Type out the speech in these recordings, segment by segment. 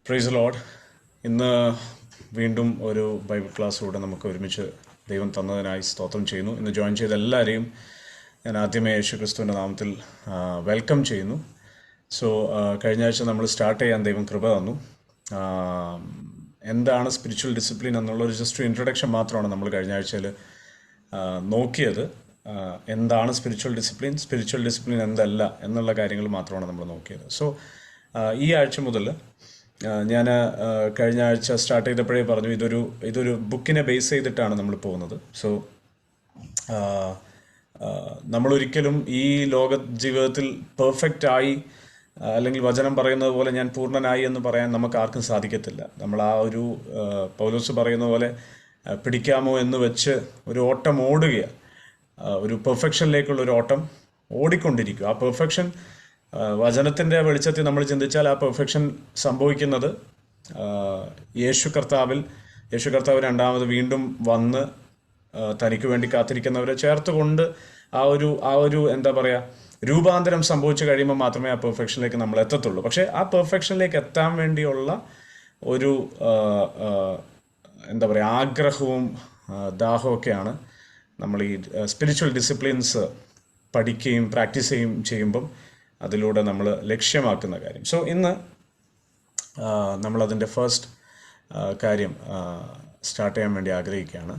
Price the Lord. ഇന്ന് വീണ്ടും ഒരു ബൈബിൾ ക്ലാസ്സിലൂടെ നമുക്ക് ഒരുമിച്ച് ദൈവം തന്നതിനായി സ്തോത്രം ചെയ്യുന്നു. ഇന്ന് ജോയിൻ ചെയ്ത എല്ലാവരെയും ഞാൻ ആദ്യമേ യേശു ക്രിസ്തുവിൻ്റെ നാമത്തിൽ വെൽക്കം ചെയ്യുന്നു. സോ കഴിഞ്ഞ ആഴ്ച നമ്മൾ സ്റ്റാർട്ട് ചെയ്യാൻ ദൈവം കൃപ തന്നു. എന്താണ് സ്പിരിച്വൽ ഡിസിപ്ലിൻ എന്നുള്ളൊരു ജസ്റ്റ് ഇൻട്രൊഡക്ഷൻ മാത്രമാണ് നമ്മൾ കഴിഞ്ഞ ആഴ്ചയിൽ നോക്കിയത്. എന്താണ് സ്പിരിച്വൽ ഡിസിപ്ലിൻ എന്തല്ല എന്നുള്ള കാര്യങ്ങൾ മാത്രമാണ് നമ്മൾ നോക്കിയത്. സോ ഈ ആഴ്ച മുതൽ ഞാൻ കഴിഞ്ഞ ആഴ്ച സ്റ്റാർട്ട് ചെയ്തപ്പോഴേ പറഞ്ഞു ഇതൊരു ബുക്കിനെ ബേസ് ചെയ്തിട്ടാണ് നമ്മൾ പോകുന്നത്. സോ നമ്മളൊരിക്കലും ഈ ലോക ജീവിതത്തിൽ പെർഫെക്റ്റ് ആയി അല്ലെങ്കിൽ വചനം പറയുന്നത് പോലെ ഞാൻ പൂർണ്ണനായി എന്ന് പറയാൻ നമുക്ക് ആർക്കും സാധിക്കത്തില്ല. നമ്മൾ ആ ഒരു പൗലോസ് പറയുന്ന പോലെ പിടിക്കാമോ എന്ന് വെച്ച് ഒരു ഓട്ടം ഓടുകയാണ്. ഒരു പെർഫെക്ഷനിലേക്കുള്ള ഒരു ഓട്ടം ഓടിക്കൊണ്ടിരിക്കുക. ആ പെർഫെക്ഷൻ വചനത്തിൻ്റെ വെളിച്ചത്തിൽ നമ്മൾ ചിന്തിച്ചാൽ ആ പെർഫെക്ഷൻ സംഭവിക്കുന്നത് യേശു കർത്താവ് രണ്ടാമത് വീണ്ടും വന്ന് തനിക്ക് വേണ്ടി കാത്തിരിക്കുന്നവരെ ചേർത്തുകൊണ്ട് ആ ഒരു എന്താ പറയുക, രൂപാന്തരം സംഭവിച്ചു കഴിയുമ്പോൾ മാത്രമേ ആ പെർഫെക്ഷനിലേക്ക് നമ്മൾ എത്തത്തുള്ളൂ. പക്ഷേ ആ പെർഫെക്ഷനിലേക്ക് എത്താൻ വേണ്ടിയുള്ള ഒരു എന്താ പറയുക, ആഗ്രഹവും ദാഹമൊക്കെയാണ് നമ്മൾ ഈ സ്പിരിച്വൽ ഡിസിപ്ലിൻസ് പഠിക്കുകയും പ്രാക്ടീസ് ചെയ്യുമ്പം അതിലൂടെ നമ്മൾ ലക്ഷ്യമാക്കുന്ന കാര്യം. സോ ഇന്ന് നമ്മളതിൻ്റെ ഫസ്റ്റ് കാര്യം സ്റ്റാർട്ട് ചെയ്യാൻ വേണ്ടി ആഗ്രഹിക്കുകയാണ്.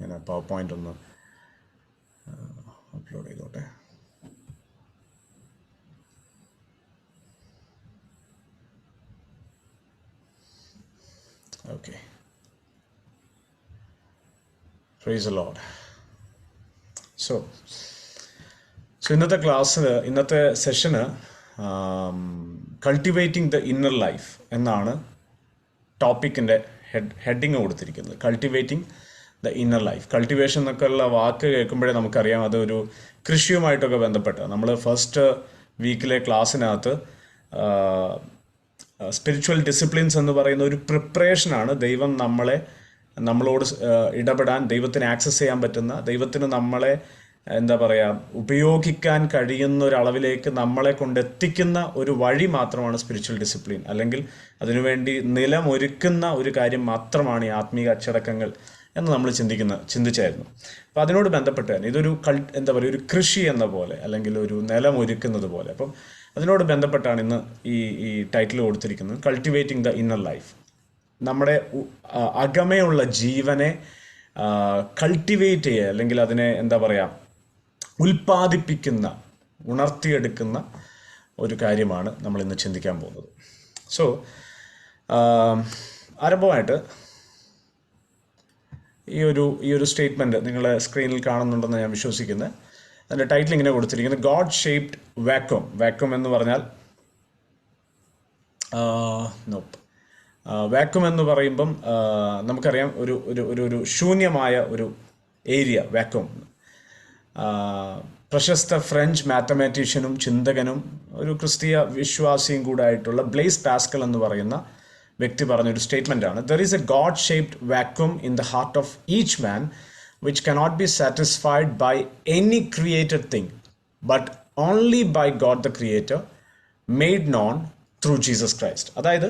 ഞാൻ പവർ പോയിൻ്റ് ഒന്ന് അപ്ലോഡ് ചെയ്തോട്ടെ. Okay, price the Lord. So ഇന്നത്തെ സെഷന് കൾട്ടിവേറ്റിംഗ് ദ ഇന്നർ ലൈഫ് എന്നാണ് ടോപ്പിക്കിൻ്റെ ഹെഡിങ് കൊടുത്തിരിക്കുന്നത്. Cultivating the inner life. Cultivation എന്നൊക്കെയുള്ള വാക്ക് കേൾക്കുമ്പോഴേ നമുക്കറിയാം അതൊരു കൃഷിയുമായിട്ടൊക്കെ ബന്ധപ്പെട്ട്. നമ്മൾ ഫസ്റ്റ് വീക്കിലെ ക്ലാസ്സിനകത്ത് സ്പിരിച്വൽ ഡിസിപ്ലിൻസ് എന്ന് പറയുന്ന ഒരു പ്രിപ്പറേഷനാണ്. ദൈവം നമ്മളോട് ഇടപെടാൻ, ദൈവത്തിന് ആക്സസ് ചെയ്യാൻ പറ്റുന്ന, ദൈവത്തിന് നമ്മളെ എന്താ പറയുക, ഉപയോഗിക്കാൻ കഴിയുന്ന ഒരളവിലേക്ക് നമ്മളെ കൊണ്ടെത്തിക്കുന്ന ഒരു വഴി മാത്രമാണ് സ്പിരിച്വൽ ഡിസിപ്ലിൻ. അല്ലെങ്കിൽ അതിനുവേണ്ടി നിലമൊരുക്കുന്ന ഒരു കാര്യം മാത്രമാണ് ഈ ആത്മീക അച്ചടക്കങ്ങൾ എന്ന് നമ്മൾ ചിന്തിച്ചായിരുന്നു. അപ്പോൾ അതിനോട് ബന്ധപ്പെട്ട് തന്നെ ഇതൊരു എന്താ പറയുക, ഒരു കൃഷി എന്ന പോലെ അല്ലെങ്കിൽ ഒരു നിലമൊരുക്കുന്നത് പോലെ. അപ്പം അതിനോട് ബന്ധപ്പെട്ടാണ് ഇന്ന് ഈ ടൈറ്റിൽ കൊടുത്തിരിക്കുന്നത്, കൾട്ടിവേറ്റിംഗ് ദ ഇന്നർ ലൈഫ്. നമ്മുടെ അകമയുള്ള ജീവനെ കൾട്ടിവേറ്റ് ചെയ്യുക, അല്ലെങ്കിൽ അതിനെ എന്താ പറയുക, ഉൽപ്പാദിപ്പിക്കുന്ന, ഉണർത്തിയെടുക്കുന്ന ഒരു കാര്യമാണ് നമ്മൾ ഇന്ന് ചിന്തിക്കാൻ പോകുന്നത്. സോ ആരംഭമായിട്ട് ഈ ഒരു സ്റ്റേറ്റ്മെൻറ്റ് നിങ്ങൾ സ്ക്രീനിൽ കാണുന്നുണ്ടെന്ന് ഞാൻ വിശ്വസിക്കുന്നത്. അതിൻ്റെ ടൈറ്റിൽ ഇങ്ങനെ കൊടുത്തിരിക്കുന്നത്, ഗോഡ് ഷേപ്ഡ് വാക്വം. വാക്വം എന്ന് പറഞ്ഞാൽ വാക്വം എന്ന് പറയുമ്പം നമുക്കറിയാം ഒരു ശൂന്യമായ ഒരു ഏരിയ വാക്വം. പ്രശസ്ത ഫ്രഞ്ച് മാത്തമാറ്റീഷ്യനും ചിന്തകനും ഒരു ക്രിസ്തീയ വിശ്വാസിയും കൂടായിട്ടുള്ള ബ്ലേസ് പാസ്കൽ എന്ന് പറയുന്ന വ്യക്തി പറഞ്ഞൊരു സ്റ്റേറ്റ്മെൻറ്റാണ്, there is a God shaped vacuum in the heart of each man which cannot be satisfied by any created thing but only by God the Creator made known through Jesus Christ. അതായത്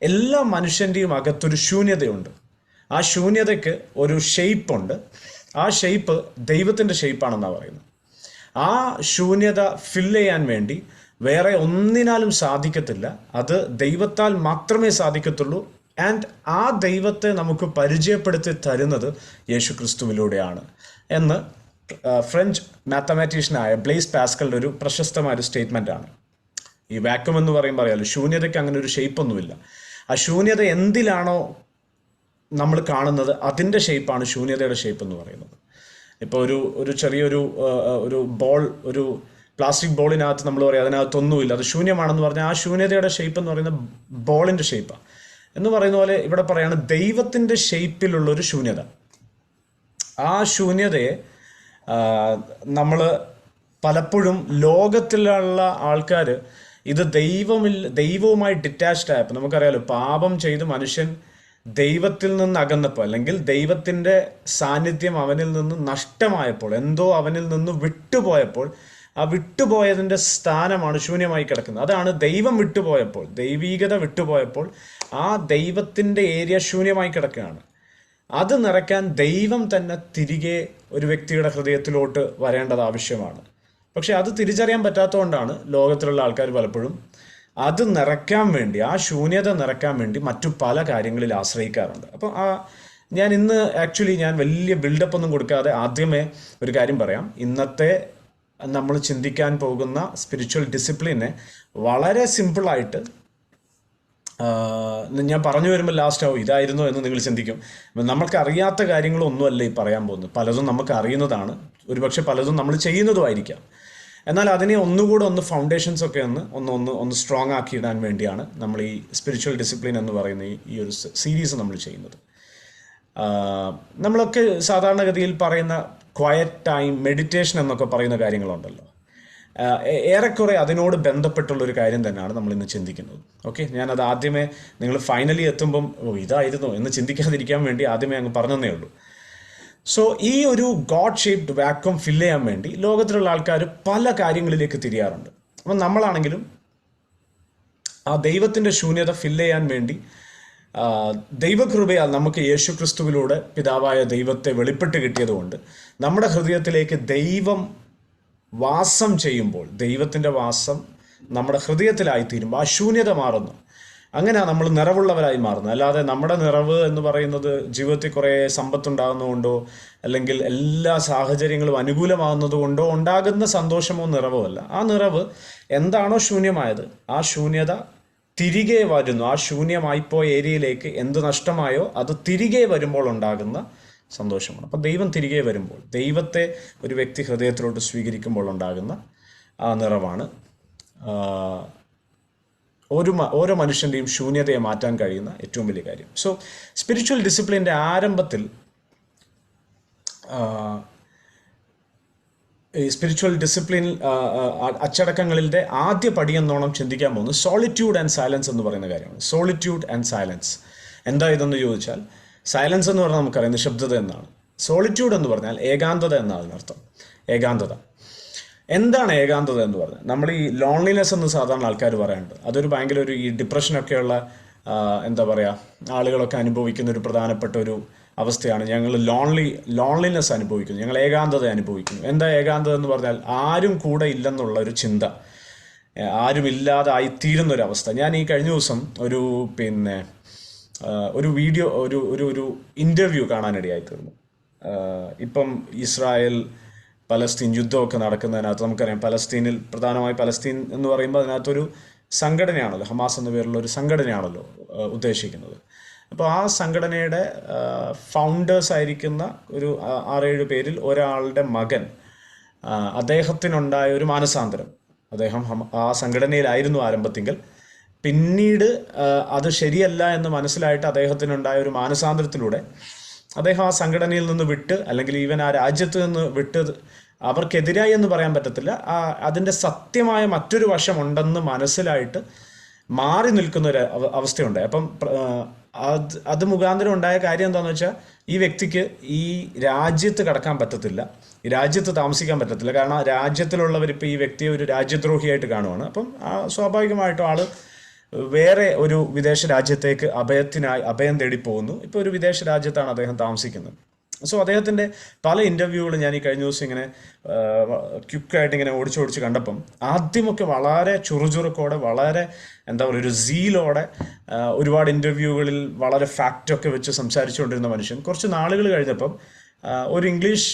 എല്ലാ മനുഷ്യൻ്റെയും അകത്തൊരു ശൂന്യതയുണ്ട്. ആ ശൂന്യതയ്ക്ക് ഒരു ഷെയ്പ്പുണ്ട്. ആ shape ദൈവത്തിൻ്റെ ഷെയ്പ്പാണെന്നാണ് പറയുന്നത്. ആ ശൂന്യത ഫില്ല് ചെയ്യാൻ വേണ്ടി വേറെ ഒന്നിനാലും സാധിക്കത്തില്ല. അത് ദൈവത്താൽ മാത്രമേ സാധിക്കത്തുള്ളൂ. ആൻഡ് ആ ദൈവത്തെ നമുക്ക് പരിചയപ്പെടുത്തി തരുന്നത് യേശു ക്രിസ്തുവിലൂടെയാണ് എന്ന് ഫ്രഞ്ച് മാത്തമാറ്റീഷ്യനായ ബ്ലേസ് പാസ്കലിൻ്റെ ഒരു പ്രശസ്തമായ ഒരു സ്റ്റേറ്റ്മെൻറ്റാണ്. ഈ വാക്വം എന്ന് പറയുമ്പോൾ അറിയാമല്ലോ, ശൂന്യതയ്ക്ക് അങ്ങനെ ഒരു ഷേപ്പൊന്നുമില്ല. ആ ശൂന്യത എന്തിലാണോ നമ്മൾ കാണുന്നത് അതിൻ്റെ ഷേപ്പാണ് ശൂന്യതയുടെ ഷേപ്പ് എന്ന് പറയുന്നത്. ഇപ്പോൾ ഒരു ചെറിയൊരു ബോൾ, ഒരു പ്ലാസ്റ്റിക് ബോളിനകത്ത് നമ്മൾ പറയും അതിനകത്തൊന്നുമില്ല, അത് ശൂന്യമാണെന്ന് പറഞ്ഞാൽ ആ ശൂന്യതയുടെ ഷേപ്പ് എന്ന് പറയുന്നത് ബോളിൻ്റെ ഷേപ്പാണ്. എന്ന് പറയുന്ന പോലെ ഇവിടെ പറയാണ് ദൈവത്തിൻ്റെ ഷേപ്പിലുള്ളൊരു ശൂന്യത. ആ ശൂന്യതയെ നമ്മൾ പലപ്പോഴും ലോകത്തിലുള്ള ആൾക്കാർ ഇത് ദൈവവുമായി ഡിറ്റാച്ച്ഡ് ആയപ്പോൾ, നമുക്കറിയാലോ പാപം ചെയ്ത് മനുഷ്യൻ ദൈവത്തിൽ നിന്ന് അകന്നപ്പോൾ, അല്ലെങ്കിൽ ദൈവത്തിൻ്റെ സാന്നിധ്യം അവനിൽ നിന്ന് നഷ്ടമായപ്പോൾ, എന്തോ അവനിൽ നിന്ന് വിട്ടുപോയപ്പോൾ ആ വിട്ടുപോയതിൻ്റെ സ്ഥാനമാണ് ശൂന്യമായി കിടക്കുന്നത്. അതാണ് ദൈവം വിട്ടുപോയപ്പോൾ, ദൈവീകത വിട്ടുപോയപ്പോൾ ആ ദൈവത്തിൻ്റെ ഏരിയ ശൂന്യമായി കിടക്കുകയാണ്. അത് നിറയ്ക്കാൻ ദൈവം തന്നെ തിരികെ ഒരു വ്യക്തിയുടെ ഹൃദയത്തിലോട്ട് വരേണ്ടത് ആവശ്യമാണ്. പക്ഷെ അത് തിരിച്ചറിയാൻ പറ്റാത്തതുകൊണ്ടാണ് ലോകത്തിലുള്ള ആൾക്കാർ പലപ്പോഴും അത് നിറയ്ക്കാൻ വേണ്ടി, ആ ശൂന്യത നിറയ്ക്കാൻ വേണ്ടി മറ്റു പല കാര്യങ്ങളിൽ ആശ്രയിക്കാറുണ്ട്. അപ്പം ഞാൻ ഇന്ന് ഞാൻ വലിയ ബിൽഡപ്പ് ഒന്നും കൊടുക്കാതെ ആദ്യമേ ഒരു കാര്യം പറയാം. ഇന്നത്തെ നമ്മൾ ചിന്തിക്കാൻ പോകുന്ന സ്പിരിച്വൽ ഡിസിപ്ലിനെ വളരെ സിമ്പിളായിട്ട് ഞാൻ പറഞ്ഞു വരുമ്പോൾ ലാസ്റ്റ് ഇതായിരുന്നോ എന്ന് നിങ്ങൾ ചിന്തിക്കും. നമ്മൾക്ക് അറിയാത്ത കാര്യങ്ങളൊന്നുമല്ല ഈ പറയാൻ പോകുന്നത്. പലതും നമുക്ക് അറിയുന്നതാണ്, ഒരുപക്ഷെ പലതും നമ്മൾ ചെയ്യുന്നതുമായിരിക്കാം. എന്നാൽ അതിനെ ഒന്നുകൂടെ ഫൗണ്ടേഷൻസ് ഒക്കെ ഒന്ന് സ്ട്രോങ് ആക്കിയിടാൻ വേണ്ടിയാണ് നമ്മൾ ഈ സ്പിരിച്വൽ ഡിസിപ്ലിൻ എന്ന് പറയുന്ന ഈ ഒരു സീരീസ് നമ്മൾ ചെയ്യുന്നത്. നമ്മളൊക്കെ സാധാരണഗതിയിൽ പറയുന്ന ക്വയറ്റ് ടൈം, മെഡിറ്റേഷൻ എന്നൊക്കെ പറയുന്ന കാര്യങ്ങളുണ്ടല്ലോ, ഏറെക്കുറെ അതിനോട് ബന്ധപ്പെട്ടുള്ളൊരു കാര്യം തന്നെയാണ് നമ്മൾ ഇന്ന് ചിന്തിക്കുന്നത്. ഓക്കെ, ഞാനത് ആദ്യമേ നിങ്ങൾ ഫൈനലി എത്തുമ്പം ഇതായിരുന്നോ എന്ന് ചിന്തിക്കാതിരിക്കാൻ വേണ്ടി ആദ്യമേ അങ്ങ് പറഞ്ഞതേ ഉള്ളൂ. സോ ഈ ഒരു ഗോഡ് ഷേപ്ഡ് വാക്വം ഫില്ല് ചെയ്യാൻ വേണ്ടി ലോകത്തിലുള്ള ആൾക്കാർ പല കാര്യങ്ങളിലേക്ക് തിരിയാറുണ്ട്. അപ്പം നമ്മളാണെങ്കിലും ആ ദൈവത്തിൻ്റെ ശൂന്യത ഫില്ല് ചെയ്യാൻ വേണ്ടി ദൈവകൃപയാൽ നമുക്ക് യേശു ക്രിസ്തുവിലൂടെ പിതാവായ ദൈവത്തെ വെളിപ്പെട്ട് കിട്ടിയതുകൊണ്ട് നമ്മുടെ ഹൃദയത്തിലേക്ക് ദൈവം വാസം ചെയ്യുമ്പോൾ, ദൈവത്തിൻ്റെ വാസം നമ്മുടെ ഹൃദയത്തിലായിത്തീരുമ്പോൾ ആ ശൂന്യത മാറുന്നു. അങ്ങനെയാണ് നമ്മൾ നിറവുള്ളവരായി മാറുന്നത്. അല്ലാതെ നമ്മുടെ നിറവ് എന്ന് പറയുന്നത് ജീവിതത്തിൽ കുറേ സമ്പത്തുണ്ടാകുന്നതുകൊണ്ടോ അല്ലെങ്കിൽ എല്ലാ സാഹചര്യങ്ങളും അനുകൂലമാകുന്നത് കൊണ്ടോ ഉണ്ടാകുന്ന സന്തോഷമോ നിറവോ അല്ല. ആ നിറവ് എന്താണോ ശൂന്യമായത്, ആ ശൂന്യത തിരികെ വരുന്നു. ആ ശൂന്യമായിപ്പോയ ഏരിയയിലേക്ക് എന്ത് നഷ്ടമായോ അത് തിരികെ വരുമ്പോൾ ഉണ്ടാകുന്ന സന്തോഷമാണ്. അപ്പം ദൈവം തിരികെ വരുമ്പോൾ, ദൈവത്തെ ഒരു വ്യക്തി ഹൃദയത്തിലോട്ട് സ്വീകരിക്കുമ്പോൾ ഉണ്ടാകുന്ന ആ നിറവാണ് ഓരോ മനുഷ്യൻ്റെയും ശൂന്യതയെ മാറ്റാൻ കഴിയുന്ന ഏറ്റവും വലിയ കാര്യം. സോ സ്പിരിച്വൽ ഡിസിപ്ലിൻ്റെ ആരംഭത്തിൽ ഈ സ്പിരിച്വൽ ഡിസിപ്ലിൻ അച്ചടക്കങ്ങളിലെ ആദ്യ പടിയെന്നോണം ചിന്തിക്കാൻ പോകുന്നത് സോളിറ്റ്യൂഡ് ആൻഡ് സൈലൻസ് എന്ന് പറയുന്ന കാര്യമാണ്. സോളിറ്റ്യൂഡ് ആൻഡ് സൈലൻസ് എന്താ ഇതെന്ന് ചോദിച്ചാൽ, സൈലൻസ് എന്ന് പറഞ്ഞാൽ നമുക്കറിയാം നിശബ്ദത എന്നാണ്. സോളിറ്റ്യൂഡ് എന്ന് പറഞ്ഞാൽ ഏകാന്തത എന്നാണ് അതിനർത്ഥം. ഏകാന്തത എന്താണ്? ഏകാന്തത എന്ന് പറഞ്ഞാൽ നമ്മൾ ഈ ലോൺലിനെസ് എന്ന് സാധാരണ ആൾക്കാർ പറയാറുണ്ട്. അതൊരു ഭയങ്കര ഈ ഡിപ്രഷനൊക്കെയുള്ള എന്താ പറയുക, ആളുകളൊക്കെ അനുഭവിക്കുന്ന ഒരു പ്രധാനപ്പെട്ട ഒരു അവസ്ഥയാണ്. ഞങ്ങൾ ലോൺലിനെസ് അനുഭവിക്കുന്നു, ഞങ്ങൾ ഏകാന്തത അനുഭവിക്കുന്നു. എന്താ ഏകാന്തത എന്ന് പറഞ്ഞാൽ ആരും കൂടെ ഇല്ലെന്നുള്ള ഒരു ചിന്ത, ആരുമില്ലാതെ ആയിത്തീരുന്നൊരവസ്ഥ. ഞാൻ ഈ കഴിഞ്ഞ ദിവസം ഒരു വീഡിയോ ഒരു ഇൻ്റർവ്യൂ കാണാനിടയായി തീർന്നു. ഇപ്പം ഇസ്രായേൽ പലസ്തീൻ യുദ്ധമൊക്കെ നടക്കുന്നതിനകത്ത് നമുക്കറിയാം, പ്രധാനമായി പലസ്തീൻ എന്ന് പറയുമ്പോൾ അതിനകത്തൊരു സംഘടനയാണല്ലോ, ഹമാസ് എന്ന പേരുള്ള ഒരു സംഘടനയാണല്ലോ ഉദ്ദേശിക്കുന്നത്. അപ്പോൾ ആ സംഘടനയുടെ ഫൗണ്ടേഴ്സ് ആയിരിക്കുന്ന ഒരു 6-7 പേരിൽ ഒരാളുടെ മകൻ, അദ്ദേഹത്തിനുണ്ടായ ഒരു മാനസാന്തരം. അദ്ദേഹം ആ സംഘടനയിലായിരുന്നു ആരംഭത്തിങ്കിൽ, പിന്നീട് അത് ശരിയല്ല എന്ന് മനസ്സിലായിട്ട് അദ്ദേഹത്തിനുണ്ടായ ഒരു മാനസാന്തരത്തിലൂടെ അദ്ദേഹം ആ സംഘടനയിൽ നിന്ന് വിട്ട്, അല്ലെങ്കിൽ ഈവൻ ആ രാജ്യത്ത് നിന്ന് വിട്ട്, അവർക്കെതിരായി എന്ന് പറയാൻ പറ്റത്തില്ല, അതിൻ്റെ സത്യമായ മറ്റൊരു വശമുണ്ടെന്ന് മനസ്സിലായിട്ട് മാറി നിൽക്കുന്ന ഒരു അവസ്ഥയുണ്ടായി. അപ്പം അത് മുഖാന്തരം ഉണ്ടായ കാര്യം എന്താണെന്ന് വെച്ചാൽ, ഈ വ്യക്തിക്ക് ഈ രാജ്യത്ത് കടക്കാൻ പറ്റത്തില്ല, ഈ രാജ്യത്ത് താമസിക്കാൻ പറ്റത്തില്ല. കാരണം രാജ്യത്തിലുള്ളവർ ഇപ്പോൾ ഈ വ്യക്തിയെ ഒരു രാജ്യദ്രോഹിയായിട്ട് കാണുവാണ്. അപ്പം സ്വാഭാവികമായിട്ടും ആൾ വേറെ ഒരു വിദേശ രാജ്യത്തേക്ക് അഭയം തേടി പോകുന്നു. ഇപ്പോൾ ഒരു വിദേശ രാജ്യത്താണ് അദ്ദേഹം താമസിക്കുന്നത്. സോ അദ്ദേഹത്തിൻ്റെ പല ഇൻ്റർവ്യൂകളും ഞാൻ ഈ കഴിഞ്ഞ ദിവസം ഇങ്ങനെ ക്വിക്കായിട്ട് ഇങ്ങനെ ഓടിച്ച് കണ്ടപ്പം, ആദ്യമൊക്കെ വളരെ ചുറുചുറുക്കോടെ, വളരെ എന്താ പറയുക, ഒരു സീലോടെ ഒരുപാട് ഇൻ്റർവ്യൂകളിൽ വളരെ ഫാക്റ്റൊക്കെ വെച്ച് സംസാരിച്ചുകൊണ്ടിരുന്ന മനുഷ്യൻ കുറച്ച് നാളുകൾ കഴിഞ്ഞപ്പം ഒരു ഇംഗ്ലീഷ്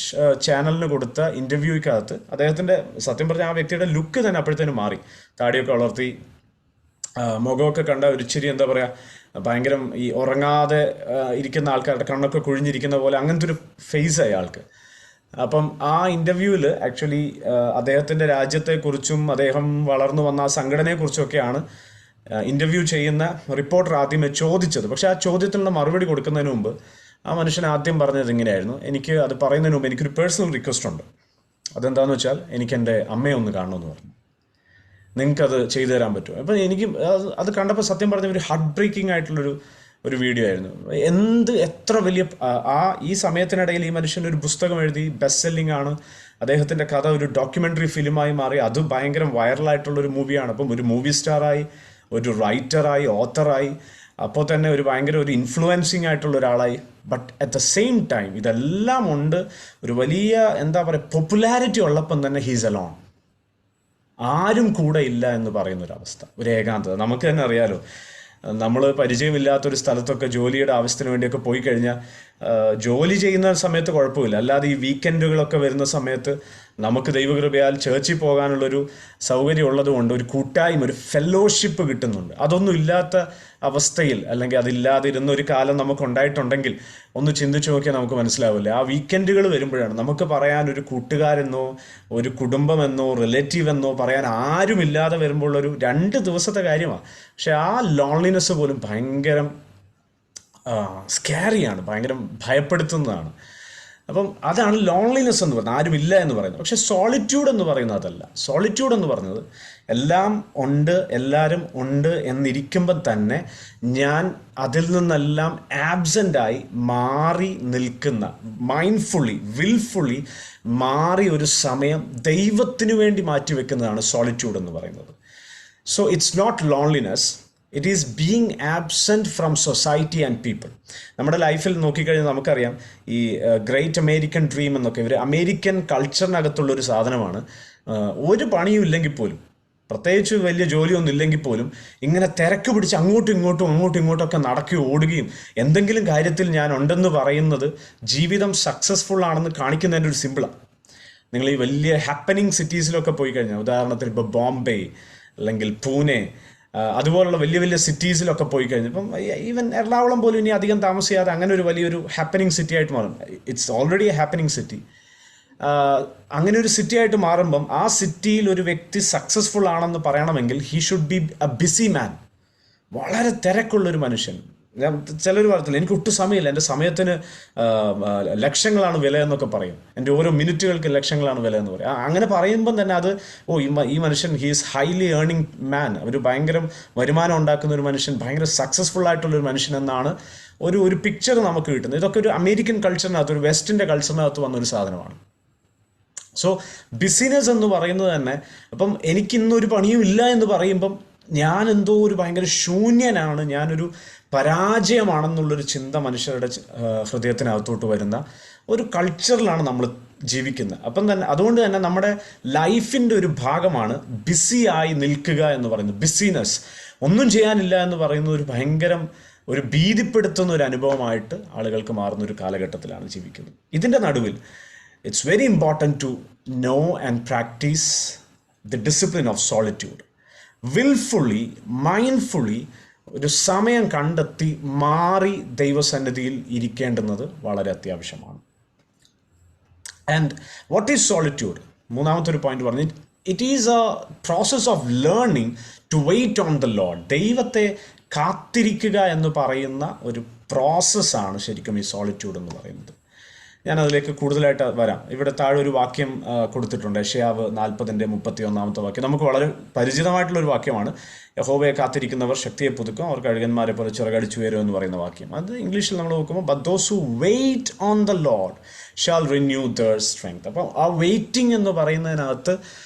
ചാനലിന് കൊടുത്ത ഇൻ്റർവ്യൂക്കകത്ത് അദ്ദേഹത്തിൻ്റെ, സത്യം പറഞ്ഞാൽ ആ വ്യക്തിയുടെ ലുക്ക് തന്നെ അപ്പോഴത്തേനും മാറി. താടിയൊക്കെ വളർത്തി, മുഖമൊക്കെ കണ്ട ഒരിച്ചിരി എന്താ പറയുക, ഭയങ്കര ഈ ഉറങ്ങാതെ ഇരിക്കുന്ന ആൾക്കാരുടെ കണ്ണൊക്കെ കുഴിഞ്ഞിരിക്കുന്ന പോലെ അങ്ങനത്തെ ഒരു ഫേസ് അയാൾക്ക്. അപ്പം ആ ഇൻ്റർവ്യൂവിൽ ആക്ച്വലി അദ്ദേഹത്തിൻ്റെ രാജ്യത്തെക്കുറിച്ചും അദ്ദേഹം വളർന്നു വന്ന ആ സംഘടനയെക്കുറിച്ചൊക്കെയാണ് ഇൻ്റർവ്യൂ ചെയ്യുന്ന റിപ്പോർട്ടർ ആദ്യമേ ചോദിച്ചത്. പക്ഷേ ആ ചോദ്യത്തിനുള്ള മറുപടി കൊടുക്കുന്നതിന് മുമ്പ് ആ മനുഷ്യൻ ആദ്യം പറഞ്ഞത് ഇങ്ങനെയായിരുന്നു: എനിക്ക് അത് പറയുന്നതിന് മുമ്പ് എനിക്കൊരു പേഴ്സണൽ റിക്വസ്റ്റ് ഉണ്ട്. അതെന്താണെന്ന് വെച്ചാൽ, എനിക്ക് എൻ്റെ അമ്മയെ ഒന്ന് കാണണമെന്ന് പറഞ്ഞു. നിങ്ങൾക്കത് ചെയ്തു തരാൻ പറ്റുമോ? അപ്പം എനിക്ക് അത് കണ്ടപ്പോൾ സത്യം പറഞ്ഞ ഒരു ഹാർട്ട് ബ്രേക്കിംഗ് ആയിട്ടുള്ളൊരു വീഡിയോ ആയിരുന്നു. എത്ര വലിയ ഈ സമയത്തിനിടയിൽ ഈ മനുഷ്യൻ ഒരു പുസ്തകം എഴുതി, ബെസ്റ്റ് സെല്ലിംഗ് ആണ്, അദ്ദേഹത്തിൻ്റെ കഥ ഒരു ഡോക്യുമെൻ്ററി ഫിലിമായി മാറി. അത് ഭയങ്കര വൈറലായിട്ടുള്ളൊരു മൂവിയാണ്. അപ്പം ഒരു മൂവി സ്റ്റാറായി, ഒരു റൈറ്ററായി, ഓത്തറായി, അപ്പോൾ തന്നെ ഒരു ഭയങ്കര ഒരു ഇൻഫ്ലുവൻസിങ് ആയിട്ടുള്ള ഒരാളായി. But at the same time ഇതെല്ലാം ഉണ്ട്, ഒരു വലിയ എന്താ പറയുക പോപ്പുലാരിറ്റി ഉള്ളപ്പം തന്നെ ഹീസ് അലോൺ, ആരും കൂടെ ഇല്ല എന്ന് പറയുന്നൊരവസ്ഥ, ഒരു ഏകാന്തത. നമുക്ക് തന്നെ അറിയാലോ, നമ്മൾ പരിചയമില്ലാത്തൊരു സ്ഥലത്തൊക്കെ ജോലിയുടെ ആവശ്യത്തിന് വേണ്ടിയൊക്കെ പോയി കഴിഞ്ഞാൽ ജോലി ചെയ്യുന്ന സമയത്ത് കുഴപ്പമില്ല, അല്ലാതെ ഈ വീക്കെൻഡുകളൊക്കെ വരുന്ന സമയത്ത് നമുക്ക് ദൈവകൃപയാൽ ചേർച്ചിൽ പോകാനുള്ളൊരു സൗകര്യം ഉള്ളതുകൊണ്ട് ഒരു കൂട്ടായ്മ, ഒരു ഫെല്ലോഷിപ്പ് കിട്ടുന്നുണ്ട്. അതൊന്നും ഇല്ലാത്ത അവസ്ഥയിൽ, അല്ലെങ്കിൽ അതില്ലാതിരുന്ന ഒരു കാലം നമുക്കുണ്ടായിട്ടുണ്ടെങ്കിൽ ഒന്ന് ചിന്തിച്ചു നോക്കിയാൽ നമുക്ക് മനസ്സിലാവില്ല. ആ വീക്കെൻഡുകൾ വരുമ്പോഴാണ് നമുക്ക് പറയാൻ ഒരു കൂട്ടുകാരെന്നോ ഒരു കുടുംബമെന്നോ റിലേറ്റീവ് എന്നോ പറയാൻ ആരുമില്ലാതെ വരുമ്പോൾ ഒരു 2 ദിവസത്തെ കാര്യമാണ്. പക്ഷെ ആ ലോൺലിനെസ് പോലും ഭയങ്കര സ്കാരിയാണ്, ഭയങ്കര ഭയപ്പെടുത്തുന്നതാണ്. അപ്പം അതാണ് ലോൺലിനെസ് എന്ന് പറയുന്നത്, ആരുമില്ല എന്ന് പറയുന്നത്. പക്ഷെ സോളിറ്റ്യൂഡ് എന്ന് പറയുന്നത് അതല്ല. സോളിറ്റ്യൂഡ് എന്ന് പറയുന്നത് എല്ലാം ഉണ്ട്, എല്ലാവരും ഉണ്ട് എന്നിരിക്കുമ്പം തന്നെ ഞാൻ അതിൽ നിന്നെല്ലാം ആബ്സെൻ്റായി മാറി നിൽക്കുന്ന, മൈൻഡ്ഫുള്ളി വിൽഫുള്ളി മാറി ഒരു സമയം ദൈവത്തിനു വേണ്ടി മാറ്റിവെക്കുന്നതാണ് സോളിറ്റ്യൂഡ് എന്ന് പറയുന്നത്. So it's not loneliness, it is being absent from society and people. നമ്മുടെ ലൈഫിൽ നോക്കിക്കഴിഞ്ഞാൽ നമുക്കറിയാം ഈ ഗ്രേറ്റ് അമേരിക്കൻ ഡ്രീം എന്നൊക്കെ, ഇവർ അമേരിക്കൻ കൾച്ചറിനകത്തുള്ളൊരു സാധനമാണ്. ഒരു പണിയും ഇല്ലെങ്കിൽ പോലും, പ്രത്യേകിച്ച് വലിയ ജോലിയൊന്നും ഇല്ലെങ്കിൽ പോലും ഇങ്ങനെ തിരക്ക് പിടിച്ച് അങ്ങോട്ടും ഇങ്ങോട്ടും ഒക്കെ നടക്കുകയും ഓടുകയും എന്തെങ്കിലും കാര്യത്തിൽ ഞാൻ ഉണ്ടെന്ന് പറയുന്നത് ജീവിതം സക്സസ്ഫുൾ ആണെന്ന് കാണിക്കുന്നതിൻ്റെ ഒരു സിമ്പിളാണ്. നിങ്ങൾ ഈ വലിയ ഹാപ്പനിങ് സിറ്റീസിലൊക്കെ പോയി കഴിഞ്ഞാൽ, ഉദാഹരണത്തിന് ഇപ്പോൾ ബോംബെ അല്ലെങ്കിൽ പൂനെ, അതുപോലുള്ള വലിയ വലിയ സിറ്റീസിലൊക്കെ പോയി കഴിഞ്ഞപ്പം ഈവൻ എറണാകുളം പോലും ഇനി അധികം താമസിയാതെ അങ്ങനെ ഒരു വലിയൊരു ഹാപ്പനിങ് സിറ്റി ആയിട്ട് മാറും. It's already A happening city. അങ്ങനെ ഒരു സിറ്റി ആയിട്ട് മാറുമ്പം ആ സിറ്റിയിൽ ഒരു വ്യക്തി സക്സസ്ഫുൾ ആണെന്ന് പറയണമെങ്കിൽ he should be A busy man, വളരെ തിരക്കുള്ളൊരു മനുഷ്യൻ. ചിലർ പറയത്തില്ല എനിക്ക് ഒട്ടും സമയമില്ല, എൻ്റെ സമയത്തിന് ലക്ഷങ്ങളാണ് വില എന്നൊക്കെ പറയും, എൻ്റെ ഓരോ മിനിറ്റുകൾക്ക് ലക്ഷങ്ങളാണ് വില എന്ന് പറയും. അങ്ങനെ പറയുമ്പം തന്നെ അത് ഈ മനുഷ്യൻ ഹീസ് ഹൈലി ഏർണിംഗ് മാൻ, ഒരു ഭയങ്കര വരുമാനം ഉണ്ടാക്കുന്ന ഒരു മനുഷ്യൻ, ഭയങ്കര സക്സസ്ഫുൾ ആയിട്ടുള്ളൊരു മനുഷ്യൻ എന്നാണ് ഒരു പിക്ചർ നമുക്ക് കിട്ടുന്നത്. ഇതൊക്കെ ഒരു അമേരിക്കൻ കൾച്ചറിനകത്ത്, ഒരു വെസ്റ്റിൻ്റെ കൾച്ചറിനകത്ത് വന്നൊരു സാധനമാണ്. സോ ബിസിനസ് എന്ന് പറയുന്നത് തന്നെ, അപ്പം എനിക്കിന്നൊരു പണിയും ഇല്ല എന്ന് പറയുമ്പം ഞാൻ എന്തോ ഒരു ഭയങ്കര ശൂന്യനാണ്, ഞാനൊരു പരാജയമാണെന്നുള്ളൊരു ചിന്ത മനുഷ്യരുടെ ഹൃദയത്തിനകത്തോട്ട് വരുന്ന ഒരു കൾച്ചറിലാണ് നമ്മൾ ജീവിക്കുന്നത്. അപ്പം തന്നെ അതുകൊണ്ട് തന്നെ നമ്മുടെ ലൈഫിൻ്റെ ഒരു ഭാഗമാണ് ബിസിയായി നിൽക്കുക എന്ന് പറയുന്നത്. ബിസിനെസ്, ഒന്നും ചെയ്യാനില്ല എന്ന് പറയുന്നത് ഒരു ഭയങ്കരം ഒരു ഭീതിപ്പെടുത്തുന്ന ഒരു അനുഭവമായിട്ട് ആളുകൾക്ക് മാറുന്ന ഒരു കാലഘട്ടത്തിലാണ് ജീവിക്കുന്നത്. ഇതിൻ്റെ നടുവിൽ it's very important to know and practise the discipline of solitude. Wilfully, mindfully ഒരു സമയം കണ്ടെത്തി മാറി ദൈവസന്നിധിയിൽ ഇരിക്കേണ്ടുന്നത് വളരെ അത്യാവശ്യമാണ്. And what is solitude? മൂന്നാമത്തെ ഒരു പോയിന്റ് പറഞ്ഞു, it is a process of learning to wait on the Lord. ദൈവത്തെ കാത്തിരിക്കുക എന്ന് പറയുന്ന ഒരു പ്രോസസ്സാണ് ശരിക്കും ഈ സോളിറ്റ്യൂഡ് എന്ന് പറയുന്നത്. ഞാനതിലേക്ക് കൂടുതലായിട്ട് വരാം. ഇവിടെ താഴെ ഒരു വാക്യം കൊടുത്തിട്ടുണ്ട്, യെശയ്യാവ് 40:31 വാക്യം. നമുക്ക് വളരെ പരിചിതമായിട്ടുള്ളൊരു വാക്യമാണ്. യഹോവയെ കാത്തിരിക്കുന്നവർ ശക്തിയെ പുതുക്കും, അവർ കഴുകന്മാരെ പോലെ ചിറകടിച്ചു വരും എന്ന് പറയുന്ന വാക്യം. അത് ഇംഗ്ലീഷിൽ നമ്മൾ നോക്കുമ്പോൾ but those who wait on the Lord shall renew their strength. അപ്പം ആ വെയിറ്റിംഗ് എന്ന് പറയുന്നതിനകത്ത്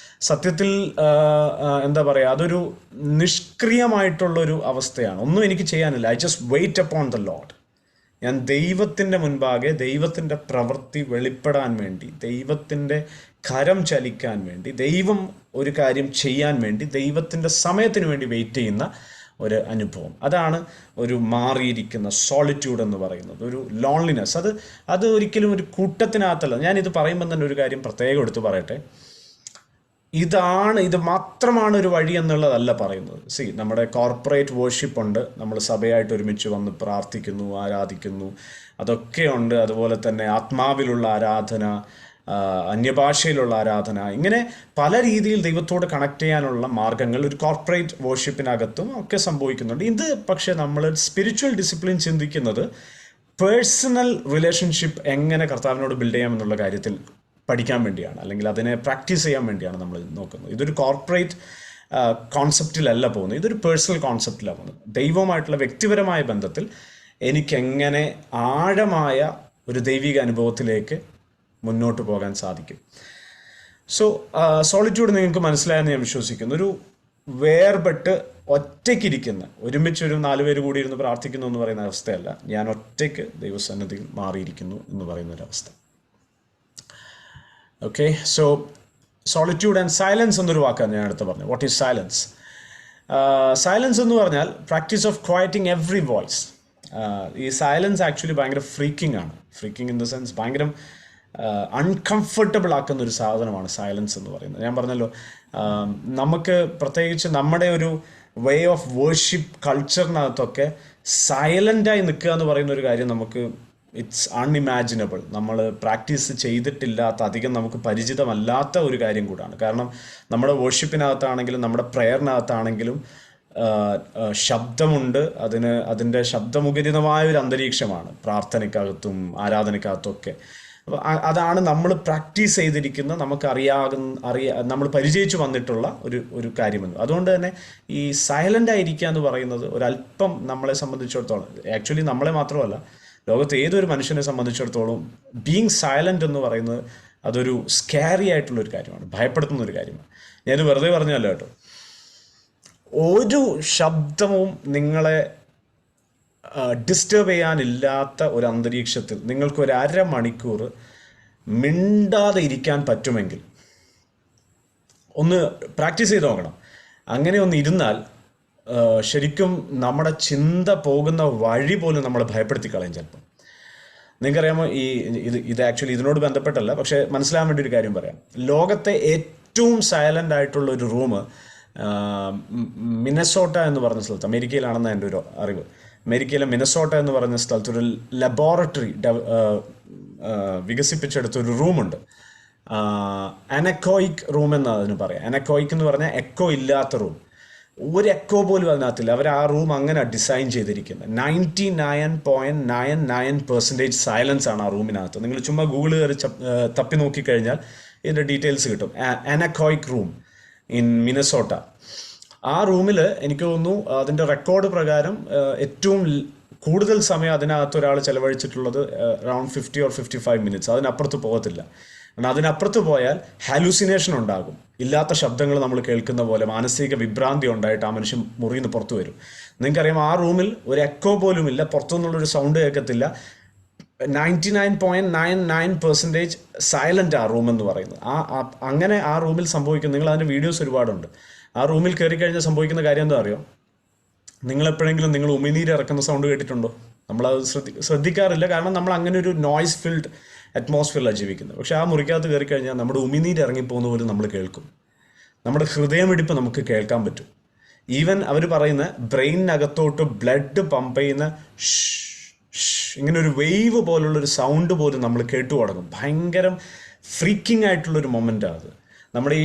സത്യത്തിൽ എന്താ പറയുക, അതൊരു നിഷ്ക്രിയമായിട്ടുള്ളൊരു അവസ്ഥയാണ്. ഒന്നും എനിക്ക് ചെയ്യാനില്ല, I just wait upon the Lord. ഞാൻ ദൈവത്തിൻ്റെ മുൻപാകെ ദൈവത്തിൻ്റെ പ്രവൃത്തി വെളിപ്പെടാൻ വേണ്ടി, ദൈവത്തിൻ്റെ കരം ചലിക്കാൻ വേണ്ടി, ദൈവം ഒരു കാര്യം ചെയ്യാൻ വേണ്ടി, ദൈവത്തിൻ്റെ സമയത്തിന് വേണ്ടി വെയിറ്റ് ചെയ്യുന്ന ഒരു അനുഭവം. അതാണ് ഒരു മാറിയിരിക്കുന്ന സോളിറ്റ്യൂഡ് എന്ന് പറയുന്നത്, ഒരു ലോൺലിനെസ്. അത് ഒരിക്കലും ഒരു കൂട്ടത്തിനകത്തല്ല. ഞാനിത് പറയുമ്പം തന്നെ ഒരു കാര്യം പ്രത്യേകം എടുത്ത് പറയട്ടെ, ഇത് മാത്രമാണ് ഒരു വഴി എന്നുള്ളതല്ല പറയുന്നത്. നമ്മുടെ കോർപ്പറേറ്റ് വേർഷിപ്പ് ഉണ്ട്, നമ്മൾ സഭയായിട്ട് ഒരുമിച്ച് വന്ന് പ്രാർത്ഥിക്കുന്നു, ആരാധിക്കുന്നു, അതൊക്കെ ഉണ്ട്. അതുപോലെ തന്നെ ആത്മാവിലുള്ള ആരാധന, അന്യഭാഷയിലുള്ള ആരാധന, ഇങ്ങനെ പല രീതിയിൽ ദൈവത്തോട് കണക്ട് ചെയ്യാനുള്ള മാർഗങ്ങൾ ഒരു കോർപ്പറേറ്റ് വേർഷിപ്പിനകത്തും ഒക്കെ സംഭവിക്കുന്നുണ്ട്. ഇത് പക്ഷേ നമ്മൾ സ്പിരിച്വൽ ഡിസിപ്ലിൻ ചിന്തിക്കുന്നത് പേഴ്സണൽ റിലേഷൻഷിപ്പ് എങ്ങനെ കർത്താവിനോട് ബിൽഡ് ചെയ്യാമെന്നുള്ള കാര്യത്തിൽ പഠിക്കാൻ വേണ്ടിയാണ്, അല്ലെങ്കിൽ അതിനെ പ്രാക്ടീസ് ചെയ്യാൻ വേണ്ടിയാണ് നമ്മൾ നോക്കുന്നത്. ഇതൊരു കോർപ്പറേറ്റ് കോൺസെപ്റ്റിലല്ല പോകുന്നത്, ഇതൊരു പേഴ്സണൽ കോൺസെപ്റ്റിലാണ് പോകുന്നത്. ദൈവവുമായിട്ടുള്ള വ്യക്തിപരമായ ബന്ധത്തിൽ എനിക്കെങ്ങനെ ആഴമായ ഒരു ദൈവിക അനുഭവത്തിലേക്ക് മുന്നോട്ട് പോകാൻ സാധിക്കും. സോ സോളിറ്റ്യൂഡ് നിങ്ങൾക്ക് മനസ്സിലായെന്ന് ഞാൻ വിശ്വസിക്കുന്നു. ഒരു വേർപെട്ട് ഒറ്റയ്ക്കിരിക്കുന്ന, ഒരുമിച്ച് ഒരു 4 പേര് കൂടി ഇരുന്ന് പ്രാർത്ഥിക്കുന്നു എന്ന് പറയുന്ന അവസ്ഥയല്ല, ഞാൻ ഒറ്റയ്ക്ക് ദൈവസന്നിധിയിൽ മാറിയിരിക്കുന്നു എന്ന് പറയുന്ന ഒരവസ്ഥ. Okay, so solitude and silence എന്നൊരു വാക്കാണ് ഞാൻ അടുത്ത് പറഞ്ഞത്. What is silence? സൈലൻസ് എന്ന് പറഞ്ഞാൽ practice of quieting every voice. ഈ സൈലൻസ് ആക്ച്വലി ഭയങ്കര ഫ്രീക്കിംഗ് ആണ്. ഫ്രീക്കിംഗ് ഇൻ ദ സെൻസ് ഭയങ്കര അൺകംഫർട്ടബിൾ ആക്കുന്ന ഒരു സാധനമാണ് സൈലൻസ് എന്ന് പറയുന്നത്. ഞാൻ പറഞ്ഞല്ലോ, നമുക്ക് പ്രത്യേകിച്ച് നമ്മുടെ ഒരു വേ ഓഫ് വേർഷിപ്പ് കൾച്ചറിനകത്തൊക്കെ സൈലൻ്റായി നിൽക്കുക എന്ന് പറയുന്ന ഒരു കാര്യം നമുക്ക് ഇറ്റ്സ് അൺഇമാജിനബിൾ. നമ്മൾ പ്രാക്ടീസ് ചെയ്തിട്ടില്ലാത്ത, അധികം നമുക്ക് പരിചിതമല്ലാത്ത ഒരു കാര്യം കൂടാണ്. കാരണം നമ്മുടെ വേർഷിപ്പിനകത്താണെങ്കിലും നമ്മുടെ പ്രയറിനകത്താണെങ്കിലും ശബ്ദമുണ്ട്. അതിൻ്റെ ശബ്ദമുഖരിതമായ ഒരു അന്തരീക്ഷമാണ് പ്രാർത്ഥനയ്ക്കകത്തും ആരാധനയ്ക്കകത്തും ഒക്കെ. അപ്പോൾ അതാണ് നമ്മൾ പ്രാക്ടീസ് ചെയ്തിരിക്കുന്ന, നമ്മൾ പരിചയിച്ചു വന്നിട്ടുള്ള ഒരു കാര്യമെന്ന്. അതുകൊണ്ട് തന്നെ ഈ സൈലൻ്റ് ആയിരിക്കുക എന്ന് പറയുന്നത് ഒരല്പം നമ്മളെ സംബന്ധിച്ചിടത്തോളം, ആക്ച്വലി നമ്മളെ മാത്രമല്ല, ലോകത്ത് ഏതൊരു മനുഷ്യനെ സംബന്ധിച്ചിടത്തോളം ബീങ് സൈലൻ്റ് എന്ന് പറയുന്നത് അതൊരു സ്കാരി ആയിട്ടുള്ളൊരു കാര്യമാണ്, ഭയപ്പെടുത്തുന്ന ഒരു കാര്യമാണ്. ഞാനത് വെറുതെ പറഞ്ഞല്ലോ കേട്ടോ. ഒരു ശബ്ദവും നിങ്ങളെ ഡിസ്റ്റർബ് ചെയ്യാനില്ലാത്ത ഒരു അന്തരീക്ഷത്തിൽ നിങ്ങൾക്ക് ഒരു 1/2 മണിക്കൂർ മിണ്ടാതെ ഇരിക്കാൻ പറ്റുമെങ്കിൽ ഒന്ന് പ്രാക്ടീസ് ചെയ്ത് നോക്കണം. അങ്ങനെ ഒന്ന് ഇരുന്നാൽ ശരിക്കും നമ്മുടെ ചിന്ത പോകുന്ന വഴി പോലും നമ്മളെ ഭയപ്പെടുത്തി കളയും ചിലപ്പം. നിങ്ങൾക്കറിയാമോ, ഇത് ആക്ച്വലി ഇതിനോട് ബന്ധപ്പെട്ടല്ല, പക്ഷേ മനസ്സിലാകാൻ വേണ്ടി ഒരു കാര്യം പറയാം. ലോകത്തെ ഏറ്റവും സൈലൻ്റ് ആയിട്ടുള്ള ഒരു റൂം മിനസോട്ട എന്ന് പറഞ്ഞ സ്ഥലത്ത്, അമേരിക്കയിലാണെന്ന് എൻ്റെ ഒരു അറിവ്. അമേരിക്കയിലെ മിനസോട്ട എന്ന് പറഞ്ഞ സ്ഥലത്ത് ഒരു ലബോറട്ടറി വികസിപ്പിച്ചെടുത്തൊരു റൂമുണ്ട്. അനക്കോയിക് റൂം എന്നാണ് അതിന് പറയാം. അനക്കോയിക് എന്ന് പറഞ്ഞാൽ എക്കോ ഇല്ലാത്ത റൂം. ഒരു എക്കോ പോലും അതിനകത്തില്ല. അവർ ആ റൂം അങ്ങനെ ഡിസൈൻ ചെയ്തിരിക്കുന്നത്. 99.99% സൈലൻസ് ആണ് ആ റൂമിനകത്ത്. നിങ്ങൾ ചുമ്മാ ഗൂഗിൾ കയറി തപ്പി നോക്കിക്കഴിഞ്ഞാൽ ഇതിൻ്റെ ഡീറ്റെയിൽസ് കിട്ടും. അനക്കോയിക് റൂം ഇൻ മിനസോട്ട. ആ റൂമിൽ എനിക്ക് തോന്നുന്നു അതിൻ്റെ റെക്കോർഡ് പ്രകാരം ഏറ്റവും കൂടുതൽ സമയം അതിനകത്ത് ഒരാൾ ചിലവഴിച്ചിട്ടുള്ളത് അറൗണ്ട് 50 or 55 minutes. അതിനപ്പുറത്ത് പോകത്തില്ല. കാരണം അതിനപ്പുറത്ത് പോയാൽ ഹാലൂസിനേഷൻ ഉണ്ടാകും. ഇല്ലാത്ത ശബ്ദങ്ങൾ നമ്മൾ കേൾക്കുന്ന പോലെ മാനസിക വിഭ്രാന്തി ഉണ്ടായിട്ട് ആ മനുഷ്യൻ മുറിയിൽ നിന്ന് പുറത്തു വരും. നിങ്ങൾക്കറിയാം, ആ റൂമിൽ ഒരു എക്കോ പോലും ഇല്ല, പുറത്തുനിന്നുള്ളൊരു സൗണ്ട് കേൾക്കത്തില്ല. 99.99% സൈലൻ്റ് ആ റൂം എന്ന് പറയുന്നത്. അങ്ങനെ ആ റൂമിൽ സംഭവിക്കും. നിങ്ങൾ അതിൻ്റെ വീഡിയോസ് ഒരുപാടുണ്ട്. ആ റൂമിൽ കയറി കഴിഞ്ഞാൽ സംഭവിക്കുന്ന കാര്യം എന്താ അറിയോ? നിങ്ങളെപ്പോഴെങ്കിലും നിങ്ങൾ ഉമിനീര് ഇറക്കുന്ന സൗണ്ട് കേട്ടിട്ടുണ്ടോ? നമ്മളത് ശ്രദ്ധിക്കാറില്ല. കാരണം നമ്മൾ അങ്ങനെ ഒരു നോയ്സ് ഫിൽഡ് അറ്റ്മോസ്ഫിയറിലാണ് ജീവിക്കുന്നത്. പക്ഷേ ആ മുറിക്കകത്ത് കയറി കഴിഞ്ഞാൽ നമ്മുടെ ഉമിനീര് ഇറങ്ങിപ്പോകുന്ന പോലും നമ്മൾ കേൾക്കും. നമ്മുടെ ഹൃദയമിടിപ്പ് നമുക്ക് കേൾക്കാൻ പറ്റും. ഈവൻ അവർ പറയുന്ന ബ്രെയിനകത്തോട്ട് ബ്ലഡ് പമ്പ് ചെയ്യുന്ന ഇങ്ങനെ ഒരു വേവ് പോലുള്ളൊരു സൗണ്ട് പോലും നമ്മൾ കേട്ടു തുടങ്ങും. ഭയങ്കരം ഫ്രീക്കിംഗ് ആയിട്ടുള്ളൊരു മൊമെൻ്റാണ് അത്. നമ്മുടെ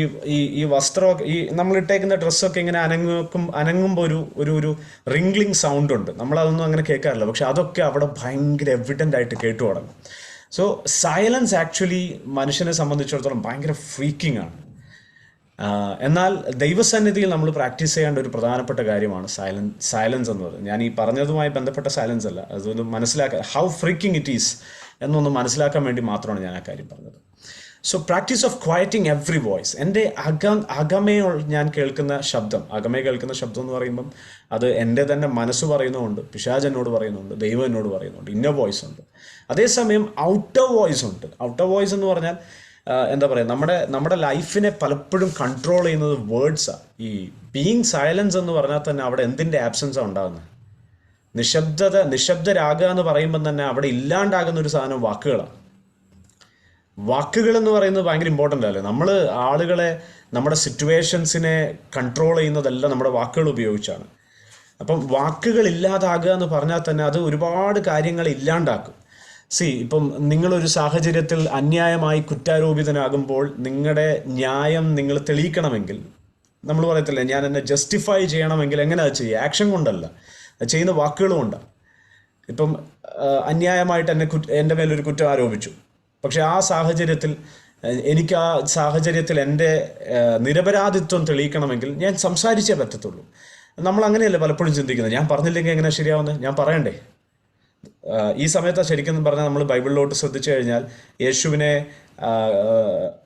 ഈ വസ്ത്രമൊക്കെ, നമ്മളിട്ടേക്കുന്ന ഡ്രസ്സൊക്കെ ഇങ്ങനെ അനങ്ങുമ്പോൾ ഒരു റിംഗ്ലിംഗ് സൗണ്ട് ഉണ്ട്. നമ്മളതൊന്നും അങ്ങനെ കേൾക്കാറില്ല. പക്ഷെ അതൊക്കെ അവിടെ ഭയങ്കര എവിഡൻ്റ് ആയിട്ട് കേട്ടു തുടങ്ങും. സോ സൈലൻസ് ആക്ച്വലി മനുഷ്യനെ സംബന്ധിച്ചിടത്തോളം ഭയങ്കര ഫ്രീക്കിംഗ് ആണ്. എന്നാൽ ദൈവസന്നിധിയിൽ നമ്മൾ പ്രാക്ടീസ് ചെയ്യേണ്ട ഒരു പ്രധാനപ്പെട്ട കാര്യമാണ് സൈലൻസ് എന്ന് പറയുന്നത്. ഞാൻ ഈ പറഞ്ഞതുമായി ബന്ധപ്പെട്ട സൈലൻസ് അല്ല, അതൊന്ന് മനസ്സിലാക്കാൻ, ഹൗ ഫ്രീക്കിംഗ് ഇറ്റ് ഈസ് എന്നൊന്ന് മനസ്സിലാക്കാൻ വേണ്ടി മാത്രമാണ് ഞാൻ ആ കാര്യം പറഞ്ഞത്. So practice of quieting every voice. എൻ്റെ അകമേ ഞാൻ കേൾക്കുന്ന ശബ്ദം, അകമേ കേൾക്കുന്ന ശബ്ദം എന്ന് പറയുമ്പം അത് എൻ്റെ തന്നെ മനസ്സ് പറയുന്നുണ്ട്, പിശാച് എന്നോട് പറയുന്നുണ്ട്, ദൈവം എന്നോട് പറയുന്നുണ്ട്, ഇന്നർ വോയിസ് ഉണ്ട്. അതേസമയം ഔട്ടർ വോയിസ് ഉണ്ട്. ഔട്ടർ വോയിസ് എന്ന് പറഞ്ഞാൽ എന്താ പറയുക, നമ്മുടെ ലൈഫിനെ പലപ്പോഴും കൺട്രോൾ ചെയ്യുന്നത് വേർഡ്സാണ്. ഈ ബീയിങ് സൈലൻസ് എന്ന് പറഞ്ഞാൽ തന്നെ അവിടെ എന്തിൻ്റെ ആബ്സൻസാണ് ഉണ്ടാകുന്നത്? നിശബ്ദരാകുക എന്ന് പറയുമ്പം തന്നെ അവിടെ ഇല്ലാണ്ടാകുന്ന ഒരു സാധനം വാക്കുകളാണ്. വാക്കുകൾ എന്ന് പറയുന്നത് ഭയങ്കര ഇമ്പോർട്ടൻ്റ് അല്ലേ? നമ്മൾ ആളുകളെ, നമ്മുടെ സിറ്റുവേഷൻസിനെ കൺട്രോൾ ചെയ്യുന്നതെല്ലാം നമ്മുടെ വാക്കുകൾ ഉപയോഗിച്ചാണ്. അപ്പം വാക്കുകൾ ഇല്ലാതാകുക എന്ന് പറഞ്ഞാൽ തന്നെ അത് ഒരുപാട് കാര്യങ്ങൾ ഇല്ലാണ്ടാക്കും. ഇപ്പം നിങ്ങളൊരു സാഹചര്യത്തിൽ അന്യായമായി കുറ്റാരോപിതനാകുമ്പോൾ നിങ്ങളുടെ ന്യായം നിങ്ങൾ തെളിയിക്കണമെങ്കിൽ, നമ്മൾ പറയത്തില്ലേ, ഞാൻ എന്നെ ജസ്റ്റിഫൈ ചെയ്യണമെങ്കിൽ എങ്ങനെ അത് ചെയ്യുക? ആക്ഷൻ കൊണ്ടല്ല, അത് ചെയ്യുന്ന വാക്കുകളും കൊണ്ടാണ്. ഇപ്പം അന്യായമായിട്ട് എൻ്റെ മേലൊരു കുറ്റം ആരോപിച്ചു. പക്ഷെ ആ സാഹചര്യത്തിൽ എനിക്ക് ആ സാഹചര്യത്തിൽ എൻ്റെ നിരപരാധിത്വം തെളിയിക്കണമെങ്കിൽ ഞാൻ സംസാരിച്ചേ പറ്റത്തുള്ളൂ. നമ്മൾ അങ്ങനെയല്ലേ പലപ്പോഴും ചിന്തിക്കുന്നത്? ഞാൻ പറഞ്ഞില്ലെങ്കിൽ എങ്ങനെയാണ് ശരിയാവുന്നത്? ഞാൻ പറയണ്ടേ? ഈ സമയത്ത് ശരിക്കും പറഞ്ഞാൽ നമ്മൾ ബൈബിളിലോട്ട് ശ്രദ്ധിച്ചു കഴിഞ്ഞാൽ യേശുവിനെ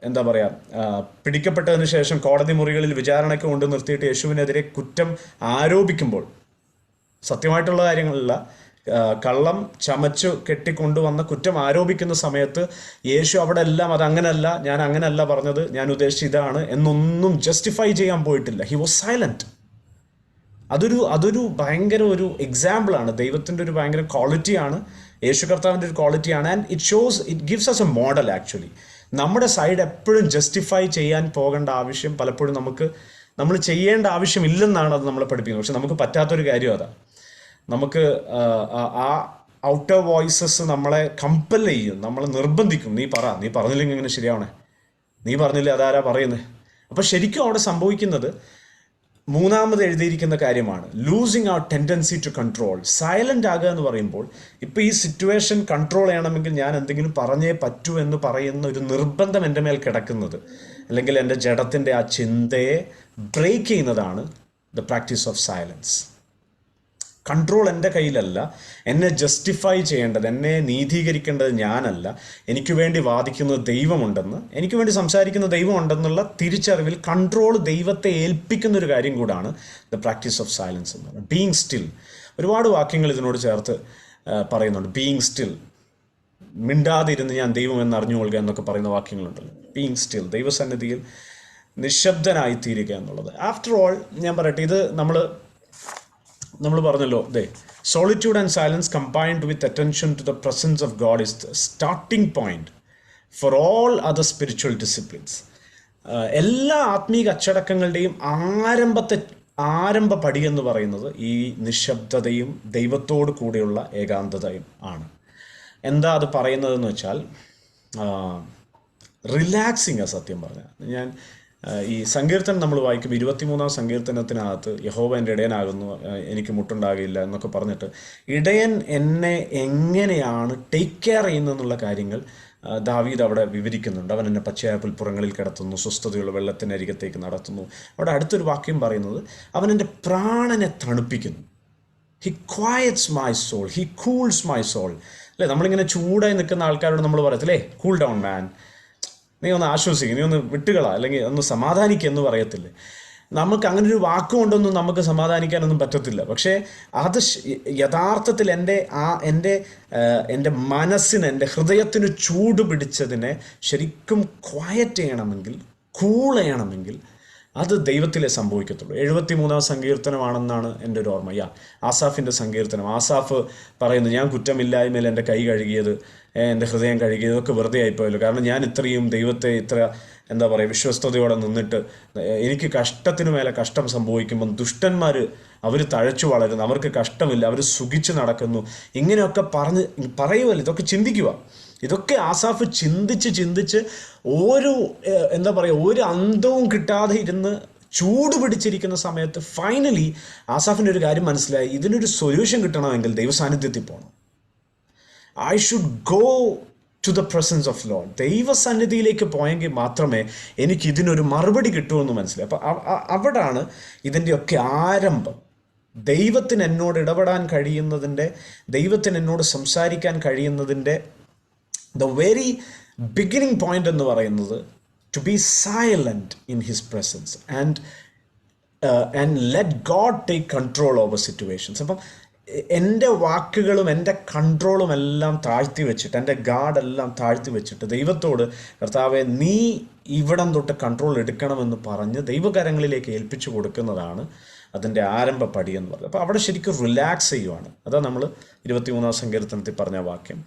എന്താ പറയുക, പിടിക്കപ്പെട്ടതിന് ശേഷം കോടതി മുറികളിൽ വിചാരണയ്ക്ക് കൊണ്ട് നിർത്തിയിട്ട് യേശുവിനെതിരെ കുറ്റം ആരോപിക്കുമ്പോൾ, സത്യമായിട്ടുള്ള കാര്യങ്ങളല്ല, കള്ളം ചമച്ചു കെട്ടിക്കൊണ്ടുവന്ന കുറ്റം ആരോപിക്കുന്ന സമയത്ത് യേശു അവിടെ എല്ലാം അതങ്ങനല്ല, ഞാൻ അങ്ങനല്ല പറഞ്ഞത്, ഞാൻ ഉദ്ദേശിച്ച ഇതാണ് എന്നൊന്നും ജസ്റ്റിഫൈ ചെയ്യാൻ പോയിട്ടില്ല. He was silent. അതൊരു ഭയങ്കര ഒരു എക്സാമ്പിളാണ്, ദൈവത്തിൻ്റെ ഒരു ഭയങ്കര ക്വാളിറ്റിയാണ്, യേശു കർത്താവിൻ്റെ ഒരു ക്വാളിറ്റിയാണ്. And it gives us a model. Actually നമ്മുടെ സൈഡ് എപ്പോഴും ജസ്റ്റിഫൈ ചെയ്യാൻ പോകേണ്ട ആവശ്യം പലപ്പോഴും നമ്മൾ ചെയ്യേണ്ട ആവശ്യമില്ലെന്നാണ് അത് നമ്മളെ പഠിപ്പിക്കുന്നത്. പക്ഷെ നമുക്ക് പറ്റാത്തൊരു കാര്യം അതാ. നമുക്ക് ആ ഔട്ടർ വോയിസസ് നമ്മളെ കമ്പൽ ചെയ്യും, നമ്മളെ നിർബന്ധിക്കും. നീ പറഞ്ഞില്ലെങ്കിൽ എങ്ങനെ ശരിയാവണേ, നീ പറഞ്ഞില്ലേ അതാരാ പറയുന്നത്. അപ്പം ശരിക്കും അവിടെ സംഭവിക്കുന്നത് മൂന്നാമത് എഴുതിയിരിക്കുന്ന കാര്യമാണ്, losing our tendency to control. Silent ആകുക എന്ന് പറയുമ്പോൾ, ഇപ്പോൾ ഈ സിറ്റുവേഷൻ കൺട്രോൾ ചെയ്യണമെങ്കിൽ ഞാൻ എന്തെങ്കിലും പറഞ്ഞേ പറ്റൂ എന്ന് പറയുന്ന ഒരു നിർബന്ധം എൻ്റെ മേൽ കിടക്കുന്നത്, അല്ലെങ്കിൽ എൻ്റെ ജഡത്തിൻ്റെ ആ ചിന്തയെ ബ്രേക്ക് ചെയ്യുന്നതാണ് the practice of silence. Control എൻ്റെ കയ്യിലല്ല. എന്നെ ജസ്റ്റിഫൈ ചെയ്യേണ്ടത്, എന്നെ നീതീകരിക്കേണ്ടത് ഞാനല്ല. എനിക്ക് വേണ്ടി വാദിക്കുന്നത് ദൈവമുണ്ടെന്ന്, എനിക്ക് വേണ്ടി സംസാരിക്കുന്ന ദൈവമുണ്ടെന്നുള്ള തിരിച്ചറിവിൽ കൺട്രോൾ ദൈവത്തെ ഏൽപ്പിക്കുന്നൊരു കാര്യം കൂടാണ് ദ പ്രാക്ടീസ് ഓഫ് സൈലൻസ് എന്ന് പറയുന്നത്. ബീയിങ് സ്റ്റിൽ, ഒരുപാട് വാക്യങ്ങൾ ഇതിനോട് ചേർത്ത് പറയുന്നുണ്ട്. ബീയിങ് സ്റ്റിൽ, മിണ്ടാതിരുന്ന് ഞാൻ ദൈവം എന്നറിഞ്ഞുകൊള്ളുക എന്നൊക്കെ പറയുന്ന വാക്യങ്ങളുണ്ടല്ലോ. ബീയിങ് സ്റ്റിൽ, ദൈവസന്നിധിയിൽ നിശബ്ദനായിത്തീരുക എന്നുള്ളത്. ആഫ്റ്റർ ഓൾ ഞാൻ പറയട്ടെ, ഇത് നമ്മൾ പറഞ്ഞല്ലോ, solitude and silence combined with attention to the presence of God is the starting point for all other spiritual disciplines. എല്ലാ ആത്മീക അച്ചടക്കങ്ങളുടെയും ആരംഭ പടി എന്ന് പറയുന്നത് ഈ നിശബ്ദതയും ദൈവത്തോട് കൂടെയുള്ള ഏകാന്തതയും ആണ്. എന്താ അത് പറയുന്നതെന്ന് വെച്ചാൽ, റിലാക്സിങ്. സത്യം പറഞ്ഞാൽ ഞാൻ ഈ സങ്കീർത്തനം നമ്മൾ വായിക്കും, 23-ാം സങ്കീർത്തനത്തിനകത്ത് യഹോവ എൻ്റെ ഇടയനാകുന്നു, എനിക്ക് മുട്ടുണ്ടാകില്ല എന്നൊക്കെ പറഞ്ഞിട്ട് ഇടയൻ എന്നെ എങ്ങനെയാണ് ടേക്ക് കെയർ ചെയ്യുന്നതെന്നുള്ള കാര്യങ്ങൾ ദാവീദ് അവിടെ വിവരിക്കുന്നുണ്ട്. അവൻ എന്നെ പച്ചയായ പുൽപ്പുറങ്ങളിൽ കിടത്തുന്നു, സ്വസ്ഥതയുള്ള വെള്ളത്തിനരികത്തേക്ക് നടത്തുന്നു. അവിടെ അടുത്തൊരു വാക്യം പറയുന്നത്, അവൻ എൻ്റെ പ്രാണനെ തണുപ്പിക്കുന്നു. He quiets my soul, he cools my soul. അല്ലേ, നമ്മളിങ്ങനെ ചൂടായി നിൽക്കുന്ന ആൾക്കാരോട് നമ്മൾ പറയത്തില്ലേ, കൂൾ ഡൗൺ മാൻ, നീ ഒന്ന് ആശ്വസിക്കുക, നീ ഒന്ന് വിട്ടുകളാ, അല്ലെങ്കിൽ ഒന്ന് സമാധാനിക്കുക എന്ന് പറയത്തില്ലേ. നമുക്ക് അങ്ങനെ ഒരു വാക്കുകൊണ്ടൊന്നും നമുക്ക് സമാധാനിക്കാനൊന്നും പറ്റത്തില്ല. പക്ഷേ അത് യഥാർത്ഥത്തിൽ എൻ്റെ മനസ്സിന്, എൻ്റെ ഹൃദയത്തിന് ചൂട് പിടിച്ചതിനെ ശരിക്കും ക്വയറ്റ് ചെയ്യണമെങ്കിൽ, കൂൾ ചെയ്യണമെങ്കിൽ അത് ദൈവത്തിലേ സംഭവിക്കത്തുള്ളൂ. 73-ാം സങ്കീർത്തനമാണെന്നാണ് എൻ്റെ ഒരു ഓർമ്മ. ആസാഫിൻ്റെ സങ്കീർത്തനം. ആസാഫ് പറയുന്നു, ഞാൻ കുറ്റമില്ലായ്മയിൽ എൻ്റെ കൈ കഴുകിയത്, എൻ്റെ ഹൃദയം കഴുകിയത് ഇതൊക്കെ വെറുതെ ആയിപ്പോയല്ലോ. കാരണം ഞാൻ ഇത്രയും ദൈവത്തെ എന്താ പറയുക, വിശ്വസ്തയോടെ നിന്നിട്ട് എനിക്ക് കഷ്ടത്തിനു മേലെ കഷ്ടം സംഭവിക്കുമ്പം ദുഷ്ടന്മാർ അവർ തഴച്ചു വളരുന്നു, അവർക്ക് കഷ്ടമില്ല, അവർ സുഖിച്ച് നടക്കുന്നു, ഇങ്ങനെയൊക്കെ പറയുമല്ലോ. ഇതൊക്കെ ചിന്തിക്കുക. ഇതൊക്കെ ആസാഫ് ചിന്തിച്ച് എന്താ പറയുക, ഒരു അന്തവും കിട്ടാതെ ഇരുന്ന് ചൂട് പിടിച്ചിരിക്കുന്ന സമയത്ത് ഫൈനലി ആസാഫിൻ്റെ ഒരു കാര്യം മനസ്സിലായി, ഇതിനൊരു സൊല്യൂഷൻ കിട്ടണമെങ്കിൽ ദൈവസാന്നിധ്യത്തിൽ പോകണം. I should go to the presence of Lord. ദൈവസന്നിധിയിലേക്ക് പോയെങ്കിൽ മാത്രമേ എനിക്ക് ഇതിനൊരു മറുപടി കിട്ടുമെന്ന് മനസ്സിലായി. അപ്പം അവിടാണ് ഇതിൻ്റെയൊക്കെ ആരംഭം. ദൈവത്തിന് എന്നോട് ഇടപെടാൻ കഴിയുന്നതിൻ്റെ, ദൈവത്തിന് എന്നോട് സംസാരിക്കാൻ കഴിയുന്നതിൻ്റെ the very beginning point എന്ന് പറയുന്നത് to be silent in his presence and let God take control over situations. അപ്പം എൻ്റെ വാക്കുകളും എൻ്റെ കൺട്രോളും എല്ലാം താഴ്ത്തി വെച്ചിട്ട്, എൻ്റെ ഗാർഡെല്ലാം താഴ്ത്തി വെച്ചിട്ട് ദൈവത്തോട്, കർത്താവെ നീ ഇവിടം തൊട്ട് കൺട്രോൾ എടുക്കണമെന്ന് പറഞ്ഞ് ദൈവകരങ്ങളിലേക്ക് ഏൽപ്പിച്ചു കൊടുക്കുന്നതാണ് അതിൻ്റെ ആരംഭപ്പടി എന്ന് പറയുന്നത്. അപ്പോൾ അവിടെ ശരിക്കും റിലാക്സ് ചെയ്യുവാണ്. അതാ നമ്മൾ 23-ാം സങ്കീർത്തനത്തിൽ പറഞ്ഞ വാക്യം,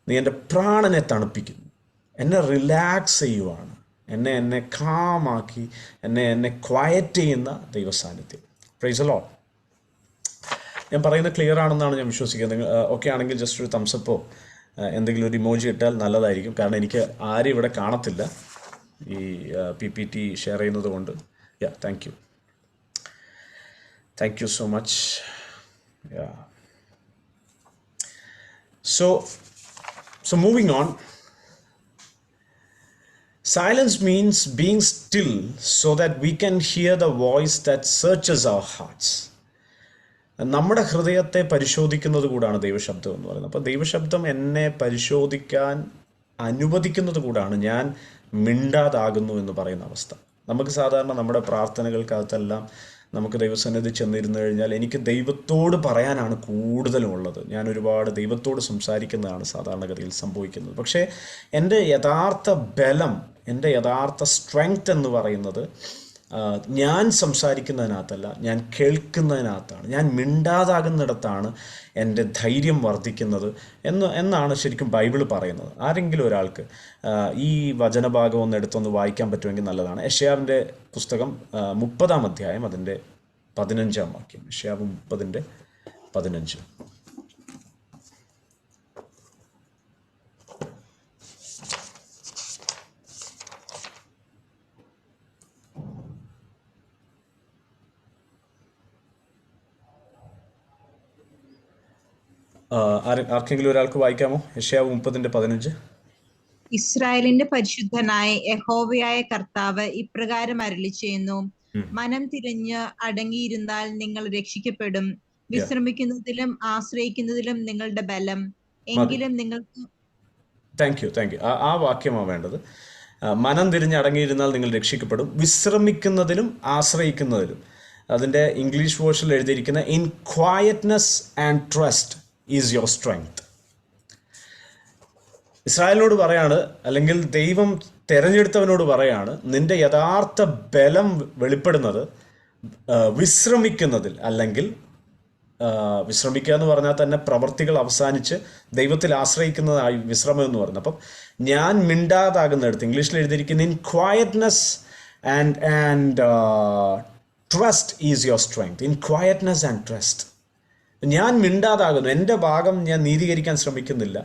നീ എൻ്റെ പ്രാണനെ തണുപ്പിക്കുന്നു, എന്നെ റിലാക്സ് ചെയ്യുവാണ്, എന്നെ കാമാക്കി എന്നെ ക്വയറ്റ് ചെയ്യുന്ന ദൈവസാന്നിധ്യം. Praise the Lord. ഞാൻ പറയുന്നത് ക്ലിയർ ആണെന്നാണ് ഞാൻ വിശ്വസിക്കുന്നത്. ഓക്കെ ആണെങ്കിൽ ജസ്റ്റ് ഒരു തംസപ്പോ എന്തെങ്കിലും ഒരു ഇമോജി ഇട്ടാൽ നല്ലതായിരിക്കും. കാരണം എനിക്ക് ആരും ഇവിടെ കാണത്തില്ല ഈ PPT ഷെയർ ചെയ്യുന്നത് കൊണ്ട്. Thank you so much. So moving on, silence means being still so that we can hear the voice that searches our hearts. നമ്മുടെ ഹൃദയത്തെ പരിശോധിക്കുന്നത് കൂടാണ് ദൈവശബ്ദം എന്ന് പറയുന്നത്. അപ്പോൾ ദൈവശബ്ദം എന്നെ പരിശോധിക്കാൻ അനുവദിക്കുന്നത് കൂടാണ് ഞാൻ മിണ്ടാതാകുന്നു എന്ന് പറയുന്ന അവസ്ഥ. നമുക്ക് സാധാരണ നമ്മുടെ പ്രാർത്ഥനകൾക്കകത്തെല്ലാം നമുക്ക് ദൈവസന്നിധി ചെന്നിരുന്നു കഴിഞ്ഞാൽ എനിക്ക് ദൈവത്തോട് പറയാനാണ് കൂടുതലും ഉള്ളത്. ഞാൻ ഒരുപാട് ദൈവത്തോട് സംസാരിക്കുന്നതാണ് സാധാരണഗതിയിൽ സംഭവിക്കുന്നത്. പക്ഷേ എൻ്റെ യഥാർത്ഥ ബലം, എൻ്റെ യഥാർത്ഥ സ്ട്രെങ്ത് എന്ന് പറയുന്നത് ഞാൻ സംസാരിക്കുന്നതിനകത്തല്ല, ഞാൻ കേൾക്കുന്നതിനകത്താണ്, ഞാൻ മിണ്ടാതാകുന്നിടത്താണ് എൻ്റെ ധൈര്യം വർദ്ധിക്കുന്നത് എന്നാണ് ശരിക്കും ബൈബിൾ പറയുന്നത്. ആരെങ്കിലും ഒരാൾക്ക് ഈ വചനഭാഗം ഒന്ന് എടുത്തൊന്ന് വായിക്കാൻ പറ്റുമെങ്കിൽ നല്ലതാണ്. യെശയ്യാവിൻ്റെ പുസ്തകം 30-ാം അധ്യായം അതിൻ്റെ 15-ാം വാക്യം. യെശയ്യാവ് 30:15. ആർക്കെങ്കിലും ഒരാൾക്ക് വായിക്കാമോ? യെശയ്യാവ് 30:15. ഇസ്രായേലിന്റെ പരിശുദ്ധനായ യഹോവയായ കർത്താവ് ഇപ്രകാരം അരുളിച്ചെയ്യുന്നു, മനം തിരിഞ്ഞ് അടങ്ങിയിരുന്നാൽ നിങ്ങൾ രക്ഷിക്കപ്പെടും. വിശ്രമിക്കുന്നതിലും ആശ്രയിക്കുന്നതിലും നിങ്ങളുടെ ബലം. എങ്കിലും നിങ്ങൾക്ക് താങ്ക് യു. ആ വാക്യമാണ് വേണ്ടത്. മനം തിരിഞ്ഞ് അടങ്ങിയിരുന്നാൽ നിങ്ങൾ രക്ഷിക്കപ്പെടും, വിശ്രമിക്കുന്നതിലും ആശ്രയിക്കുന്നതിലും. അതിൻ്റെ ഇംഗ്ലീഷ് വേർഷനിൽ എഴുതിയിരിക്കുന്ന in quietness and trust is your strength. ഇസ്രായേലിനോട് പറയാണ്, അല്ലെങ്കിൽ ദൈവം തിരഞ്ഞെടുത്തവനോട് പറയാണ്, നിന്റെ യഥാർത്ഥ ബലം വെളിപ്പെടുന്നത് വിശ്രമിക്കുന്നതിൽ, അല്ലെങ്കിൽ വിശ്രമിക്കുക എന്ന് പറഞ്ഞാൽ തന്നെ പ്രവർത്തികൾ അവസാനിച്ച് ദൈവത്തിൽ ആശ്രയിക്കുന്നതായി വിശ്രമം എന്ന് പറയുന്നത്. അപ്പം ഞാൻ മിണ്ടാതാകുന്നിടത്ത് ഇംഗ്ലീഷിൽ എഴുതിയിരിക്കുന്ന in quietness and trust is your strength. In quietness and trust. ഞാൻ മിണ്ടാതാകുന്നു, എൻ്റെ ഭാഗം ഞാൻ നീതീകരിക്കാൻ ശ്രമിക്കുന്നില്ല,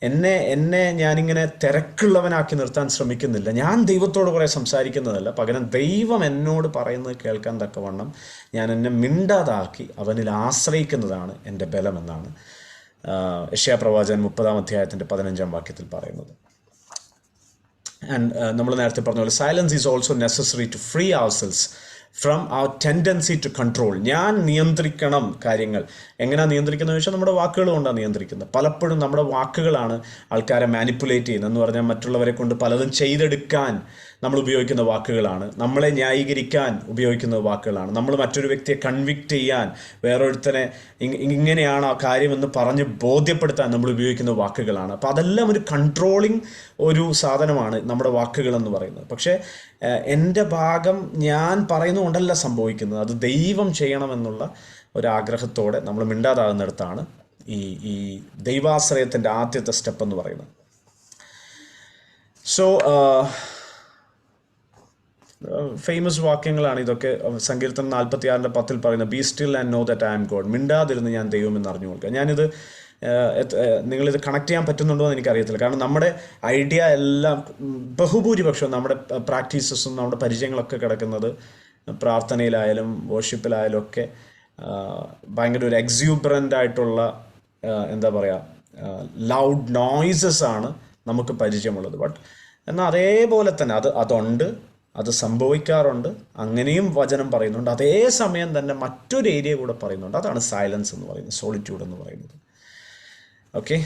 എന്നെ ഞാനിങ്ങനെ തിരക്കുള്ളവനാക്കി നിർത്താൻ ശ്രമിക്കുന്നില്ല, ഞാൻ ദൈവത്തോട് കുറേ സംസാരിക്കുന്നതല്ല, പകരം ദൈവം എന്നോട് പറയുന്നത് കേൾക്കാൻ തക്കവണ്ണം ഞാൻ എന്നെ മിണ്ടാതാക്കി അവനിൽ ആശ്രയിക്കുന്നതാണ് എൻ്റെ ബലമെന്നാണ് യെശയ്യാ പ്രവാചകൻ 30-ാം അധ്യായത്തിൻ്റെ 15-ാം വാക്യത്തിൽ പറയുന്നത്. ആൻഡ് നമ്മൾ നേരത്തെ പറഞ്ഞ പോലെ silence is also necessary to free ourselves from our tendency to control. ഞാൻ നിയന്ത്രിക്കണം കാര്യങ്ങൾ. എങ്ങനെയാണ് നിയന്ത്രിക്കുന്നത് ചോദിച്ചാൽ നമ്മുടെ വാക്കുകൾ കൊണ്ടാണ് നിയന്ത്രിക്കുന്നത്. പലപ്പോഴും നമ്മുടെ വാക്കുകളാണ് ആൾക്കാരെ മാനിപ്പുലേറ്റ് ചെയ്യുന്നത്. എന്ന് പറഞ്ഞാൽ മറ്റുള്ളവരെ കൊണ്ട് പലതും ചെയ്തെടുക്കാൻ നമ്മൾ ഉപയോഗിക്കുന്ന വാക്കുകളാണ്, നമ്മളെ ന്യായീകരിക്കാൻ ഉപയോഗിക്കുന്ന വാക്കുകളാണ്, നമ്മൾ മറ്റൊരു വ്യക്തിയെ കൺവിക്റ്റ് ചെയ്യാൻ, വേറൊരുത്തനെ ഇങ്ങനെയാണ് ആ കാര്യമെന്ന് പറഞ്ഞ് ബോധ്യപ്പെടുത്താൻ നമ്മൾ ഉപയോഗിക്കുന്ന വാക്കുകളാണ്. അപ്പോൾ അതെല്ലാം ഒരു കൺട്രോളിങ് ഒരു സാധനമാണ് നമ്മുടെ വാക്കുകൾ എന്ന് പറയുന്നത്. പക്ഷേ എൻ്റെ ഭാഗം ഞാൻ പറയുന്നതുകൊണ്ടല്ല സംഭവിക്കുന്നത്, അത് ദൈവം ചെയ്യണമെന്നുള്ള ഒരാഗ്രഹത്തോടെ നമ്മൾ മിണ്ടാതാകുന്നിടത്താണ് ഈ ദൈവാശ്രയത്തിൻ്റെ ആദ്യത്തെ സ്റ്റെപ്പ് എന്ന് പറയുന്നത്. സോ ഫേമസ് വാക്യങ്ങളാണ് ഇതൊക്കെ. സങ്കീർത്തനം 46:10 പറയുന്ന be still and know that I am God. മിണ്ടാതിരുന്ന് ഞാൻ ദൈവമെന്ന് അറിഞ്ഞു കൊടുക്കുക. ഞാനിത് നിങ്ങളിത് കണക്ട് ചെയ്യാൻ പറ്റുന്നുണ്ടോ എന്ന് എനിക്കറിയത്തില്ല. കാരണം നമ്മുടെ ഐഡിയ എല്ലാം, ബഹുഭൂരിപക്ഷം നമ്മുടെ പ്രാക്ടീസസും നമ്മുടെ പരിചയങ്ങളൊക്കെ കിടക്കുന്നത് പ്രാർത്ഥനയിലായാലും വർഷിപ്പിലായാലും ഒക്കെ ഭയങ്കര ഒരു എക്സ്യൂബറൻ്റ് ആയിട്ടുള്ള എന്താ പറയുക, ലൗഡ് നോയ്സസ് ആണ് നമുക്ക് പരിചയമുള്ളത്. ബട്ട് എന്നാൽ അതേപോലെ തന്നെ അതുണ്ട്, അത് സംഭവിക്കാറുണ്ട്, അങ്ങനെയും വചനം പറയുന്നുണ്ട്. അതേ സമയം തന്നെ മറ്റൊരു ഏരിയ കൂടെ പറയുന്നുണ്ട്. അതാണ് സൈലൻസ് എന്ന് പറയുന്നത്, സോളിറ്റ്യൂഡ് എന്ന് പറയുന്നത്. Okay,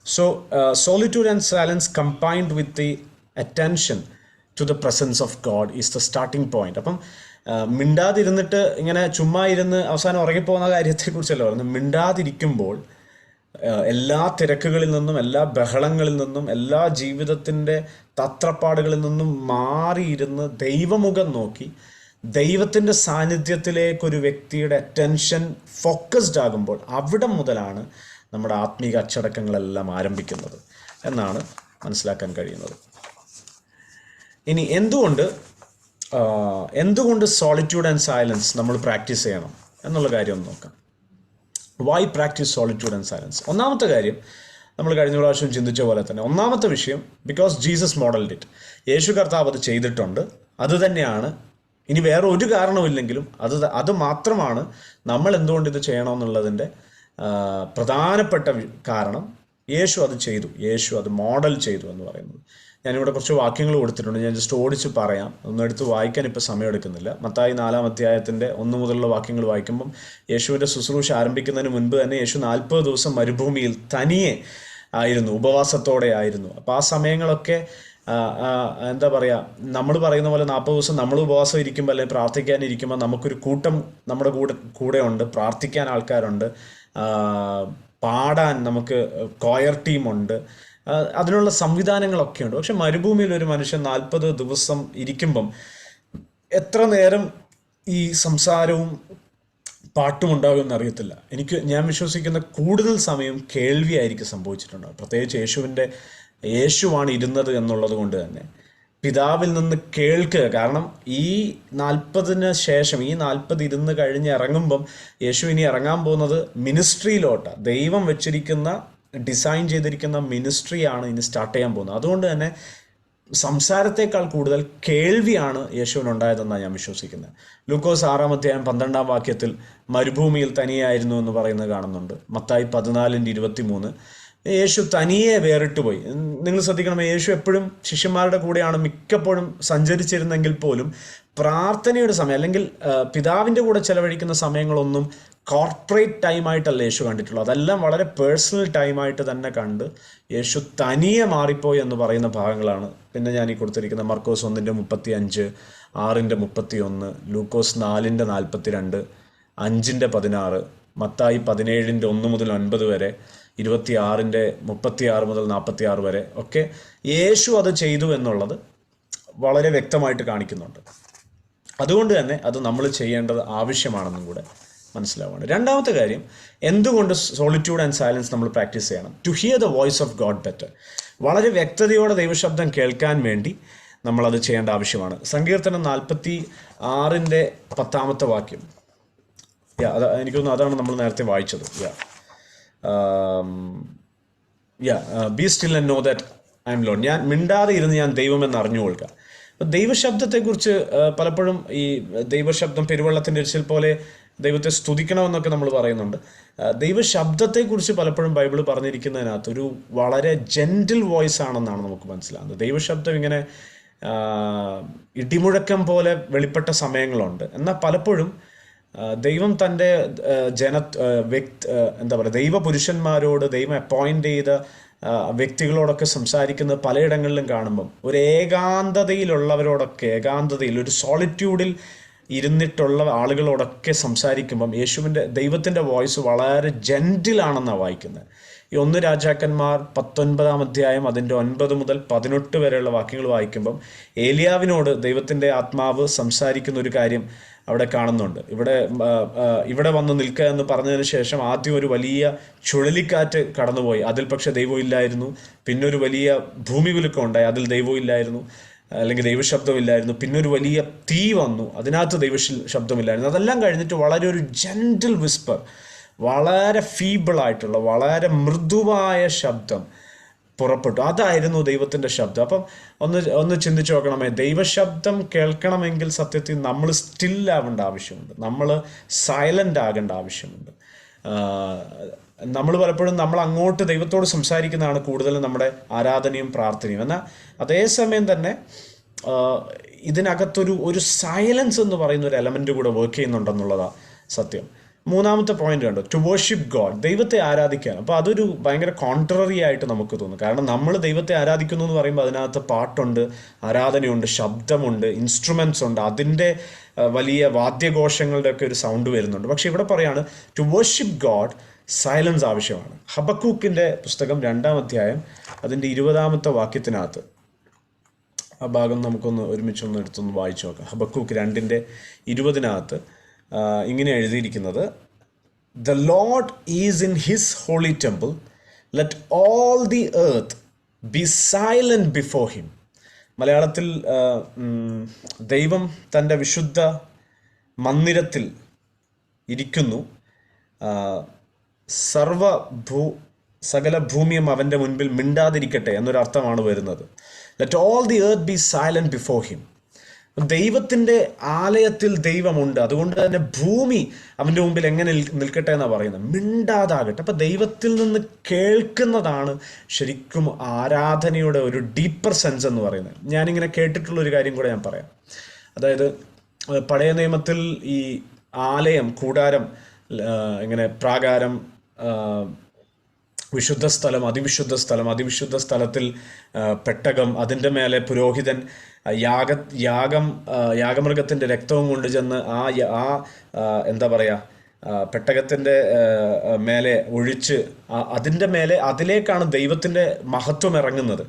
so solitude and silence combined with the attention to the presence of God is the starting point. അപ്പം മിണ്ടാതിരുന്നിട്ട് ഇങ്ങനെ ചുമ്മാ ഇരുന്ന് അവസാനം ഉറങ്ങിപ്പോകുന്ന കാര്യത്തെക്കുറിച്ചല്ല പറയുന്നത്. മിണ്ടാതിരിക്കുമ്പോൾ എല്ലാ തിരക്കുകളിൽ നിന്നും, എല്ലാ ബഹളങ്ങളിൽ നിന്നും, എല്ലാ ജീവിതത്തിൻ്റെ തത്രപ്പാടുകളിൽ നിന്നും മാറിയിരുന്ന് ദൈവമുഖം നോക്കി ദൈവത്തിൻ്റെ സാന്നിധ്യത്തിലേക്കൊരു വ്യക്തിയുടെ അറ്റൻഷൻ ഫോക്കസ്ഡ് ആകുമ്പോൾ അവിടെ മുതലാണ് നമ്മുടെ ആത്മീക അച്ചടക്കങ്ങളെല്ലാം ആരംഭിക്കുന്നത് എന്നാണ് മനസ്സിലാക്കാൻ കഴിയുന്നത്. ഇനി എന്തുകൊണ്ട് സോളിറ്റ്യൂഡ് ആൻഡ് സൈലൻസ് നമ്മൾ പ്രാക്ടീസ് ചെയ്യണം എന്നുള്ള കാര്യം ഒന്ന് നോക്കാം. Why practise solitude and silence? ഒന്നാമത്തെ കാര്യം, നമ്മൾ കഴിഞ്ഞ പ്രാവശ്യം ചിന്തിച്ച പോലെ തന്നെ ഒന്നാമത്തെ വിഷയം, ബിക്കോസ് ജീസസ് മോഡൽഡ് ഇറ്റ്. യേശു കർത്താവ് അത് ചെയ്തിട്ടുണ്ട്. അത് തന്നെയാണ്, ഇനി വേറെ ഒരു കാരണമില്ലെങ്കിലും അത് മാത്രമാണ് നമ്മൾ എന്തുകൊണ്ട് ഇത് ചെയ്യണമെന്നുള്ളതിൻ്റെ പ്രധാനപ്പെട്ട കാരണം. യേശു അത് ചെയ്തു, യേശു അത് മോഡൽ ചെയ്തു എന്ന് പറയുന്നത്. ഞാനിവിടെ കുറച്ച് വാക്യങ്ങൾ കൊടുത്തിട്ടുണ്ട്, ഞാൻ ജസ്റ്റ് ഓടിച്ച് പറയാം, ഒന്നും എടുത്ത് വായിക്കാൻ ഇപ്പോൾ സമയം എടുക്കുന്നില്ല. മത്തായി 4-ാം അധ്യായത്തിൻ്റെ 1 മുതലുള്ള വാക്യങ്ങൾ വായിക്കുമ്പം യേശുവിൻ്റെ ശുശ്രൂഷ ആരംഭിക്കുന്നതിന് മുൻപ് തന്നെ യേശു 40 ദിവസം മരുഭൂമിയിൽ തനിയെ ആയിരുന്നു, ഉപവാസത്തോടെ ആയിരുന്നു. അപ്പോൾ ആ സമയങ്ങളൊക്കെ എന്താ പറയുക, നമ്മൾ പറയുന്ന പോലെ 40 ദിവസം നമ്മൾ ഉപവാസം ഇരിക്കുമ്പോൾ അല്ലെങ്കിൽ പ്രാർത്ഥിക്കാനിരിക്കുമ്പോൾ നമുക്കൊരു കൂട്ടം നമ്മുടെ കൂടെ ഉണ്ട്, പ്രാർത്ഥിക്കാൻ ആൾക്കാരുണ്ട്, പാടാൻ നമുക്ക് കൊയർ ടീമുണ്ട്, അതിനുള്ള സംവിധാനങ്ങളൊക്കെ ഉണ്ട്. പക്ഷെ മരുഭൂമിയിൽ ഒരു മനുഷ്യൻ 40 ദിവസം ഇരിക്കുമ്പം എത്ര നേരം ഈ സംസാരവും പാട്ടും ഉണ്ടാകുമെന്ന് അറിയത്തില്ല. ഞാൻ വിശ്വസിക്കുന്ന കൂടുതൽ സമയം കേൾവിയായിരിക്കും സംഭവിച്ചിട്ടുണ്ടാകും. പ്രത്യേകിച്ച് യേശുവാണ് ഇരുന്നത് എന്നുള്ളത് കൊണ്ട് തന്നെ പിതാവിൽ നിന്ന് കേൾക്കുക. കാരണം ഈ 40 ശേഷം, ഈ 40 ഇരുന്ന് കഴിഞ്ഞ് ഇറങ്ങുമ്പം യേശു ഇനി ഇറങ്ങാൻ പോകുന്നത് മിനിസ്ട്രിയിലോട്ടാണ്. ദൈവം വെച്ചിരിക്കുന്ന, ഡിസൈൻ ചെയ്തിരിക്കുന്ന മിനിസ്ട്രിയാണ് ഇനി സ്റ്റാർട്ട് ചെയ്യാൻ പോകുന്നത്. അതുകൊണ്ട് തന്നെ സംസാരത്തേക്കാൾ കൂടുതൽ കേൾവിയാണ് യേശുവിനുണ്ടായതെന്നാണ് ഞാൻ വിശ്വസിക്കുന്നത്. ലൂക്കോസ് 6-ാം അധ്യായം 12-ാം വാക്യത്തിൽ മരുഭൂമിയിൽ തനിയായിരുന്നു എന്ന് പറയുന്നത് കാണുന്നുണ്ട്. മത്തായി 14:23 യേശു തനിയെ വേറിട്ട് പോയി. നിങ്ങൾ ശ്രദ്ധിക്കണം, യേശു എപ്പോഴും ശിഷ്യന്മാരുടെ കൂടെയാണ് മിക്കപ്പോഴും സഞ്ചരിച്ചിരുന്നെങ്കിൽ പോലും പ്രാർത്ഥനയുടെ സമയം അല്ലെങ്കിൽ പിതാവിൻ്റെ കൂടെ ചെലവഴിക്കുന്ന സമയങ്ങളൊന്നും കോർപ്പറേറ്റ് ടൈമായിട്ടല്ല യേശു കണ്ടിട്ടുള്ളത്. അതെല്ലാം വളരെ പേഴ്സണൽ ടൈമായിട്ട് തന്നെ കണ്ട് യേശു തനിയെ മാറിപ്പോയി എന്ന് പറയുന്ന ഭാഗങ്ങളാണ്. പിന്നെ ഞാൻ ഈ കൊടുത്തിരിക്കുന്ന മർക്കോസ് 1:35, 6:31, ലൂക്കോസ് 4:42, 5:16, മത്തായി 17:1 മുതൽ 9 വരെ, 26:36 മുതൽ 46 വരെ ഒക്കെ യേശു അത് ചെയ്തു എന്നുള്ളത് വളരെ വ്യക്തമായിട്ട് കാണിക്കുന്നുണ്ട്. അതുകൊണ്ട് തന്നെ അത് നമ്മൾ ചെയ്യേണ്ടത് ആവശ്യമാണെന്നും കൂടെ മനസ്സിലാവുകയാണ്. രണ്ടാമത്തെ കാര്യം, എന്തുകൊണ്ട് സോളിറ്റ്യൂഡ് ആൻഡ് സൈലൻസ് നമ്മൾ പ്രാക്ടീസ് ചെയ്യണം? To hear the voice of God better. വളരെ വ്യക്തതയോടെ ദൈവശബ്ദം കേൾക്കാൻ വേണ്ടി നമ്മളത് ചെയ്യേണ്ട ആവശ്യമാണ്. സങ്കീർത്തനം 46:10 വാക്യം, എനിക്ക് തോന്നുന്നു അതാണ് നമ്മൾ നേരത്തെ വായിച്ചത്. B still and know that I M Lord. ഞാൻ മിണ്ടാതെ ഇരുന്ന് ഞാൻ ദൈവമെന്ന് അറിഞ്ഞുകൊള്ളുക. അപ്പോൾ ദൈവശബ്ദത്തെക്കുറിച്ച് പലപ്പോഴും ഈ ദൈവശബ്ദം പെരുവെള്ളത്തിൻ്റെ ഇരച്ചിൽ പോലെ ദൈവത്തെ സ്തുതിക്കണമെന്നൊക്കെ നമ്മൾ പറയുന്നുണ്ട്. ദൈവശബ്ദത്തെക്കുറിച്ച് പലപ്പോഴും ബൈബിൾ പറഞ്ഞിരിക്കുന്നതിനകത്ത് ഒരു വളരെ ജെൻറ്റിൽ വോയിസ് ആണെന്നാണ് നമുക്ക് മനസ്സിലാകുന്നത്. ദൈവശബ്ദം ഇങ്ങനെ ഇടിമുഴക്കം പോലെ വെളിപ്പെട്ട സമയങ്ങളുണ്ട്. എന്നാൽ പലപ്പോഴും ദൈവം തൻ്റെ എന്താ പറയുക, ദൈവപുരുഷന്മാരോട്, ദൈവം അപ്പോയിൻ്റ് ചെയ്ത വ്യക്തികളോടൊക്കെ സംസാരിക്കുന്നത് പലയിടങ്ങളിലും കാണുമ്പം ഒരു ഏകാന്തതയിലുള്ളവരോടൊക്കെ, ഒരു സോളിറ്റ്യൂഡിൽ ഇരുന്നിട്ടുള്ള ആളുകളോടൊക്കെ സംസാരിക്കുമ്പം ദൈവത്തിൻ്റെ വോയിസ് വളരെ ജെൻറ്റിലാണെന്നാണ് വായിക്കുന്നത്. ഈ 1 രാജാക്കന്മാർ 19-ാം അധ്യായം അതിൻ്റെ 9 മുതൽ 18 വരെയുള്ള വാക്യങ്ങൾ വായിക്കുമ്പം ഏലിയാവിനോട് ദൈവത്തിൻ്റെ ആത്മാവ് സംസാരിക്കുന്ന ഒരു കാര്യം അവിടെ കാണുന്നുണ്ട്. ഇവിടെ വന്ന് നിൽക്കുക എന്ന് പറഞ്ഞതിന് ശേഷം ആദ്യം ഒരു വലിയ ചുഴലിക്കാറ്റ് കടന്നുപോയി, അതിൽ പക്ഷെ ദൈവം ഇല്ലായിരുന്നു. പിന്നെ ഒരു വലിയ ഭൂമികുലുക്കം ഉണ്ടായി, അതിൽ ദൈവം ഇല്ലായിരുന്നു, അല്ലെങ്കിൽ ദൈവശബ്ദമില്ലായിരുന്നു. പിന്നെ ഒരു വലിയ തീ വന്നു, അതിനകത്ത് ദൈവശബ്ദമില്ലായിരുന്നു. അതെല്ലാം കഴിഞ്ഞിട്ട് വളരെ ഒരു ജെൻറ്റിൽ വിസ്പർ, വളരെ ഫീബിളായിട്ടുള്ള, വളരെ മൃദുവായ ശബ്ദം പുറപ്പെട്ടു. അതായിരുന്നു ദൈവത്തിൻ്റെ ശബ്ദം. അപ്പം ഒന്ന് ചിന്തിച്ച് നോക്കണമേ, ദൈവശബ്ദം കേൾക്കണമെങ്കിൽ സത്യത്തിൽ നമ്മൾ സ്റ്റില്ലാവേണ്ട ആവശ്യമുണ്ട്, നമ്മൾ സൈലൻ്റ് ആകേണ്ട ആവശ്യമുണ്ട്. നമ്മൾ പലപ്പോഴും നമ്മൾ അങ്ങോട്ട് ദൈവത്തോട് സംസാരിക്കുന്നതാണ് കൂടുതലും നമ്മുടെ ആരാധനയും പ്രാർത്ഥനയും. എന്നാൽ അതേസമയം തന്നെ ഇതിനകത്തൊരു സൈലൻസ് എന്ന് പറയുന്ന ഒരു എലമെൻ്റ് കൂടെ വർക്ക് ചെയ്യുന്നുണ്ടെന്നുള്ളതാണ് സത്യം. മൂന്നാമത്തെ പോയിന്റ് കണ്ടു, ടു വർഷിപ്പ് ഗോഡ്, ദൈവത്തെ ആരാധിക്കാൻ. അപ്പോൾ അതൊരു ഭയങ്കര കോൺട്രറി ആയിട്ട് നമുക്ക് തോന്നും. കാരണം നമ്മൾ ദൈവത്തെ ആരാധിക്കുന്നു എന്ന് പറയുമ്പോൾ അതിനകത്ത് പാട്ടുണ്ട്, ആരാധനയുണ്ട്, ശബ്ദമുണ്ട്, ഇൻസ്ട്രുമെൻറ്റ്സ് ഉണ്ട്, അതിൻ്റെ വലിയ വാദ്യഘോഷങ്ങളുടെ ഒക്കെ ഒരു സൗണ്ട് വരുന്നുണ്ട്. പക്ഷെ ഇവിടെ പറയാണ് ടു വർഷിപ്പ് ഗോഡ് സൈലൻസ് ആവശ്യമാണ്. ഹബക്കൂക്കിൻ്റെ പുസ്തകം 2-ാം അധ്യായം അതിൻ്റെ 20-ാമത്തെ വാക്യത്തിനകത്ത് ആ ഭാഗം നമുക്കൊന്ന് ഒരുമിച്ചൊന്ന് എടുത്തൊന്ന് വായിച്ചു നോക്കാം. ഹബക്കൂക്ക് 2:20 ഇങ്ങനെ എഴുതിയിരിക്കുന്നത്, the Lord is in his holy temple, let all the earth be silent before him. മലയാളത്തിൽ ദൈവം തൻ്റെ വിശുദ്ധ മന്ദിരത്തിൽ ഇരിക്കുന്നു, സകല ഭൂമിയും അവൻ്റെ മുൻപിൽ മിണ്ടാതിരിക്കട്ടെ എന്നൊരർത്ഥമാണ് വരുന്നത്. Let all the earth be silent before him. ദൈവത്തിൻ്റെ ആലയത്തിൽ ദൈവമുണ്ട്, അതുകൊണ്ട് തന്നെ ഭൂമി അവൻ്റെ മുമ്പിൽ എങ്ങനെ നിൽക്കട്ടെ എന്നാണ് പറയുന്നത്, മിണ്ടാതാകട്ടെ. അപ്പം ദൈവത്തിൽ നിന്ന് കേൾക്കുന്നതാണ് ശരിക്കും ആരാധനയുടെ ഒരു ഡീപ്പർ സെൻസ് എന്ന് പറയുന്നത്. ഞാനിങ്ങനെ കേട്ടിട്ടുള്ളൊരു കാര്യം കൂടെ ഞാൻ പറയാം. അതായത് പഴയ നിയമത്തിൽ ഈ ആലയം, കൂടാരം, ഇങ്ങനെ പ്രാകാരം, വിശുദ്ധ സ്ഥലം, അതിവിശുദ്ധ സ്ഥലത്തിൽ പെട്ടകം, അതിൻ്റെ മേലെ പുരോഹിതൻ യാഗമൃഗത്തിൻ്റെ രക്തവും കൊണ്ട് ചെന്ന് എന്താ പറയുക, പെട്ടകത്തിൻ്റെ മേലെ ഒഴിച്ച് അതിലേക്കാണ് ദൈവത്തിൻ്റെ മഹത്വം ഇറങ്ങുന്നത്.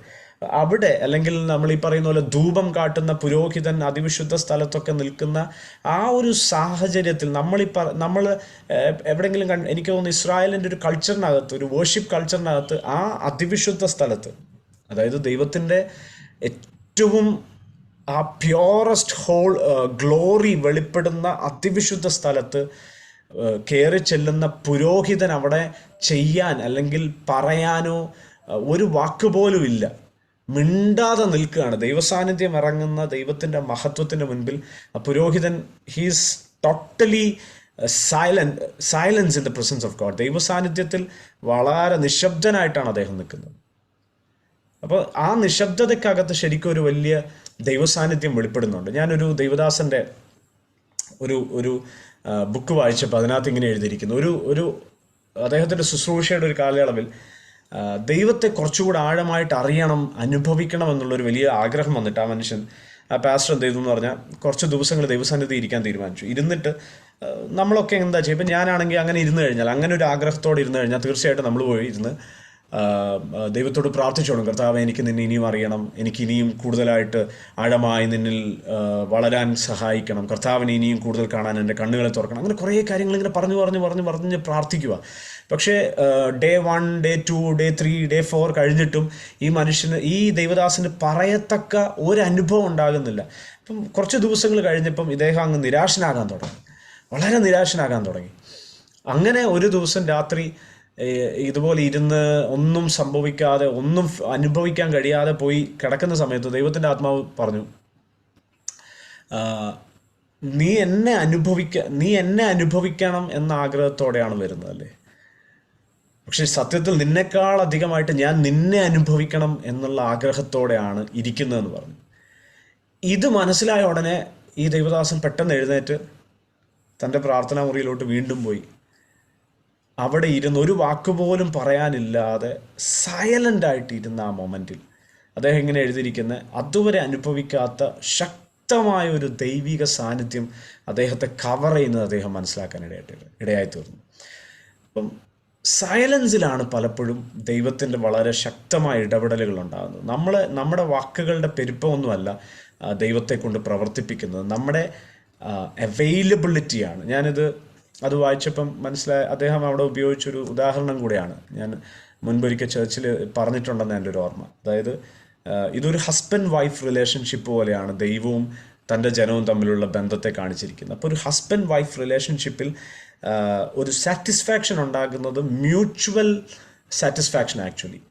അവിടെ, അല്ലെങ്കിൽ നമ്മൾ ഈ പറയുന്ന പോലെ ധൂപം കാട്ടുന്ന പുരോഹിതൻ അതിവിശുദ്ധ സ്ഥലത്തൊക്കെ നിൽക്കുന്ന ആ ഒരു സാഹചര്യത്തിൽ നമ്മൾ എവിടെയെങ്കിലും എനിക്ക് തോന്നുന്നു ഇസ്രായേലിൻ്റെ ഒരു കൾച്ചറിനകത്ത്, ഒരു വേർഷിപ്പ് കൾച്ചറിനകത്ത്, ആ അതിവിശുദ്ധ സ്ഥലത്ത്, അതായത് ദൈവത്തിൻ്റെ ഏറ്റവും ആ പ്യോറസ്റ്റ് ഗ്ലോറി വെളിപ്പെടുന്ന അതിവിശുദ്ധ സ്ഥലത്ത് കയറി ചെല്ലുന്ന പുരോഹിതൻ അവിടെ ചെയ്യാൻ അല്ലെങ്കിൽ പറയാനോ ഒരു വാക്കുപോലും ഇല്ല, മിണ്ടാതെ നിൽക്കുകയാണ്. ദൈവസാന്നിധ്യം ഇറങ്ങുന്ന ദൈവത്തിൻ്റെ മഹത്വത്തിൻ്റെ മുൻപിൽ ആ പുരോഹിതൻ he's totally silence in the presence of God. ദൈവസാന്നിധ്യത്തിൽ വളരെ നിശബ്ദനായിട്ടാണ് അദ്ദേഹം നിൽക്കുന്നത്. അപ്പോൾ ആ നിശബ്ദതയ്ക്കകത്ത് ശരിക്കും ഒരു വലിയ ദൈവസാന്നിധ്യം വെളിപ്പെടുന്നുണ്ട്. ഞാനൊരു ദൈവദാസൻ്റെ ഒരു ബുക്ക് വായിച്ചപ്പോൾ അതിനകത്ത് ഇങ്ങനെ എഴുതിയിരിക്കുന്നു, ഒരു അദ്ദേഹത്തിൻ്റെ ശുശ്രൂഷയുടെ ഒരു കാലയളവിൽ ദൈവത്തെ കുറച്ചുകൂടെ ആഴമായിട്ട് അറിയണം, അനുഭവിക്കണം എന്നുള്ളൊരു വലിയ ആഗ്രഹം വന്നിട്ട് ആ പാസ്റ്റർ എന്ത് ചെയ്തു എന്ന് പറഞ്ഞാൽ കുറച്ച് ദിവസങ്ങൾ ദൈവസന്നിധി ഇരിക്കാൻ തീരുമാനിച്ചു. ഇരുന്നിട്ട് നമ്മളൊക്കെ എന്താ ചെയ്യുക, ഇപ്പം ഞാനാണെങ്കിൽ അങ്ങനെ ഇരുന്ന് കഴിഞ്ഞാൽ, അങ്ങനെ ഒരു ആഗ്രഹത്തോടെ ഇരുന്ന് കഴിഞ്ഞാൽ തീർച്ചയായിട്ടും നമ്മൾ പോയി ഇരുന്ന് ദൈവത്തോട് പ്രാർത്ഥിച്ചോളും, കർത്താവേ എനിക്ക് നിന്നെ ഇനിയും അറിയണം, എനിക്ക് ഇനിയും കൂടുതലായിട്ട് ആഴമായി നിന്നിൽ വളരാൻ സഹായിക്കണം, കർത്താവിനെ ഇനിയും കൂടുതൽ കാണാൻ എൻ്റെ കണ്ണുകളെ തുറക്കണം. അങ്ങനെ കുറേ കാര്യങ്ങൾ ഇങ്ങനെ പറഞ്ഞ് പ്രാർത്ഥിക്കുക. പക്ഷേ ഡേ 1, ഡേ 2, ഡേ 3, ഡേ 4 കഴിഞ്ഞിട്ടും ഈ ദൈവദാസന് പറയത്തക്ക ഒരു അനുഭവം ഉണ്ടാകുന്നില്ല. അപ്പം കുറച്ച് ദിവസങ്ങൾ കഴിഞ്ഞപ്പം ഇദ്ദേഹം അങ്ങ് വളരെ നിരാശനാകാൻ തുടങ്ങി. അങ്ങനെ ഒരു ദിവസം രാത്രി ഇതുപോലെ ഇരുന്ന് ഒന്നും സംഭവിക്കാതെ, ഒന്നും അനുഭവിക്കാൻ കഴിയാതെ പോയി കിടക്കുന്ന സമയത്ത് ദൈവത്തിൻ്റെ ആത്മാവ് പറഞ്ഞു, നീ എന്നെ അനുഭവിക്കണം എന്ന ആഗ്രഹത്തോടെയാണ് വരുന്നത് അല്ലേ, പക്ഷെ സത്യത്തിൽ നിന്നെക്കാൾ അധികമായിട്ട് ഞാൻ നിന്നെ അനുഭവിക്കണം എന്നുള്ള ആഗ്രഹത്തോടെയാണ് ഇരിക്കുന്നതെന്ന് പറഞ്ഞു. ഇത് മനസ്സിലായ ഉടനെ ഈ ദൈവദാസൻ പെട്ടെന്ന് എഴുന്നേറ്റ് തൻ്റെ പ്രാർത്ഥനാ മുറിയിലോട്ട് വീണ്ടും പോയി. അവിടെ ഇരുന്ന് ഒരു വാക്കുപോലും പറയാനില്ലാതെ സൈലൻ്റായിട്ട് ഇരുന്ന ആ മൊമെൻറ്റിൽ അദ്ദേഹം ഇങ്ങനെ എഴുതിയിരിക്കുന്നത്, അതുവരെ അനുഭവിക്കാത്ത ശക്തമായ ഒരു ദൈവിക സാന്നിധ്യം അദ്ദേഹത്തെ കവർ ചെയ്യുന്നത് അദ്ദേഹം മനസ്സിലാക്കാൻ ഇടയായി തീർന്നു. അപ്പം സൈലൻസിലാണ് പലപ്പോഴും ദൈവത്തിൻ്റെ വളരെ ശക്തമായ ഇടപെടലുകൾ ഉണ്ടാകുന്നത്. നമ്മുടെ വാക്കുകളുടെ പെരുപ്പമൊന്നുമല്ല ദൈവത്തെ കൊണ്ട് പ്രവർത്തിപ്പിക്കുന്നത്, നമ്മുടെ അവൈലബിലിറ്റിയാണ്. അത് വായിച്ചപ്പം അദ്ദേഹം അവിടെ ഉപയോഗിച്ചൊരു ഉദാഹരണം കൂടെയാണ് ഞാൻ മുൻപൊരിക്കൽ ചർച്ചിൽ പറഞ്ഞിട്ടുണ്ടെന്ന് എൻ്റെ ഒരു ഓർമ്മ. അതായത് ഇതൊരു ഹസ്ബൻഡ് വൈഫ് റിലേഷൻഷിപ്പ് പോലെയാണ് ദൈവവും തൻ്റെ ജനവും തമ്മിലുള്ള ബന്ധത്തെ കാണിച്ചിരിക്കുന്നത്. അപ്പോൾ ഒരു ഹസ്ബൻഡ് വൈഫ് റിലേഷൻഷിപ്പിൽ ഒരു സാറ്റിസ്ഫാക്ഷൻ ഉണ്ടാകുന്നത് മ്യൂച്വൽ സാറ്റിസ്ഫാക്ഷൻ. ആക്ച്വലി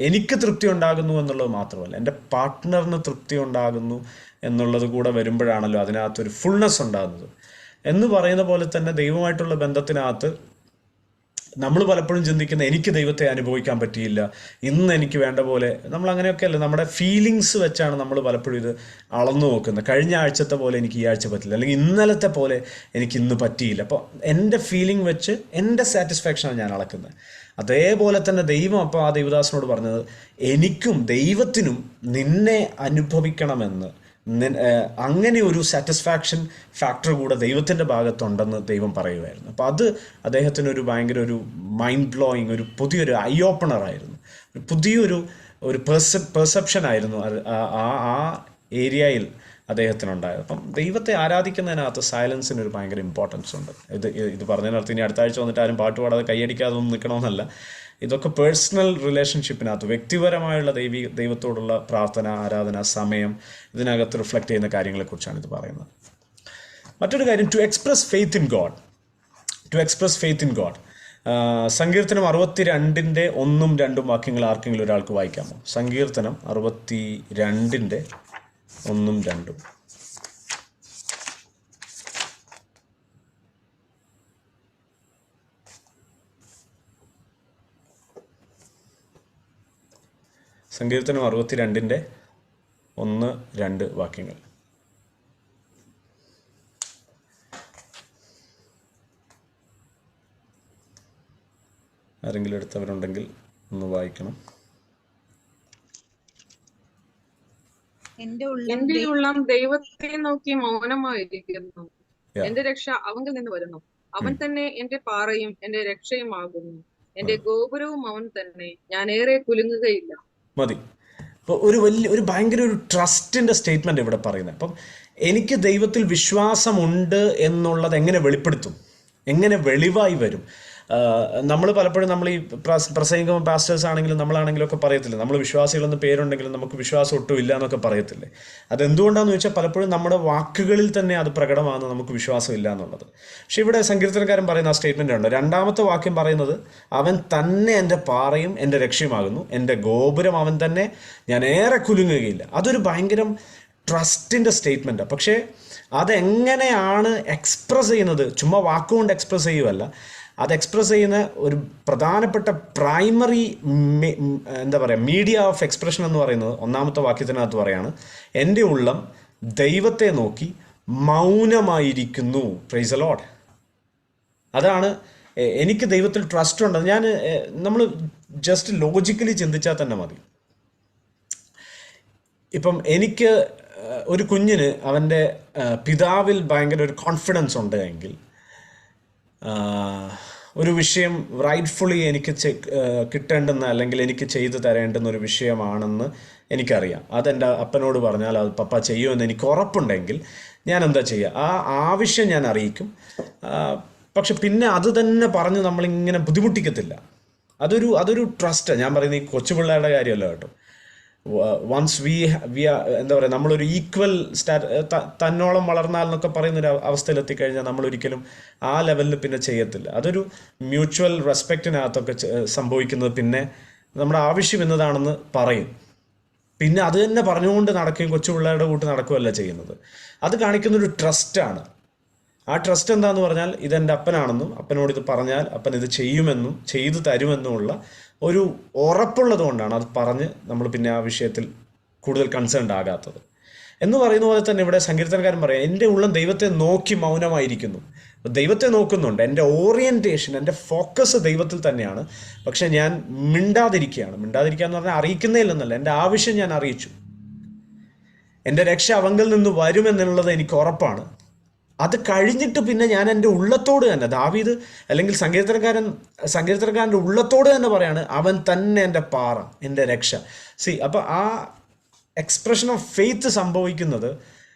എനിക്ക് തൃപ്തി ഉണ്ടാകുന്നു എന്നുള്ളത് മാത്രമല്ല, എൻ്റെ പാർട്ട്ണറിന് തൃപ്തി ഉണ്ടാകുന്നു എന്നുള്ളത് കൂടെ വരുമ്പോഴാണല്ലോ അതിനകത്തൊരു ഫുൾനെസ് ഉണ്ടാകുന്നത്. എന്ന് പറയുന്ന പോലെ തന്നെ ദൈവമായിട്ടുള്ള ബന്ധത്തിനകത്ത് നമ്മൾ പലപ്പോഴും ചിന്തിക്കുന്ന, എനിക്ക് ദൈവത്തെ അനുഭവിക്കാൻ പറ്റിയില്ല, ഇന്ന് എനിക്ക് വേണ്ട പോലെ, നമ്മൾ അങ്ങനെയൊക്കെയല്ല, നമ്മുടെ ഫീലിങ്സ് വെച്ചാണ് നമ്മൾ പലപ്പോഴും ഇത് അളന്നു നോക്കുന്നത്. കഴിഞ്ഞ ആഴ്ചത്തെ പോലെ എനിക്ക് ഈ ആഴ്ച പറ്റില്ല, അല്ലെങ്കിൽ ഇന്നലത്തെ പോലെ എനിക്ക് ഇന്ന് പറ്റിയില്ല. അപ്പോൾ എൻ്റെ ഫീലിംഗ് വെച്ച് എൻ്റെ സാറ്റിസ്ഫാക്ഷനാണ് ഞാൻ അളക്കുന്നത്. അതേപോലെ തന്നെ ദൈവം അപ്പോൾ ആ ദൈവദാസനോട് പറഞ്ഞത്, എനിക്കും ദൈവത്തിനും നിന്നെ അനുഭവിക്കണമെന്ന്, അങ്ങനെ ഒരു സാറ്റിസ്ഫാക്ഷൻ ഫാക്ടർ കൂടെ ദൈവത്തിൻ്റെ ഭാഗത്തുണ്ടെന്ന് ദൈവം പറയുമായിരുന്നു. അപ്പോൾ അത് അദ്ദേഹത്തിനൊരു ഭയങ്കര ഒരു മൈൻഡ് ബ്ലോയിങ്, ഒരു പുതിയൊരു ഐ ഓപ്പണറായിരുന്നു, പുതിയൊരു പെർസെപ്ഷനായിരുന്നു ആ ഏരിയയിൽ അദ്ദേഹത്തിനുണ്ടായത്. അപ്പം ദൈവത്തെ ആരാധിക്കുന്നതിനകത്ത് സൈലൻസിനൊരു ഭയങ്കര ഇമ്പോർട്ടൻസ് ഉണ്ട്. ഇത് പറഞ്ഞതിനകത്ത് ഇനി അടുത്ത ആഴ്ച വന്നിട്ട് ആരും പാട്ട് പാടാതെ കൈയടിക്കാതെ ഒന്നും നിൽക്കണമെന്നല്ല. ഇതൊക്കെ പേഴ്സണൽ റിലേഷൻഷിപ്പിനകത്ത് വ്യക്തിപരമായുള്ള ദൈവത്തോടുള്ള പ്രാർത്ഥന, ആരാധന, സമയം, ഇതിനകത്ത് റിഫ്ലക്റ്റ് ചെയ്യുന്ന കാര്യങ്ങളെക്കുറിച്ചാണ് ഇത് പറയുന്നത്. മറ്റൊരു കാര്യം, to express faith in God. സങ്കീർത്തനം 62-ന്റെ 1-2 വാക്യങ്ങൾ ആർക്കെങ്കിലും ഒരാൾക്ക് വായിക്കാമോ? സങ്കീർത്തനം 62-ന്റെ 1-2. സങ്കീർത്തനം 62 1, 2 വാക്യങ്ങൾ. ആരെങ്കിലും എടുത്തവരുണ്ടെങ്കിൽ ഒന്ന് വായിക്കണം. എന്റെ എന്റെ ഉള്ളം ദൈവത്തെ നോക്കി മൗനമായിരിക്കുന്നു. Yeah. എന്റെ രക്ഷ അവങ്കിൽ നിന്ന് വരുന്നു. അവൻ തന്നെ എന്റെ പാറയും എന്റെ രക്ഷയും ആകുന്നു. എന്റെ ഗോപുരവും അവൻ തന്നെ. ഞാൻ ഏറെ കുലുങ്ങുകയില്ല. മതി. അപ്പോൾ ഒരു ഭയങ്കര ഒരു ട്രസ്റ്റിൻ്റെ സ്റ്റേറ്റ്മെൻ്റ് ഇവിടെ പറയുന്നത്. അപ്പം എനിക്ക് ദൈവത്തിൽ വിശ്വാസമുണ്ട് എന്നുള്ളത് എങ്ങനെ വെളിപ്പെടുത്തും, എങ്ങനെ വെളിവായി വരും? നമ്മൾ പലപ്പോഴും നമ്മൾ ഈ പ്രസംഗിക്കുമ്പോൾ പാസ്റ്റേഴ്സ് ആണെങ്കിലും നമ്മളാണെങ്കിലും ഒക്കെ പറയത്തില്ലേ, നമ്മൾ വിശ്വാസികളെന്ന് പേരുണ്ടെങ്കിലും നമുക്ക് വിശ്വാസം ഒട്ടും ഇല്ല എന്നൊക്കെ പറയത്തില്ലേ. അതെന്തുകൊണ്ടാണെന്ന് ചോദിച്ചാൽ പലപ്പോഴും നമ്മുടെ വാക്കുകളിൽ തന്നെ അത് പ്രകടമാകുന്നു നമുക്ക് വിശ്വാസം ഇല്ല എന്നുള്ളത്. പക്ഷെ ഇവിടെ സങ്കീർത്തനക്കാരൻ പറയുന്ന ആ സ്റ്റേറ്റ്മെൻ്റ് ഉണ്ട്. 2ാമത്തെ വാക്യം പറയുന്നത് അവൻ തന്നെ എൻ്റെ പാറയും എൻ്റെ രക്ഷയുമാകുന്നു, എൻ്റെ ഗോപുരം അവൻ തന്നെ, ഞാൻ ഏറെ കുലുങ്ങുകയില്ല. അതൊരു ഭയങ്കരം ട്രസ്റ്റിൻ്റെ സ്റ്റേറ്റ്മെൻറ്റാണ്. പക്ഷേ അതെങ്ങനെയാണ് എക്സ്പ്രസ് ചെയ്യുന്നത്? ചുമ്മാ വാക്കുകൊണ്ട് എക്സ്പ്രസ് ചെയ്യുമല്ല, അത് എക്സ്പ്രസ് ചെയ്യുന്ന ഒരു പ്രധാനപ്പെട്ട പ്രൈമറി എന്താ പറയുക മീഡിയ ഓഫ് എക്സ്പ്രഷൻ എന്ന് പറയുന്നത് 1ാമത്തെ വാക്യത്തിനകത്ത് പറയാണ്, എൻ്റെ ഉള്ളം ദൈവത്തെ നോക്കി മൗനമായിരിക്കുന്നു. Price the Lord. അതാണ് എനിക്ക് ദൈവത്തിൽ ട്രസ്റ്റ് ഉണ്ട്. നമ്മൾ ജസ്റ്റ് ലോജിക്കലി ചിന്തിച്ചാൽ തന്നെ മതി. ഇപ്പം എനിക്ക് ഒരു കുഞ്ഞിന് അവൻ്റെ പിതാവിൽ ഭയങ്കര ഒരു കോൺഫിഡൻസ് ഉണ്ട് എങ്കിൽ, ഒരു വിഷയം റൈറ്റ്ഫുള്ളി എനിക്ക് കിട്ടേണ്ടുന്ന അല്ലെങ്കിൽ എനിക്ക് ചെയ്തു തരേണ്ടുന്ന ഒരു വിഷയമാണെന്ന് എനിക്കറിയാം, അതെൻ്റെ അപ്പനോട് പറഞ്ഞാൽ അത് പപ്പ ചെയ്യുമെന്ന് എനിക്ക് ഉറപ്പുണ്ടെങ്കിൽ ഞാൻ എന്താ ചെയ്യുക? ആ ആവശ്യം ഞാൻ അറിയിക്കും. പക്ഷെ പിന്നെ അത് തന്നെ പറഞ്ഞ് നമ്മളിങ്ങനെ ബുദ്ധിമുട്ടിക്കത്തില്ല. അതൊരു ട്രസ്റ്റ്. ഞാൻ പറയുന്നത് ഈ കൊച്ചു പിള്ളേരുടെ കാര്യമല്ല കേട്ടോ. വൺസ് വി എന്താ പറയുക, നമ്മളൊരു ഈക്വൽ തന്നോളം വളർന്നാൽ എന്നൊക്കെ പറയുന്നൊരു അവസ്ഥയിലെത്തിക്കഴിഞ്ഞാൽ നമ്മളൊരിക്കലും ആ ലെവലിൽ പിന്നെ ചെയ്യത്തില്ല. അതൊരു മ്യൂച്വൽ റെസ്പെക്റ്റിനകത്തൊക്കെ സംഭവിക്കുന്നത്. പിന്നെ നമ്മുടെ ആവശ്യം എന്നതാണെന്ന് പറയും, പിന്നെ അത് തന്നെ പറഞ്ഞുകൊണ്ട് നടക്കുകയും കൊച്ചു പിള്ളേരുടെ കൂട്ട് നടക്കുകയല്ല ചെയ്യുന്നത്. അത് കാണിക്കുന്നൊരു ട്രസ്റ്റാണ്. ആ ട്രസ്റ്റ് എന്താന്ന് പറഞ്ഞാൽ ഇതെൻ്റെ അപ്പനാണെന്നും അപ്പനോട് ഇത് പറഞ്ഞാൽ അപ്പൻ ഇത് ചെയ്യുമെന്നും ചെയ്തു തരുമെന്നുമുള്ള ഒരു ഉറപ്പുള്ളത് കൊണ്ടാണ് അത് പറഞ്ഞ് നമ്മൾ പിന്നെ ആ വിഷയത്തിൽ കൂടുതൽ കൺസേൺഡ് ആകാത്തത്. എന്ന് പറയുന്ന പോലെ തന്നെ ഇവിടെ സങ്കീർത്തനക്കാരൻ പറയാം, എൻ്റെ ഉള്ളം ദൈവത്തെ നോക്കി മൗനമായിരിക്കുന്നു. ദൈവത്തെ നോക്കുന്നുണ്ട്, എൻ്റെ ഓറിയൻറ്റേഷൻ, എൻ്റെ ഫോക്കസ് ദൈവത്തിൽ തന്നെയാണ്. പക്ഷെ ഞാൻ മിണ്ടാതിരിക്കുകയാണ്. മിണ്ടാതിരിക്കുക എന്ന് പറഞ്ഞാൽ അറിയിക്കുന്നതില്ലെന്നല്ല, എൻ്റെ ആവശ്യം ഞാൻ അറിയിച്ചു. എൻ്റെ രക്ഷ അവങ്കിൽ നിന്ന് വരുമെന്നുള്ളത് എനിക്ക് ഉറപ്പാണ്. അത് കഴിഞ്ഞിട്ട് പിന്നെ ഞാൻ എൻ്റെ ഉള്ളത്തോട് തന്നെ, ദാവീദ് അല്ലെങ്കിൽ സങ്കീർത്തനക്കാരൻ്റെ ഉള്ളത്തോട് തന്നെ പറയാണ്, അവൻ തന്നെ എൻ്റെ പാറ, എൻ്റെ രക്ഷ. അപ്പോൾ ആ എക്സ്പ്രഷൻ ഓഫ് ഫെയ്ത്ത് സംഭവിക്കുന്നത്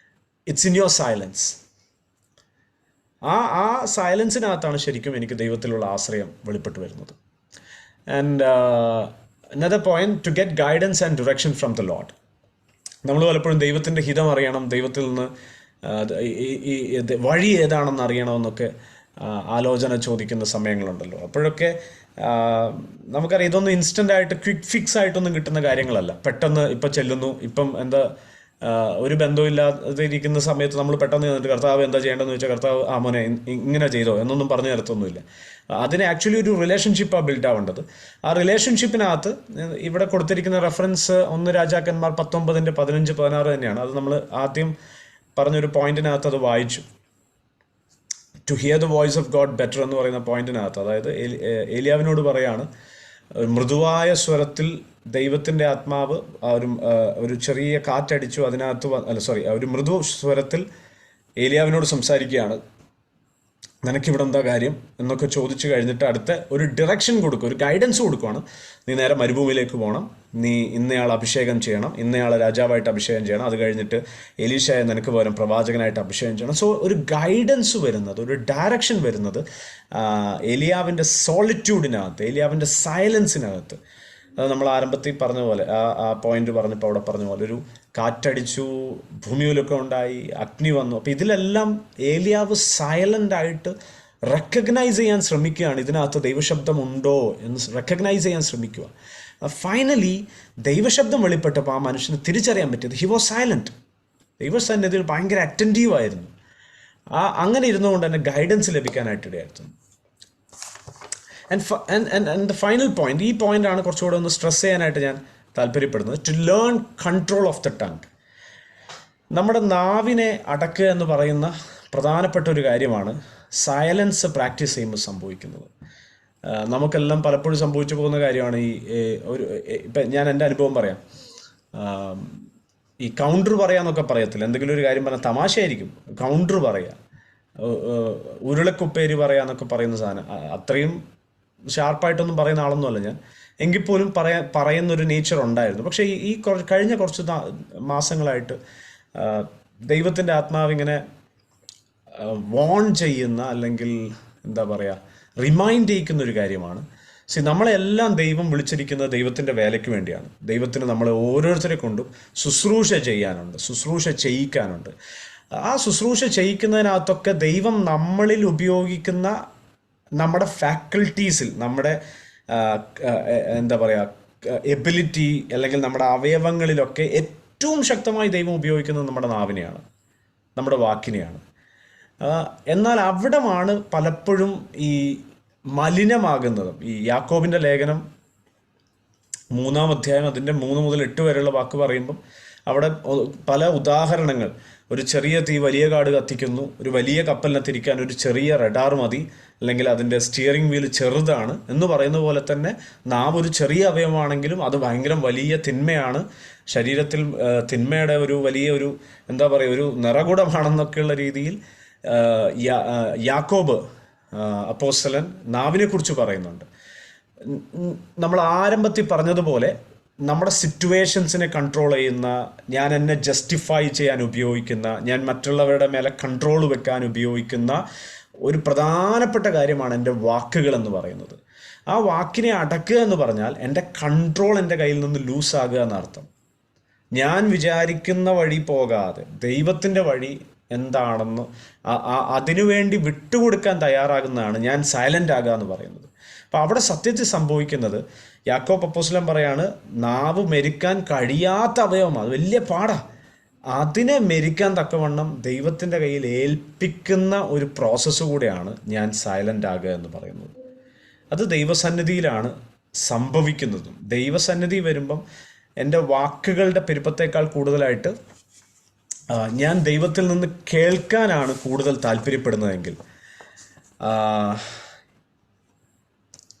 ഇറ്റ്സ് ഇൻ യുവർ സൈലൻസ്. ആ സൈലൻസിനകത്താണ് ശരിക്കും എനിക്ക് ദൈവത്തിലുള്ള ആശ്രയം വെളിപ്പെട്ട് വരുന്നത്. And another point, to get guidance and direction from the Lord. നമ്മൾ പലപ്പോഴും ദൈവത്തിൻ്റെ ഹിതം അറിയണം, ദൈവത്തിൽ നിന്ന് ഈ വഴി ഏതാണെന്ന് അറിയണമെന്നൊക്കെ ആലോചന ചോദിക്കുന്ന സമയങ്ങളുണ്ടല്ലോ. അപ്പോഴൊക്കെ നമുക്കറിയാം ഇതൊന്നും ഇൻസ്റ്റൻ്റ് ആയിട്ട് ക്വിക്ക് ഫിക്സ് ആയിട്ടൊന്നും കിട്ടുന്ന കാര്യങ്ങളല്ല. പെട്ടെന്ന് ഇപ്പം ചെല്ലുന്നു, ഇപ്പം എന്താ ഒരു ബന്ധമില്ലാതെ ഇരിക്കുന്ന സമയത്ത് നമ്മൾ പെട്ടെന്ന് ചെന്നിട്ട് കർത്താവ് എന്താ ചെയ്യേണ്ടതെന്ന് ചോദിച്ചാൽ കർത്താവ് മോനെ ഇങ്ങനെ ചെയ്തോ എന്നൊന്നും പറഞ്ഞു തരത്തൊന്നുമില്ല. അതിന് ആക്ച്വലി ഒരു റിലേഷൻഷിപ്പാണ് ബിൽഡ് ആവേണ്ടത്. ആ റിലേഷൻഷിപ്പിനകത്ത് ഇവിടെ കൊടുത്തിരിക്കുന്ന റെഫറൻസ് 1 രാജാക്കന്മാർ 19 15 16 തന്നെയാണ്. അത് നമ്മൾ ആദ്യം പറഞ്ഞൊരു പോയിന്റിനകത്ത് അത് വായിച്ചു. To hear the voice of God better എന്ന് പറയുന്ന പോയിന്റിനകത്ത്, അതായത് ഏലിയാവിനോട് പറയാണ്, മൃദുവായ സ്വരത്തിൽ ദൈവത്തിൻ്റെ ആത്മാവ് ഒരു ചെറിയ കാറ്റടിച്ചു, അതിനകത്ത് ഒരു മൃദു സ്വരത്തിൽ ഏലിയാവിനോട് സംസാരിക്കുകയാണ്, നിനക്കിവിടെ എന്താ കാര്യം എന്നൊക്കെ ചോദിച്ചു കഴിഞ്ഞിട്ട് അടുത്ത ഒരു ഡിറക്ഷൻ കൊടുക്കും, ഒരു ഗൈഡൻസ് കൊടുക്കുകയാണ്. നീ നേരെ മരുഭൂമിയിലേക്ക് പോകണം, നീ ഇന്നയാൾ അഭിഷേകം ചെയ്യണം, ഇന്നയാളെ രാജാവായിട്ട് അഭിഷേകം ചെയ്യണം, അത് കഴിഞ്ഞിട്ട് എലീശയെ നിനക്ക് പകരം പ്രവാചകനായിട്ട് അഭിഷേകം ചെയ്യണം. സോ ഒരു ഗൈഡൻസ് വരുന്നത്, ഒരു ഡയറക്ഷൻ വരുന്നത് ഏലിയാവിൻ്റെ സോളിറ്റ്യൂഡിനകത്ത്, ഏലിയാവിൻ്റെ സൈലൻസിനകത്ത്. അത് നമ്മൾ ആരംഭത്തിൽ പറഞ്ഞ പോലെ, ആ പോയിന്റ് പറഞ്ഞപ്പോൾ അവിടെ പറഞ്ഞ പോലെ, ഒരു കാറ്റടിച്ചു, ഭൂമിയിലൊക്കെ ഉണ്ടായി, അഗ്നി വന്നു. അപ്പോൾ ഇതിലെല്ലാം ഏലിയാവ് സൈലൻ്റായിട്ട് റെക്കഗ്നൈസ് ചെയ്യാൻ ശ്രമിക്കുകയാണ്, ഇതിനകത്ത് ദൈവശബ്ദമുണ്ടോ എന്ന് റെക്കഗ്നൈസ് ചെയ്യാൻ ശ്രമിക്കുക. ഫൈനലി ദൈവശബ്ദം വെളിപ്പെട്ടപ്പോൾ ആ മനുഷ്യന് തിരിച്ചറിയാൻ പറ്റിയത് ഹി വാസ് സൈലൻറ്റ്. ദൈവസന്നിധിയിൽ ഭയങ്കര അറ്റൻറ്റീവ് ആയിരുന്നു. അങ്ങനെ ഇരുന്നുകൊണ്ട് തന്നെ ഗൈഡൻസ് ലഭിക്കാനായിട്ട് ഇടയായിരുന്നു. ആൻഡ് ദ ഫൈനൽ പോയിന്റ്, ഈ പോയിൻ്റാണ് കുറച്ചുകൂടെ ഒന്ന് സ്ട്രെസ് ചെയ്യാനായിട്ട് ഞാൻ താല്പര്യപ്പെടുന്നത്. To learn control of the tongue. നമ്മുടെ നാവിനെ അടക്കുക എന്ന് പറയുന്ന പ്രധാനപ്പെട്ട ഒരു കാര്യമാണ് സൈലൻസ് പ്രാക്ടീസ് ചെയ്യുമ്പോൾ സംഭവിക്കുന്നത്. നമുക്കെല്ലാം പലപ്പോഴും സംഭവിച്ചു പോകുന്ന കാര്യമാണ് ഇപ്പം ഞാൻ എൻ്റെ അനുഭവം പറയാം. ഈ കൗണ്ടർ പറയാന്നൊക്കെ പറയത്തില്ല, എന്തെങ്കിലും ഒരു കാര്യം പറഞ്ഞാൽ തമാശയായിരിക്കും, കൗണ്ടർ പറയുക, ഉരുളക്കുപ്പേരി പറയാന്നൊക്കെ പറയുന്ന സാധനം, അത്രയും ഷാർപ്പായിട്ടൊന്നും പറയുന്ന ആളൊന്നുമല്ല ഞാൻ, എങ്കിൽ പോലും പറയുന്നൊരു നേച്ചർ ഉണ്ടായിരുന്നു. പക്ഷേ ഈ കഴിഞ്ഞ കുറച്ച് മാസങ്ങളായിട്ട് ദൈവത്തിൻ്റെ ആത്മാവിങ്ങനെ വോൺ ചെയ്യുന്ന, അല്ലെങ്കിൽ എന്താ പറയുക, റിമൈൻഡ് ചെയ്യിക്കുന്ന ഒരു കാര്യമാണ്. നമ്മളെല്ലാം ദൈവം വിളിച്ചിരിക്കുന്നത് ദൈവത്തിൻ്റെ വേലയ്ക്ക് വേണ്ടിയാണ്. ദൈവത്തിന് നമ്മളെ ഓരോരുത്തരെ കൊണ്ടും ശുശ്രൂഷ ചെയ്യാനുണ്ട്, ശുശ്രൂഷ ചെയ്യിക്കാനുണ്ട്. ആ ശുശ്രൂഷ ചെയ്യിക്കുന്നതിനകത്തൊക്കെ ദൈവം നമ്മളിൽ ഉപയോഗിക്കുന്ന നമ്മുടെ ഫാക്കൽറ്റീസിൽ, നമ്മുടെ എന്താ പറയുക, എബിലിറ്റി അല്ലെങ്കിൽ നമ്മുടെ അവയവങ്ങളിലൊക്കെ ഏറ്റവും ശക്തമായി ദൈവം ഉപയോഗിക്കുന്നത് നമ്മുടെ നാവിനെയാണ്, നമ്മുടെ വാക്കിനെയാണ്. എന്നാൽ അവിടമാണ് പലപ്പോഴും ഈ മലിനമാകുന്നതും. ഈ യാക്കോബിൻ്റെ ലേഖനം 3-ാം അധ്യായം അതിൻ്റെ 3 മുതൽ 8 വരെയുള്ള വാക്ക് പറയുമ്പം അവിടെ പല ഉദാഹരണങ്ങൾ, ഒരു ചെറിയ തീ വലിയ കാട് കത്തിക്കുന്നു, ഒരു വലിയ കപ്പലിനെ തിരിക്കാൻ ഒരു ചെറിയ റഡാർ മതി, അല്ലെങ്കിൽ അതിൻ്റെ സ്റ്റിയറിംഗ് വീൽ ചെറുതാണ് എന്ന് പറയുന്ന പോലെ തന്നെ നാം ഒരു ചെറിയ അവയവമാണെങ്കിലും അത് ഭയങ്കര വലിയ തിന്മയാണ്, ശരീരത്തിൽ തിന്മയുടെ ഒരു വലിയ എന്താ പറയുക, ഒരു നിറകുടമാണെന്നൊക്കെയുള്ള രീതിയിൽ യാക്കോബ് അപ്പോസ്തലൻ നാവിനെ കുറിച്ച് പറയുന്നുണ്ട്. നമ്മൾ ആരംഭത്തിൽ പറഞ്ഞതുപോലെ നമ്മുടെ സിറ്റുവേഷൻസിനെ കൺട്രോൾ ചെയ്യുന്ന, ഞാൻ എന്നെ ജസ്റ്റിഫൈ ചെയ്യാൻ ഉപയോഗിക്കുന്ന, ഞാൻ മറ്റുള്ളവരുടെ മേലെ കൺട്രോൾ വെക്കാൻ ഉപയോഗിക്കുന്ന ഒരു പ്രധാനപ്പെട്ട കാര്യമാണ് എൻ്റെ വാക്കുകൾ എന്ന് പറയുന്നത്. ആ വാക്കിനെ അടക്കുക എന്ന് പറഞ്ഞാൽ എൻ്റെ കൺട്രോൾ എൻ്റെ കയ്യിൽ നിന്ന് ലൂസാകുക എന്നർത്ഥം. ഞാൻ വിചാരിക്കുന്ന വഴി പോകാതെ ദൈവത്തിൻ്റെ വഴി എന്താണെന്ന് അതിനുവേണ്ടി വിട്ടുകൊടുക്കാൻ തയ്യാറാകുന്നതാണ് ഞാൻ സൈലൻ്റ് ആകുക എന്ന് പറയുന്നത്. അപ്പം അവിടെ സത്യത്തിൽ സംഭവിക്കുന്നത്, യാക്കോബ് അപ്പോസ്തലൻ പറയാണ്, നാവ് മെരിക്കാൻ കഴിയാത്ത അവയവമാണ്, അത് വലിയ പാടാണ്. അതിനെ മെരിക്കാൻ തക്കവണ്ണം ദൈവത്തിൻ്റെ കയ്യിൽ ഏൽപ്പിക്കുന്ന ഒരു പ്രോസസ്സ് കൂടെയാണ് ഞാൻ സൈലൻ്റ് ആകുക എന്ന് പറയുന്നത്. അത് ദൈവസന്നിധിയിലാണ് സംഭവിക്കുന്നതും. ദൈവസന്നിധി വരുമ്പം എൻ്റെ വാക്കുകളുടെ പെരുപ്പത്തേക്കാൾ കൂടുതലായിട്ട് ഞാൻ ദൈവത്തിൽ നിന്ന് കേൾക്കാനാണ് കൂടുതൽ താല്പര്യപ്പെടുന്നതെങ്കിൽ,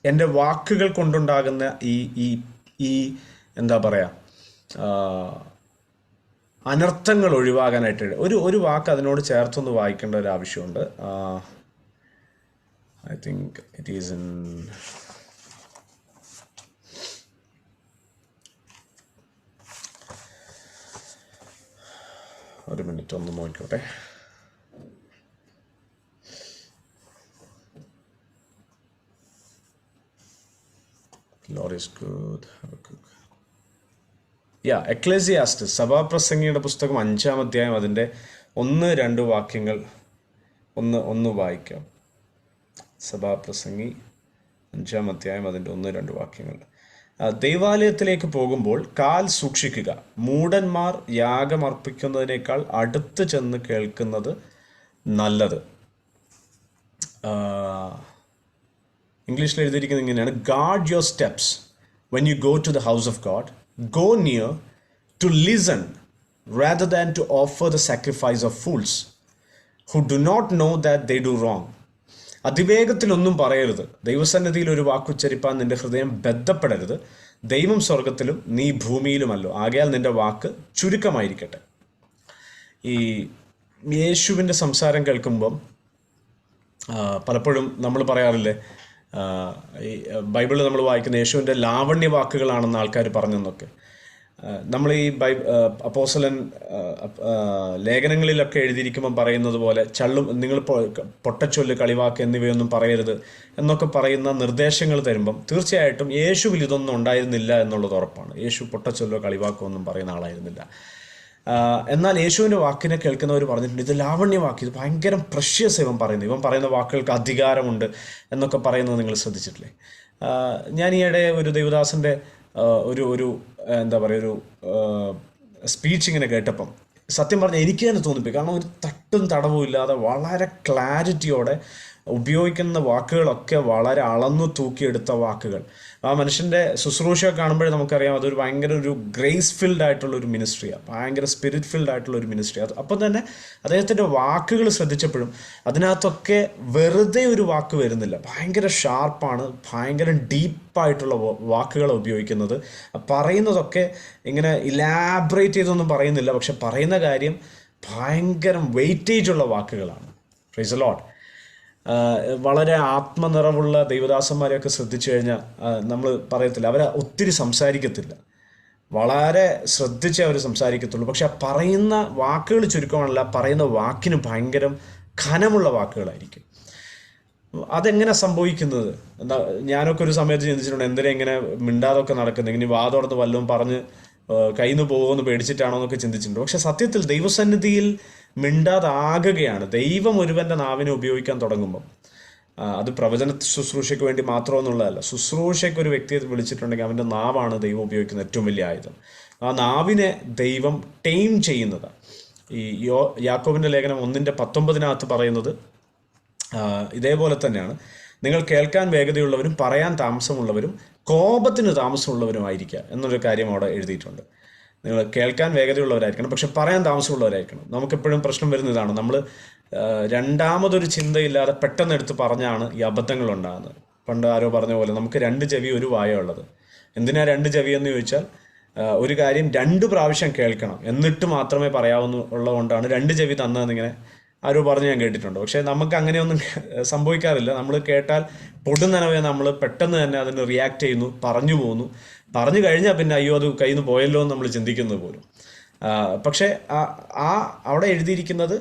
എൻ്റെ വാക്കുകൾ കൊണ്ടുണ്ടാകുന്ന ഈ എന്താ പറയുക, അനർത്ഥങ്ങൾ ഒഴിവാകാനായിട്ട് ഒരു വാക്ക് അതിനോട് ചേർത്തൊന്ന് വായിക്കേണ്ട ഒരു ആവശ്യമുണ്ട്. I think it is in ഒരു മിനിറ്റ് ഒന്ന് നോക്കിക്കോട്ടെ. Lord is good. എക്ലേസിയാസ്റ്റസ്, സഭാപ്രസംഗിയുടെ പുസ്തകം 5-ാം അധ്യായം അതിൻ്റെ 1-2 വാക്യങ്ങൾ ഒന്ന് വായിക്കാം. സഭാപ്രസംഗി 5-ാം അധ്യായം അതിൻ്റെ 1-2 വാക്യങ്ങൾ. ദൈവാലയത്തിലേക്ക് പോകുമ്പോൾ കാൽ സൂക്ഷിക്കുക, മൂഢന്മാർ യാഗമർപ്പിക്കുന്നതിനേക്കാൾ അടുത്ത് ചെന്ന് കേൾക്കുന്നത് നല്ലത്. ഇംഗ്ലീഷിൽ എഴുതിയിരിക്കുന്നത് ഇങ്ങനെയാണ്: guard your steps when you go to the house of God, go near to listen rather than to offer the sacrifice of fools who do not know that they do wrong. അതിവേഗത്തിലൊന്നും പറയരുത്, ദൈവസന്നിധിയിൽ ഒരു വാക്കുച്ചരിപ്പാൻ നിന്റെ ഹൃദയം ബദ്ധപ്പെടരുത്. ദൈവം സ്വർഗത്തിലും നീ ഭൂമിയിലുമല്ലോ, ആകയാൽ നിന്റെ വാക്ക് ചുരുക്കമായിരിക്കട്ടെ. ഈ യേശുവിൻ്റെ സംസാരം കേൾക്കുമ്പം പലപ്പോഴും നമ്മൾ പറയാറില്ലേ, ഈ ബൈബിളിൽ നമ്മൾ വായിക്കുന്ന യേശുവിൻ്റെ ലാവണ്യ വാക്കുകളാണെന്ന് ആൾക്കാർ പറഞ്ഞെന്നൊക്കെ. നമ്മൾ ഈ അപ്പോസ്തലൻ ലേഖനങ്ങളിലൊക്കെ എഴുതിയിരിക്കുമ്പം പറയുന്നത് പോലെ നിങ്ങൾ പൊട്ടച്ചൊല്ല്, കളിവാക്ക് എന്നിവയൊന്നും പറയരുത് എന്നൊക്കെ പറയുന്ന നിർദ്ദേശങ്ങൾ തരുമ്പം തീർച്ചയായിട്ടും യേശുവിൽ ഇതൊന്നും ഉണ്ടായിരുന്നില്ല എന്നുള്ളത് ഉറപ്പാണ്. യേശു പൊട്ടച്ചൊല്ലോ കളിവാക്കോ ഒന്നും പറയുന്ന ആളായിരുന്നില്ല. എന്നാൽ യേശുവിൻ്റെ വാക്കിനെ കേൾക്കുന്നവർ പറഞ്ഞിട്ടുണ്ട്, ഇത് ലാവണ്യവാക്ക്, ഇത് ഭയങ്കര പ്രഷ്യസ് ഇവൻ പറയുന്ന വാക്കുകൾക്ക് അധികാരമുണ്ട് എന്നൊക്കെ പറയുന്നത് നിങ്ങൾ ശ്രദ്ധിച്ചിട്ടില്ലേ? ഞാൻ ഈയിടെ ഒരു ദൈവദാസൻ്റെ ഒരു എന്താ പറയുക, ഒരു സ്പീച്ച് ഇങ്ങനെ കേട്ടപ്പം സത്യം പറഞ്ഞാൽ എനിക്ക് തന്നെ തോന്നിപ്പോയി. കാരണം ഒരു തട്ടും തടവും ഇല്ലാതെ വളരെ ക്ലാരിറ്റിയോടെ ഉപയോഗിക്കുന്ന വാക്കുകളൊക്കെ വളരെ അളന്നു തൂക്കിയെടുത്ത വാക്കുകൾ. ആ മനുഷ്യൻ്റെ ശുശ്രൂഷ കാണുമ്പോഴേ നമുക്കറിയാം അതൊരു ഭയങ്കര ഒരു ഗ്രേസ് ഫിൽഡ് ആയിട്ടുള്ള ഒരു മിനിസ്ട്രിയാണ്, ഭയങ്കര സ്പിരിറ്റ് ഫിൽഡ് ആയിട്ടുള്ള ഒരു മിനിസ്ട്രി. അപ്പം തന്നെ അദ്ദേഹത്തിൻ്റെ വാക്കുകൾ ശ്രദ്ധിച്ചപ്പോഴും അതിനകത്തൊക്കെ വെറുതെ ഒരു വാക്ക് വരുന്നില്ല, ഭയങ്കര ഷാർപ്പാണ്, ഭയങ്കര ഡീപ്പായിട്ടുള്ള വാക്കുകൾ ഉപയോഗിക്കുന്നത്. പറയുന്നതൊക്കെ ഇങ്ങനെ ഇലാബറേറ്റ് ചെയ്തൊന്നും പറയുന്നില്ല, പക്ഷെ പറയുന്ന കാര്യം ഭയങ്കര വെയിറ്റേജുള്ള വാക്കുകളാണ്. Price the Lord. വളരെ ആത്മനിറവുള്ള ദൈവദാസന്മാരെയൊക്കെ ശ്രദ്ധിച്ചു കഴിഞ്ഞാൽ നമ്മൾ പറയത്തില്ല, അവർ ഒത്തിരി സംസാരിക്കത്തില്ല, വളരെ ശ്രദ്ധിച്ചേ അവർ സംസാരിക്കത്തുള്ളൂ. പക്ഷെ ആ പറയുന്ന വാക്കുകൾ ചുരുക്കമല്ല, പറയുന്ന വാക്കിന് ഭയങ്കര ഘനമുള്ള വാക്കുകളായിരിക്കും. അതെങ്ങനെ സംഭവിക്കുന്നത്? ഞാനൊക്കെ ഒരു സമയത്ത് ചിന്തിച്ചിട്ടുണ്ട്, എന്തിനാ ഇങ്ങനെ മിണ്ടാതൊക്കെ നടക്കുന്നത്, ഇങ്ങനെ വാതോടന്ന് വല്ലതും പറഞ്ഞ് കയ്യിൽ നിന്ന് പോകുമെന്ന് പേടിച്ചിട്ടാണോ എന്നൊക്കെ ചിന്തിച്ചിട്ടുണ്ട്. പക്ഷെ സത്യത്തിൽ ദൈവസന്നിധിയിൽ മിണ്ടാതാകുകയാണ് ദൈവം ഒരുവൻ്റെ നാവിനെ ഉപയോഗിക്കാൻ തുടങ്ങുമ്പം. അത് പ്രവചന ശുശ്രൂഷയ്ക്ക് വേണ്ടി മാത്രമെന്നുള്ളതല്ല, ശുശ്രൂഷയ്ക്ക് ഒരു വ്യക്തിയെ വിളിച്ചിട്ടുണ്ടെങ്കിൽ അവൻ്റെ നാവാണ് ദൈവം ഉപയോഗിക്കുന്ന ഏറ്റവും വലിയ ആയുധം. ആ നാവിനെ ദൈവം ടൈം ചെയ്യുന്നതാണ്. ഈ യാക്കോബിൻ്റെ ലേഖനം 1:19 പറയുന്നത് ഇതേപോലെ തന്നെയാണ്. നിങ്ങൾ കേൾക്കാൻ വേഗതയുള്ളവരും പറയാൻ താമസമുള്ളവരും കോപത്തിന് താമസമുള്ളവരുമായിരിക്കുക എന്നൊരു കാര്യം അവിടെ എഴുതിയിട്ടുണ്ട്. നിങ്ങൾ കേൾക്കാൻ വേഗതയുള്ളവരായിരിക്കണം, പക്ഷെ പറയാൻ താമസമുള്ളവരായിരിക്കണം. നമുക്കെപ്പോഴും പ്രശ്നം വരുന്നതാണ്, നമ്മൾ രണ്ടാമതൊരു ചിന്തയില്ലാതെ പെട്ടെന്ന് എടുത്ത് പറഞ്ഞാണ് ഈ അബദ്ധങ്ങൾ ഉണ്ടാകുന്നത്. പണ്ട് ആരോ പറഞ്ഞ പോലെ നമുക്ക് 2 ചെവി 1 വായ ഉള്ളത്. എന്തിനാ 2 ചെവി എന്ന് ചോദിച്ചാൽ, ഒരു കാര്യം 2 പ്രാവശ്യം കേൾക്കണം എന്നിട്ട് മാത്രമേ ഉള്ളതുകൊണ്ടാണ് 2 ചെവി തന്നതെന്നിങ്ങനെ ആരോ പറഞ്ഞ് ഞാൻ കേട്ടിട്ടുണ്ട്. പക്ഷേ നമുക്ക് അങ്ങനെയൊന്നും സംഭവിക്കാറില്ല. നമ്മൾ കേട്ടാൽ പൊടുന്നനവേ നമ്മൾ പെട്ടെന്ന് തന്നെ അതിന് റിയാക്ട് ചെയ്യുന്നു, പറഞ്ഞു പോകുന്നു. പറഞ്ഞു കഴിഞ്ഞാൽ പിന്നെ അയ്യോ അത് കയ്യിൽ നിന്ന് പോയല്ലോ എന്ന് നമ്മൾ ചിന്തിക്കുന്നത് പോലും. പക്ഷേ അവിടെ എഴുതിയിരിക്കുന്നത്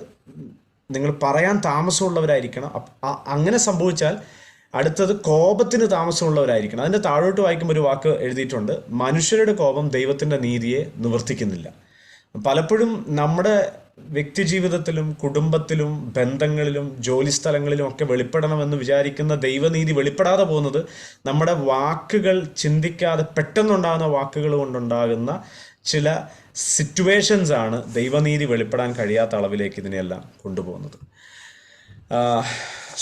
നിങ്ങൾ പറയാൻ താമസമുള്ളവരായിരിക്കണം. അങ്ങനെ സംഭവിച്ചാൽ അടുത്തത് കോപത്തിന് താമസമുള്ളവരായിരിക്കണം. അതിൻ്റെ താഴോട്ട് വായിക്കുമ്പോൾ ഒരു വാക്ക് എഴുതിയിട്ടുണ്ട്, മനുഷ്യരുടെ കോപം ദൈവത്തിൻ്റെ നീതിയെ നിവർത്തിക്കുന്നില്ല. പലപ്പോഴും നമ്മുടെ വ്യക്തി ജീവിതത്തിലും കുടുംബത്തിലും ബന്ധങ്ങളിലും ജോലി സ്ഥലങ്ങളിലും ഒക്കെ വെളിപ്പെടണമെന്ന് വിചാരിക്കുന്ന ദൈവനീതി വെളിപ്പെടാതെ പോകുന്നത് നമ്മുടെ വാക്കുകൾ, ചിന്തിക്കാതെ പെട്ടെന്നുണ്ടാകുന്ന വാക്കുകൾ കൊണ്ടുണ്ടാകുന്ന ചില സിറ്റുവേഷൻസ് ആണ് ദൈവനീതി വെളിപ്പെടാൻ കഴിയാത്ത അളവിലേക്ക് ഇതിനെല്ലാം കൊണ്ടുപോകുന്നത്.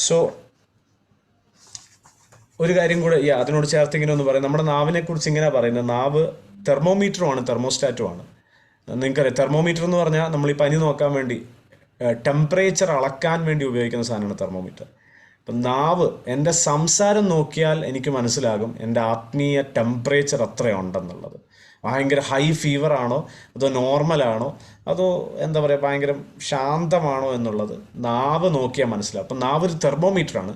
സോ ഒരു കാര്യം കൂടെ അതിനോട് ചേർത്ത് ഇങ്ങനെ ഒന്ന് പറയാം. നമ്മുടെ നാവിനെ കുറിച്ച് ഇങ്ങനെ പറയുന്നത്, നാവ് തെർമോമീറ്ററുമാണ്, തെർമോസ്റ്റാറ്റുമാണ്. നിങ്ങൾക്കറിയാം തെർമോമീറ്റർ എന്ന് പറഞ്ഞാൽ നമ്മൾ ഈ പനി നോക്കാൻ വേണ്ടി, ടെമ്പറേച്ചർ അളക്കാൻ വേണ്ടി ഉപയോഗിക്കുന്ന സാധനമാണ് തെർമോമീറ്റർ. അപ്പം നാവ്, എൻ്റെ സംസാരം നോക്കിയാൽ എനിക്ക് മനസ്സിലാകും എൻ്റെ ആത്മീയ ടെമ്പറേച്ചർ എത്രയുണ്ടെന്നുള്ളത്. ഭയങ്കര ഹൈ ഫീവർ ആണോ അതോ നോർമലാണോ അതോ എന്താ പറയുക ഭയങ്കര ശാന്തമാണോ എന്നുള്ളത് നാവ് നോക്കിയാൽ മനസ്സിലാവും. അപ്പം നാവ് ഒരു തെർമോമീറ്ററാണ്.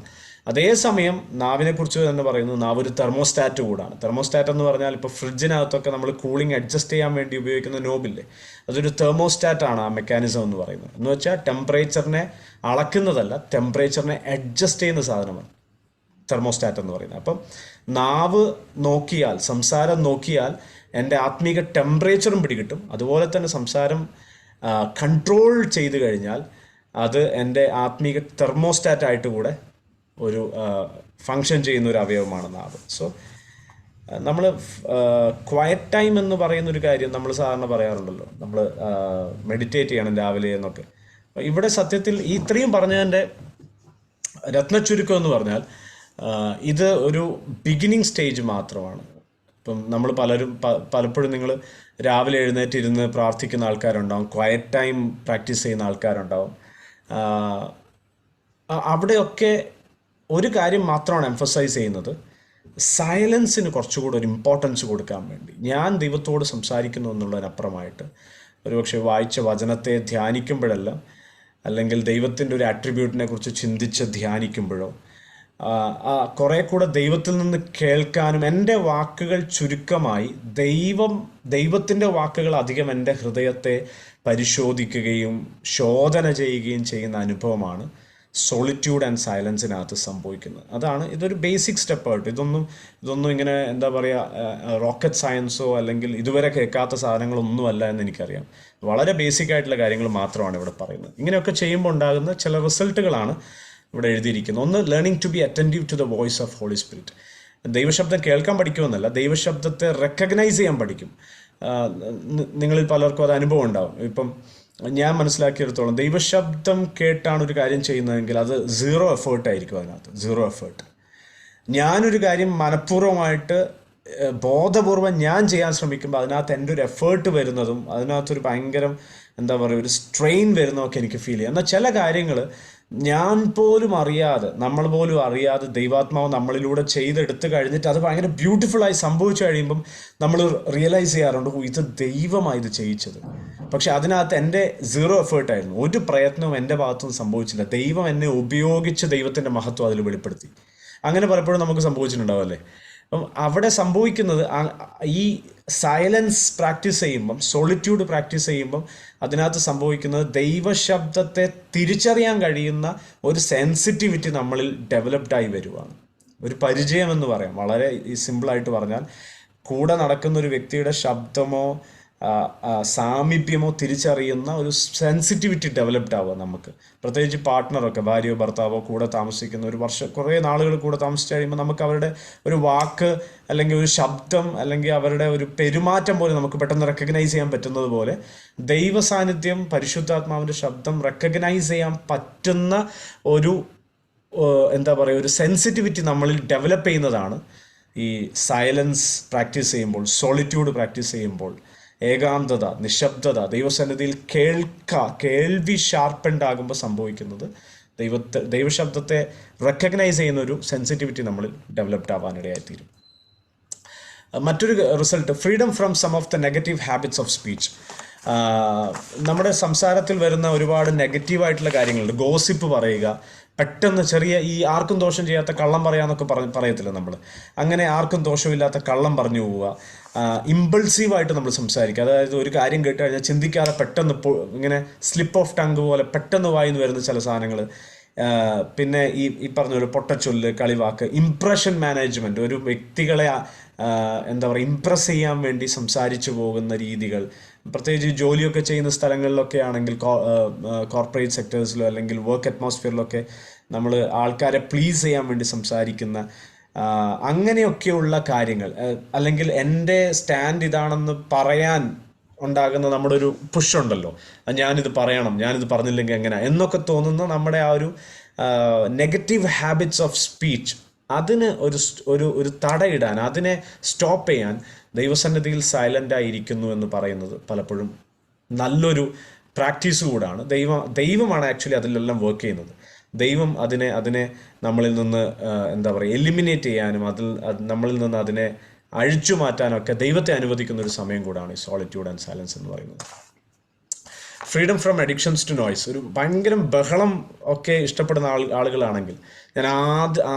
അതേസമയം നാവിനെക്കുറിച്ച് തന്നെ പറയുന്നത് നാവ് ഒരു തെർമോസ്റ്റാറ്റ് കൂടാണ്. തെർമോസ്റ്റാറ്റ് എന്ന് പറഞ്ഞാൽ ഇപ്പോൾ ഫ്രിഡ്ജിനകത്തൊക്കെ നമ്മൾ കൂളിംഗ് അഡ്ജസ്റ്റ് ചെയ്യാൻ വേണ്ടി ഉപയോഗിക്കുന്ന നോബില്ലേ, അതൊരു തെർമോസ്റ്റാറ്റാണ് ആ മെക്കാനിസം എന്ന് പറയുന്നത്. എന്ന് വെച്ചാൽ ടെമ്പറേച്ചറിനെ അളക്കുന്നതല്ല, ടെമ്പറേച്ചറിനെ അഡ്ജസ്റ്റ് ചെയ്യുന്ന സാധനമാണ് തെർമോസ്റ്റാറ്റ് എന്ന് പറയുന്നത്. അപ്പം നാവ് നോക്കിയാൽ, സംസാരം നോക്കിയാൽ എൻ്റെ ആത്മീക ടെമ്പറേച്ചറും പിടികിട്ടും. അതുപോലെ തന്നെ സംസാരം കൺട്രോൾ ചെയ്ത് കഴിഞ്ഞാൽ അത് എൻ്റെ ആത്മീക തെർമോസ്റ്റാറ്റായിട്ട് കൂടെ ഒരു ഫങ്ഷൻ ചെയ്യുന്ന ഒരു അവയവമാണ് നാവ്. സോ നമ്മൾ ക്വയറ്റ് ടൈം എന്ന് പറയുന്നൊരു കാര്യം നമ്മൾ സാധാരണ പറയാറുണ്ടല്ലോ, നമ്മൾ മെഡിറ്റേറ്റ് ചെയ്യണം രാവിലെ എന്നൊക്കെ. ഇവിടെ സത്യത്തിൽ ഈ ഇത്രയും പറഞ്ഞതിൻ്റെ രത്നച്ചുരുക്കം എന്ന് പറഞ്ഞാൽ ഇത് ഒരു ബിഗിനിങ് സ്റ്റേജ് മാത്രമാണ്. ഇപ്പം നമ്മൾ പലപ്പോഴും നിങ്ങൾ രാവിലെ എഴുന്നേറ്റിരുന്ന് പ്രാർത്ഥിക്കുന്ന ആൾക്കാരുണ്ടാവും, ക്വയറ്റ് ടൈം പ്രാക്ടീസ് ചെയ്യുന്ന ആൾക്കാരുണ്ടാവും. അവിടെയൊക്കെ ഒരു കാര്യം മാത്രമാണ് എംഫസൈസ് ചെയ്യുന്നത്, സൈലൻസിന് കുറച്ചുകൂടെ ഒരു ഇമ്പോർട്ടൻസ് കൊടുക്കാൻ വേണ്ടി. ഞാൻ ദൈവത്തോട് സംസാരിക്കുന്നു എന്നുള്ളതിനപ്പുറമായിട്ട് ഒരുപക്ഷെ വായിച്ച വചനത്തെ ധ്യാനിക്കുമ്പോഴെല്ലാം, അല്ലെങ്കിൽ ദൈവത്തിൻ്റെ ഒരു ആട്രിബ്യൂട്ടിനെ കുറിച്ച് ചിന്തിച്ച് ധ്യാനിക്കുമ്പോഴോ കുറേ കൂടെ ദൈവത്തിൽ നിന്ന് കേൾക്കാനും, എൻ്റെ വാക്കുകൾ ചുരുക്കമായി ദൈവത്തിൻ്റെ വാക്കുകൾ അധികം എൻ്റെ ഹൃദയത്തെ പരിശോധിക്കുകയും ശോധന ചെയ്യുകയും ചെയ്യുന്ന അനുഭവമാണ് സോളിറ്റ്യൂഡ് ആൻഡ് സൈലൻസിനകത്ത് സംഭവിക്കുന്നത്. ഇതൊരു ബേസിക് സ്റ്റെപ്പായിട്ട്, ഇതൊന്നും ഇങ്ങനെ എന്താ പറയുക റോക്കറ്റ് സയൻസോ അല്ലെങ്കിൽ ഇതുവരെ കേൾക്കാത്ത സാധനങ്ങളൊന്നുമല്ല എന്ന് എനിക്കറിയാം. വളരെ ബേസിക് ആയിട്ടുള്ള കാര്യങ്ങൾ മാത്രമാണ് ഇവിടെ പറയുന്നത്. ഇങ്ങനെയൊക്കെ ചെയ്യുമ്പോൾ ഉണ്ടാകുന്ന ചില റിസൾട്ടുകളാണ് ഇവിടെ എഴുതിയിരിക്കുന്നത്. ഒന്ന്, learning to be attentive to the voice of Holy Spirit. ദൈവശബ്ദം കേൾക്കാൻ പഠിക്കുമെന്നല്ല, ദൈവശബ്ദത്തെ റെക്കഗ്നൈസ് ചെയ്യാൻ പഠിക്കും. നിങ്ങളിൽ പലർക്കും അത് അനുഭവം ഉണ്ടാവും. ഇപ്പം ഞാൻ മനസ്സിലാക്കിയെടുത്തോളം ദൈവശബ്ദം കേട്ടാണ് ഒരു കാര്യം ചെയ്യുന്നതെങ്കിൽ അത് 0 എഫേർട്ടായിരിക്കും അതിനകത്ത്, 0 എഫേർട്ട്. ഞാനൊരു കാര്യം മനഃപൂർവ്വമായിട്ട് ബോധപൂർവം ഞാൻ ചെയ്യാൻ ശ്രമിക്കുമ്പോൾ അതിനകത്ത് എൻ്റെ ഒരു എഫേർട്ട് വരുന്നതും അതിനകത്തൊരു ഭയങ്കരം എന്താ പറയുക ഒരു സ്ട്രെയിൻ വരുന്നതൊക്കെ എനിക്ക് ഫീൽ ചെയ്യാം. എന്നാൽ ചില കാര്യങ്ങൾ ഞാൻ പോലും അറിയാതെ, നമ്മൾ പോലും അറിയാതെ ദൈവാത്മാവ് നമ്മളിലൂടെ ചെയ്തെടുത്ത് കഴിഞ്ഞിട്ട് അത് ഭയങ്കര ബ്യൂട്ടിഫുള്ളായി സംഭവിച്ചു കഴിയുമ്പം നമ്മൾ റിയലൈസ് ചെയ്യാറുണ്ട്, ഇത് ദൈവമായി ഇത് ചെയ്യിച്ചത്. പക്ഷെ അതിനകത്ത് എൻ്റെ 0 എഫേർട്ടായിരുന്നു, ഒരു പ്രയത്നവും എൻ്റെ ഭാഗത്തുനിന്ന് സംഭവിച്ചില്ല. ദൈവം എന്നെ ഉപയോഗിച്ച് ദൈവത്തിൻ്റെ മഹത്വം അതിൽ വെളിപ്പെടുത്തി. അങ്ങനെ പലപ്പോഴും നമുക്ക് സംഭവിച്ചിട്ടുണ്ടാവും അല്ലേ? അപ്പം അവിടെ സംഭവിക്കുന്നത് ഈ സൈലൻസ് പ്രാക്ടീസ് ചെയ്യുമ്പം, സോളിറ്റ്യൂഡ് പ്രാക്ടീസ് ചെയ്യുമ്പം അതിനകത്ത് സംഭവിക്കുന്നത് ദൈവശബ്ദത്തെ തിരിച്ചറിയാൻ കഴിയുന്ന ഒരു സെൻസിറ്റിവിറ്റി നമ്മളിൽ ഡെവലപ്ഡായി വരുവാണ്. ഒരു പരിചയം എന്ന് പറയാം. വളരെ സിമ്പിളായിട്ട് പറഞ്ഞാൽ, കൂടെ നടക്കുന്ന ഒരു വ്യക്തിയുടെ ശബ്ദമോ സാമീപ്യമോ തിരിച്ചറിയുന്ന ഒരു സെൻസിറ്റിവിറ്റി ഡെവലപ്ഡ് ആവുക നമുക്ക്. പ്രത്യേകിച്ച് പാർട്ട്ണറൊക്കെ, ഭാര്യയോ ഭർത്താവോ കൂടെ താമസിക്കുന്ന ഒരു കുറേ നാളുകൾ കൂടെ താമസിച്ച് കഴിയുമ്പോൾ നമുക്ക് അവരുടെ ഒരു വാക്ക് അല്ലെങ്കിൽ ഒരു ശബ്ദം അല്ലെങ്കിൽ അവരുടെ ഒരു പെരുമാറ്റം പോലെ നമുക്ക് പെട്ടെന്ന് റെക്കഗ്നൈസ് ചെയ്യാൻ പറ്റുന്നത് പോലെ ദൈവ സാന്നിധ്യം, പരിശുദ്ധാത്മാവിൻ്റെ ശബ്ദം റെക്കഗ്നൈസ് ചെയ്യാൻ പറ്റുന്ന ഒരു എന്താ പറയുക ഒരു സെൻസിറ്റിവിറ്റി നമ്മളിൽ ഡെവലപ്പ് ചെയ്യുന്നതാണ് ഈ സൈലൻസ് പ്രാക്ടീസ് ചെയ്യുമ്പോൾ, സോളിറ്റ്യൂഡ് പ്രാക്ടീസ് ചെയ്യുമ്പോൾ, ഏകാന്തത, നിശബ്ദത, ദൈവസന്നിധിയിൽ കേൾവി ഷാർപ്പൻഡ് ആകുമ്പോൾ സംഭവിക്കുന്നത് ദൈവശബ്ദത്തെ റെക്കഗ്നൈസ് ചെയ്യുന്ന ഒരു സെൻസിറ്റിവിറ്റി നമ്മളിൽ ഡെവലപ്ഡ് ആവാനിടയായിത്തീരും. മറ്റൊരു result, freedom from some of the negative habits of speech. നമ്മുടെ സംസാരത്തിൽ വരുന്ന ഒരുപാട് നെഗറ്റീവായിട്ടുള്ള കാര്യങ്ങളുണ്ട്. ഗോസിപ്പ് പറയുക, പെട്ടെന്ന് ചെറിയ ഈ ആർക്കും ദോഷം ചെയ്യാത്ത കള്ളം പറയാന്നൊക്കെ പറയത്തില്ല നമ്മൾ. അങ്ങനെ ആർക്കും ദോഷമില്ലാത്ത കള്ളം പറഞ്ഞു പോവുക, ഇമ്പൾസീവായിട്ട് നമ്മൾ സംസാരിക്കുക. അതായത് ഒരു കാര്യം കേട്ട് കഴിഞ്ഞാൽ ചിന്തിക്കാതെ പെട്ടെന്ന് ഇങ്ങനെ സ്ലിപ്പ് ഓഫ് ടങ്ക് പോലെ പെട്ടെന്ന് വായിന്ന് വരുന്ന ചില സാധനങ്ങൾ. പിന്നെ ഈ പറഞ്ഞ പോലെ പൊട്ടച്ചൊല്ല്, കളിവാക്ക്, ഇംപ്രഷൻ മാനേജ്മെൻറ്റ്, ഒരു വ്യക്തികളെ എന്താ പറയുക ഇംപ്രസ് ചെയ്യാൻ വേണ്ടി സംസാരിച്ചു പോകുന്ന രീതികൾ. പ്രത്യേകിച്ച് ജോലിയൊക്കെ ചെയ്യുന്ന സ്ഥലങ്ങളിലൊക്കെ ആണെങ്കിൽ, കോർപ്പറേറ്റ് സെക്ടേഴ്സിലോ അല്ലെങ്കിൽ വർക്ക് അറ്റ്മോസ്ഫിയറിലൊക്കെ നമ്മൾ ആൾക്കാരെ പ്ലീസ് ചെയ്യാൻ വേണ്ടി സംസാരിക്കുന്ന അങ്ങനെയൊക്കെയുള്ള കാര്യങ്ങൾ, അല്ലെങ്കിൽ എൻ്റെ സ്റ്റാൻഡ് ഇതാണെന്ന് പറയാൻ ഉണ്ടാകുന്ന നമ്മുടെ ഒരു പുഷുണ്ടല്ലോ, ഞാനിത് പറയണം, ഞാനിത് പറഞ്ഞില്ലെങ്കിൽ എങ്ങനെ എന്നൊക്കെ തോന്നുന്ന നമ്മുടെ ആ ഒരു നെഗറ്റീവ് ഹാബിറ്റ്സ് ഓഫ് സ്പീച്ച്, അതിന് ഒരു തടയിടാൻ, അതിനെ സ്റ്റോപ്പ് ചെയ്യാൻ ദൈവസന്നിധിയിൽ സൈലൻ്റായിരിക്കുന്നു എന്ന് പറയുന്നത് പലപ്പോഴും നല്ലൊരു പ്രാക്ടീസ് കൂടാണ്. ദൈവമാണ് ആക്ച്വലി അതിലെല്ലാം വർക്ക് ചെയ്യുന്നത്. ദൈവം അതിനെ നമ്മളിൽ നിന്ന് എന്താ പറയുക എലിമിനേറ്റ് ചെയ്യാനും നമ്മളിൽ നിന്ന് അതിനെ അഴിച്ചു മാറ്റാനൊക്കെ ദൈവത്തെ അനുവദിക്കുന്ന ഒരു സമയം കൂടാണ് ഈ സോളിറ്റ്യൂഡ് ആൻഡ് സൈലൻസ് എന്ന് പറയുന്നത്. Freedom from addictions to noise. ഒരു ഭയങ്കര ബഹളം ഒക്കെ ഇഷ്ടപ്പെടുന്ന ആളുകളാണെങ്കിൽ, ഞാൻ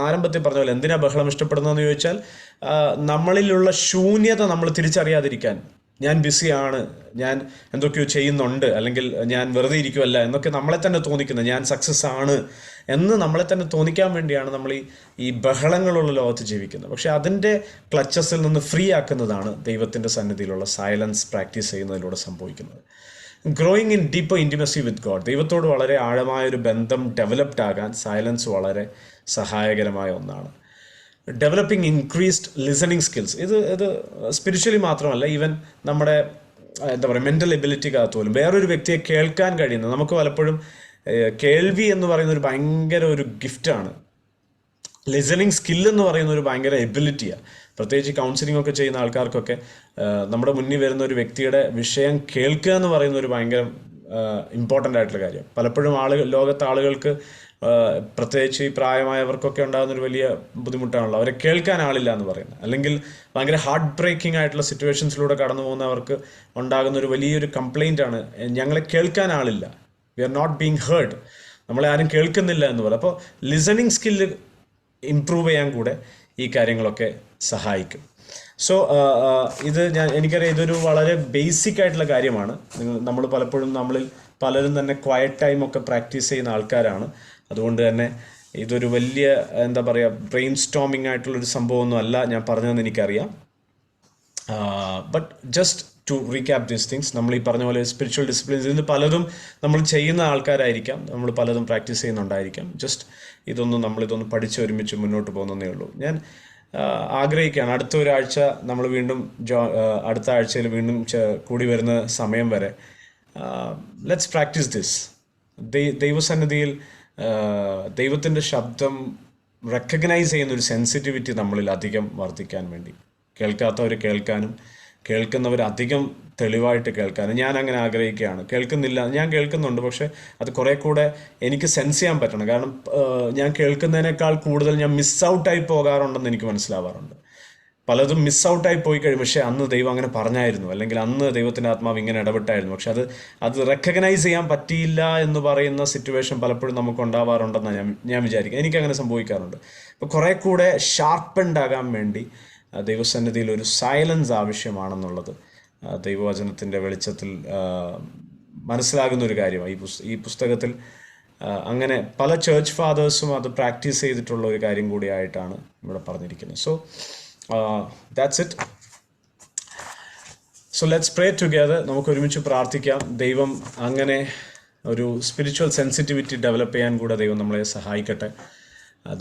ആരംഭത്തിൽ പറഞ്ഞ പോലെ എന്തിനാ ബഹളം ഇഷ്ടപ്പെടുന്നതെന്ന് ചോദിച്ചാൽ, നമ്മളിലുള്ള ശൂന്യത നമ്മൾ തിരിച്ചറിയാതിരിക്കാൻ, ഞാൻ ബിസിയാണ്, ഞാൻ എന്തൊക്കെയോ ചെയ്യുന്നുണ്ട്, അല്ലെങ്കിൽ ഞാൻ വെറുതെ ഇരിക്കുമല്ല എന്നൊക്കെ നമ്മളെ തന്നെ തോന്നിക്കുന്നത്, ഞാൻ സക്സസ് ആണ് എന്ന് നമ്മളെ തന്നെ തോന്നിക്കാൻ വേണ്ടിയാണ് നമ്മൾ ഈ ബഹളങ്ങളുള്ള ലോകത്ത് ജീവിക്കുന്നത്. പക്ഷേ അതിൻ്റെ ക്ലച്ചസിൽ നിന്ന് ഫ്രീ ആക്കുന്നതാണ് ദൈവത്തിൻ്റെ സന്നിധിയിലുള്ള സൈലൻസ് പ്രാക്ടീസ് ചെയ്യുന്നതിലൂടെ സംഭവിക്കുന്നത്. Growing in deeper intimacy with God. ദൈവത്തോട് വളരെ ആഴമായൊരു ബന്ധം ഡെവലപ്ഡ് ആകാൻ സൈലൻസ് വളരെ സഹായകരമായ ഒന്നാണ്. Developing increased listening skills. ഇത് സ്പിരിച്വലി മാത്രമല്ല, ഈവൻ നമ്മുടെ എന്താ പറയുക മെൻ്റൽ എബിലിറ്റിക്കകത്ത് പോലും വേറൊരു വ്യക്തിയെ കേൾക്കാൻ കഴിയുന്നത്. നമുക്ക് പലപ്പോഴും കേൾവി എന്ന് പറയുന്ന ഒരു ഭയങ്കര ഒരു ഗിഫ്റ്റാണ്. ലിസണിങ് സ്കില്ലെന്ന് പറയുന്ന ഒരു ഭയങ്കര എബിലിറ്റിയാണ്. പ്രത്യേകിച്ച് കൗൺസിലിംഗ് ഒക്കെ ചെയ്യുന്ന ആൾക്കാർക്കൊക്കെ നമ്മുടെ മുന്നിൽ വരുന്ന ഒരു വ്യക്തിയുടെ വിഷയം കേൾക്കുക എന്ന് പറയുന്ന ഒരു ഭയങ്കര ഇമ്പോർട്ടൻ്റ് ആയിട്ടുള്ള കാര്യം. പലപ്പോഴും ലോകത്തെ ആളുകൾക്ക്, പ്രത്യേകിച്ച് ഈ പ്രായമായവർക്കൊക്കെ ഉണ്ടാകുന്നൊരു വലിയ ബുദ്ധിമുട്ടാണല്ലോ അവരെ കേൾക്കാൻ ആളില്ല എന്ന് പറയുന്നത്. അല്ലെങ്കിൽ ഭയങ്കര ഹാർട്ട് ബ്രേക്കിംഗ് ആയിട്ടുള്ള സിറ്റുവേഷൻസിലൂടെ കടന്നു പോകുന്നവർക്ക് ഉണ്ടാകുന്ന ഒരു വലിയൊരു കംപ്ലൈൻ്റ് ആണ്, ഞങ്ങളെ കേൾക്കാൻ ആളില്ല, we are not being heard, നമ്മളെ ആരും കേൾക്കുന്നില്ല എന്ന് പറയും. അപ്പോൾ ലിസണിങ് സ്കില്ല് ഇംപ്രൂവ് ചെയ്യാൻ കൂടെ ഈ കാര്യങ്ങളൊക്കെ സഹായിക്കും. സോ എനിക്കറിയാം ഇതൊരു വളരെ ബേസിക് ആയിട്ടുള്ള കാര്യമാണ്. നമ്മൾ പലപ്പോഴും നമ്മളിൽ പലരും തന്നെ ക്വയറ്റ് ടൈമൊക്കെ പ്രാക്ടീസ് ചെയ്യുന്ന ആൾക്കാരാണ്. അതുകൊണ്ട് തന്നെ ഇതൊരു വലിയ എന്താ പറയുക ബ്രെയിൻ സ്റ്റോമിംഗ് ആയിട്ടുള്ളൊരു സംഭവമൊന്നും അല്ല ഞാൻ പറഞ്ഞതെന്ന് എനിക്കറിയാം. But just to recap these things, നമ്മൾ ഈ പറഞ്ഞ പോലെ സ്പിരിച്വൽ ഡിസിപ്ലിൻസ് ഇതിന് പലതും നമ്മൾ ചെയ്യുന്ന ആൾക്കാരായിരിക്കാം, നമ്മൾ പലതും പ്രാക്ടീസ് ചെയ്യുന്നുണ്ടായിരിക്കാം. ജസ്റ്റ് നമ്മളിതൊന്ന് പഠിച്ച് ഒരുമിച്ച് മുന്നോട്ട് പോകുന്നതേ ഉള്ളൂ. ഞാൻ ആഗ്രഹിക്കുകയാണ് അടുത്ത ഒരാഴ്ച നമ്മൾ വീണ്ടും അടുത്ത ആഴ്ചയിൽ വീണ്ടും കൂടി വരുന്ന സമയം വരെ ലെറ്റ്സ് പ്രാക്ടീസ് ദിസ്. ദൈവസന്നിധിയിൽ ദൈവത്തിൻ്റെ ശബ്ദം റെക്കഗ്നൈസ് ചെയ്യുന്ന ഒരു സെൻസിറ്റിവിറ്റി നമ്മളിൽ അധികം വർദ്ധിക്കാൻ വേണ്ടി, കേൾക്കാത്തവർ കേൾക്കാനും കേൾക്കുന്നവർ അധികം തെളിവായിട്ട് കേൾക്കാനും ഞാൻ അങ്ങനെ ആഗ്രഹിക്കുകയാണ്. കേൾക്കുന്നില്ല, ഞാൻ കേൾക്കുന്നുണ്ട്, പക്ഷേ അത് കുറേ കൂടെ എനിക്ക് സെൻസ് ചെയ്യാൻ പറ്റണം. കാരണം ഞാൻ കേൾക്കുന്നതിനേക്കാൾ കൂടുതൽ ഞാൻ മിസ് ഔട്ടായി പോകാറുണ്ടെന്ന് എനിക്ക് മനസ്സിലാവാറുണ്ട്. പലതും മിസ് ഔട്ടായി പോയി കഴിയും, പക്ഷേ അന്ന് ദൈവം അങ്ങനെ പറഞ്ഞായിരുന്നു, അല്ലെങ്കിൽ അന്ന് ദൈവത്തിൻ്റെ ആത്മാവ് ഇങ്ങനെ ഇടപെട്ടായിരുന്നു, പക്ഷെ അത് റെക്കഗ്നൈസ് ചെയ്യാൻ പറ്റിയില്ല എന്ന് പറയുന്ന സിറ്റുവേഷൻ പലപ്പോഴും നമുക്ക് ഉണ്ടാവാറുണ്ടെന്നാണ് ഞാൻ വിചാരിക്കുക. എനിക്കങ്ങനെ സംഭവിക്കാറുണ്ട്. അപ്പോൾ കുറേ കൂടെ ഷാർപ്പൻഡ് ആകാൻ വേണ്ടി ദൈവസന്നിധിയിൽ ഒരു സൈലൻസ് ആവശ്യമാണെന്നുള്ളത് ദൈവവചനത്തിൻ്റെ വെളിച്ചത്തിൽ മനസ്സിലാകുന്ന ഒരു കാര്യമാണ്. ഈ പുസ്തകത്തിൽ അങ്ങനെ പല ചേർച്ച് ഫാദേഴ്സും അത് പ്രാക്ടീസ് ചെയ്തിട്ടുള്ള ഒരു കാര്യം കൂടിയായിട്ടാണ് ഇവിടെ പറഞ്ഞിരിക്കുന്നത്. So that's it. So let's pray together. നമുക്ക് ഒരുമിച്ച് പ്രാർത്ഥിക്കാം. ദൈവം അങ്ങനെ ഒരു സ്പിരിച്വൽ സെൻസിറ്റിവിറ്റി ഡെവലപ്പ് ചെയ്യാൻ കൂടെ ദൈവം നമ്മളെ സഹായിക്കട്ടെ.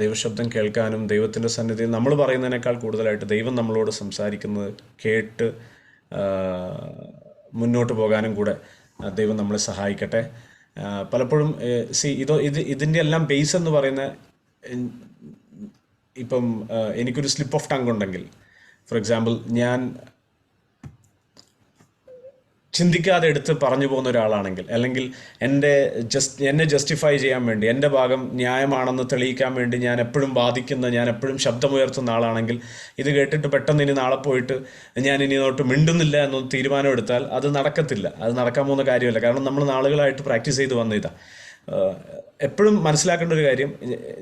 ദൈവശബ്ദം കേൾക്കാനും ദൈവത്തിൻ്റെ സന്നിധിയിൽ നമ്മൾ പറയുന്നതിനേക്കാൾ കൂടുതലായിട്ട് ദൈവം നമ്മളോട് സംസാരിക്കുന്നത് കേട്ട് മുന്നോട്ട് പോകാനും കൂടെ ദൈവം നമ്മളെ സഹായിക്കട്ടെ. പലപ്പോഴും ഇതിൻ്റെ എല്ലാം ബേസ് എന്ന് പറയുന്ന, ഇപ്പം എനിക്കൊരു സ്ലിപ്പ് ഓഫ് ടങ് ഉണ്ടെങ്കിൽ, ഫോർ എക്സാമ്പിൾ ഞാൻ ചിന്തിക്കാതെ എടുത്ത് പറഞ്ഞു പോകുന്ന ഒരാളാണെങ്കിൽ, അല്ലെങ്കിൽ എന്നെ ജസ്റ്റിഫൈ ചെയ്യാൻ വേണ്ടി, എൻ്റെ ഭാഗം ന്യായമാണെന്ന് തെളിയിക്കാൻ വേണ്ടി ഞാൻ എപ്പോഴും ശബ്ദമുയർത്തുന്ന ആളാണെങ്കിൽ, ഇത് കേട്ടിട്ട് പെട്ടെന്ന് ഇനി നാളെ പോയിട്ട് ഞാൻ ഇനി തൊട്ട് മിണ്ടുന്നില്ല എന്നൊന്ന് തീരുമാനം എടുത്താൽ അത് നടക്കത്തില്ല. അത് നടക്കാൻ പോകുന്ന കാര്യമല്ല. കാരണം നമ്മൾ നാളുകളായിട്ട് പ്രാക്ടീസ് ചെയ്ത് വന്ന ഇതാ. എപ്പോഴും മനസ്സിലാക്കേണ്ട ഒരു കാര്യം,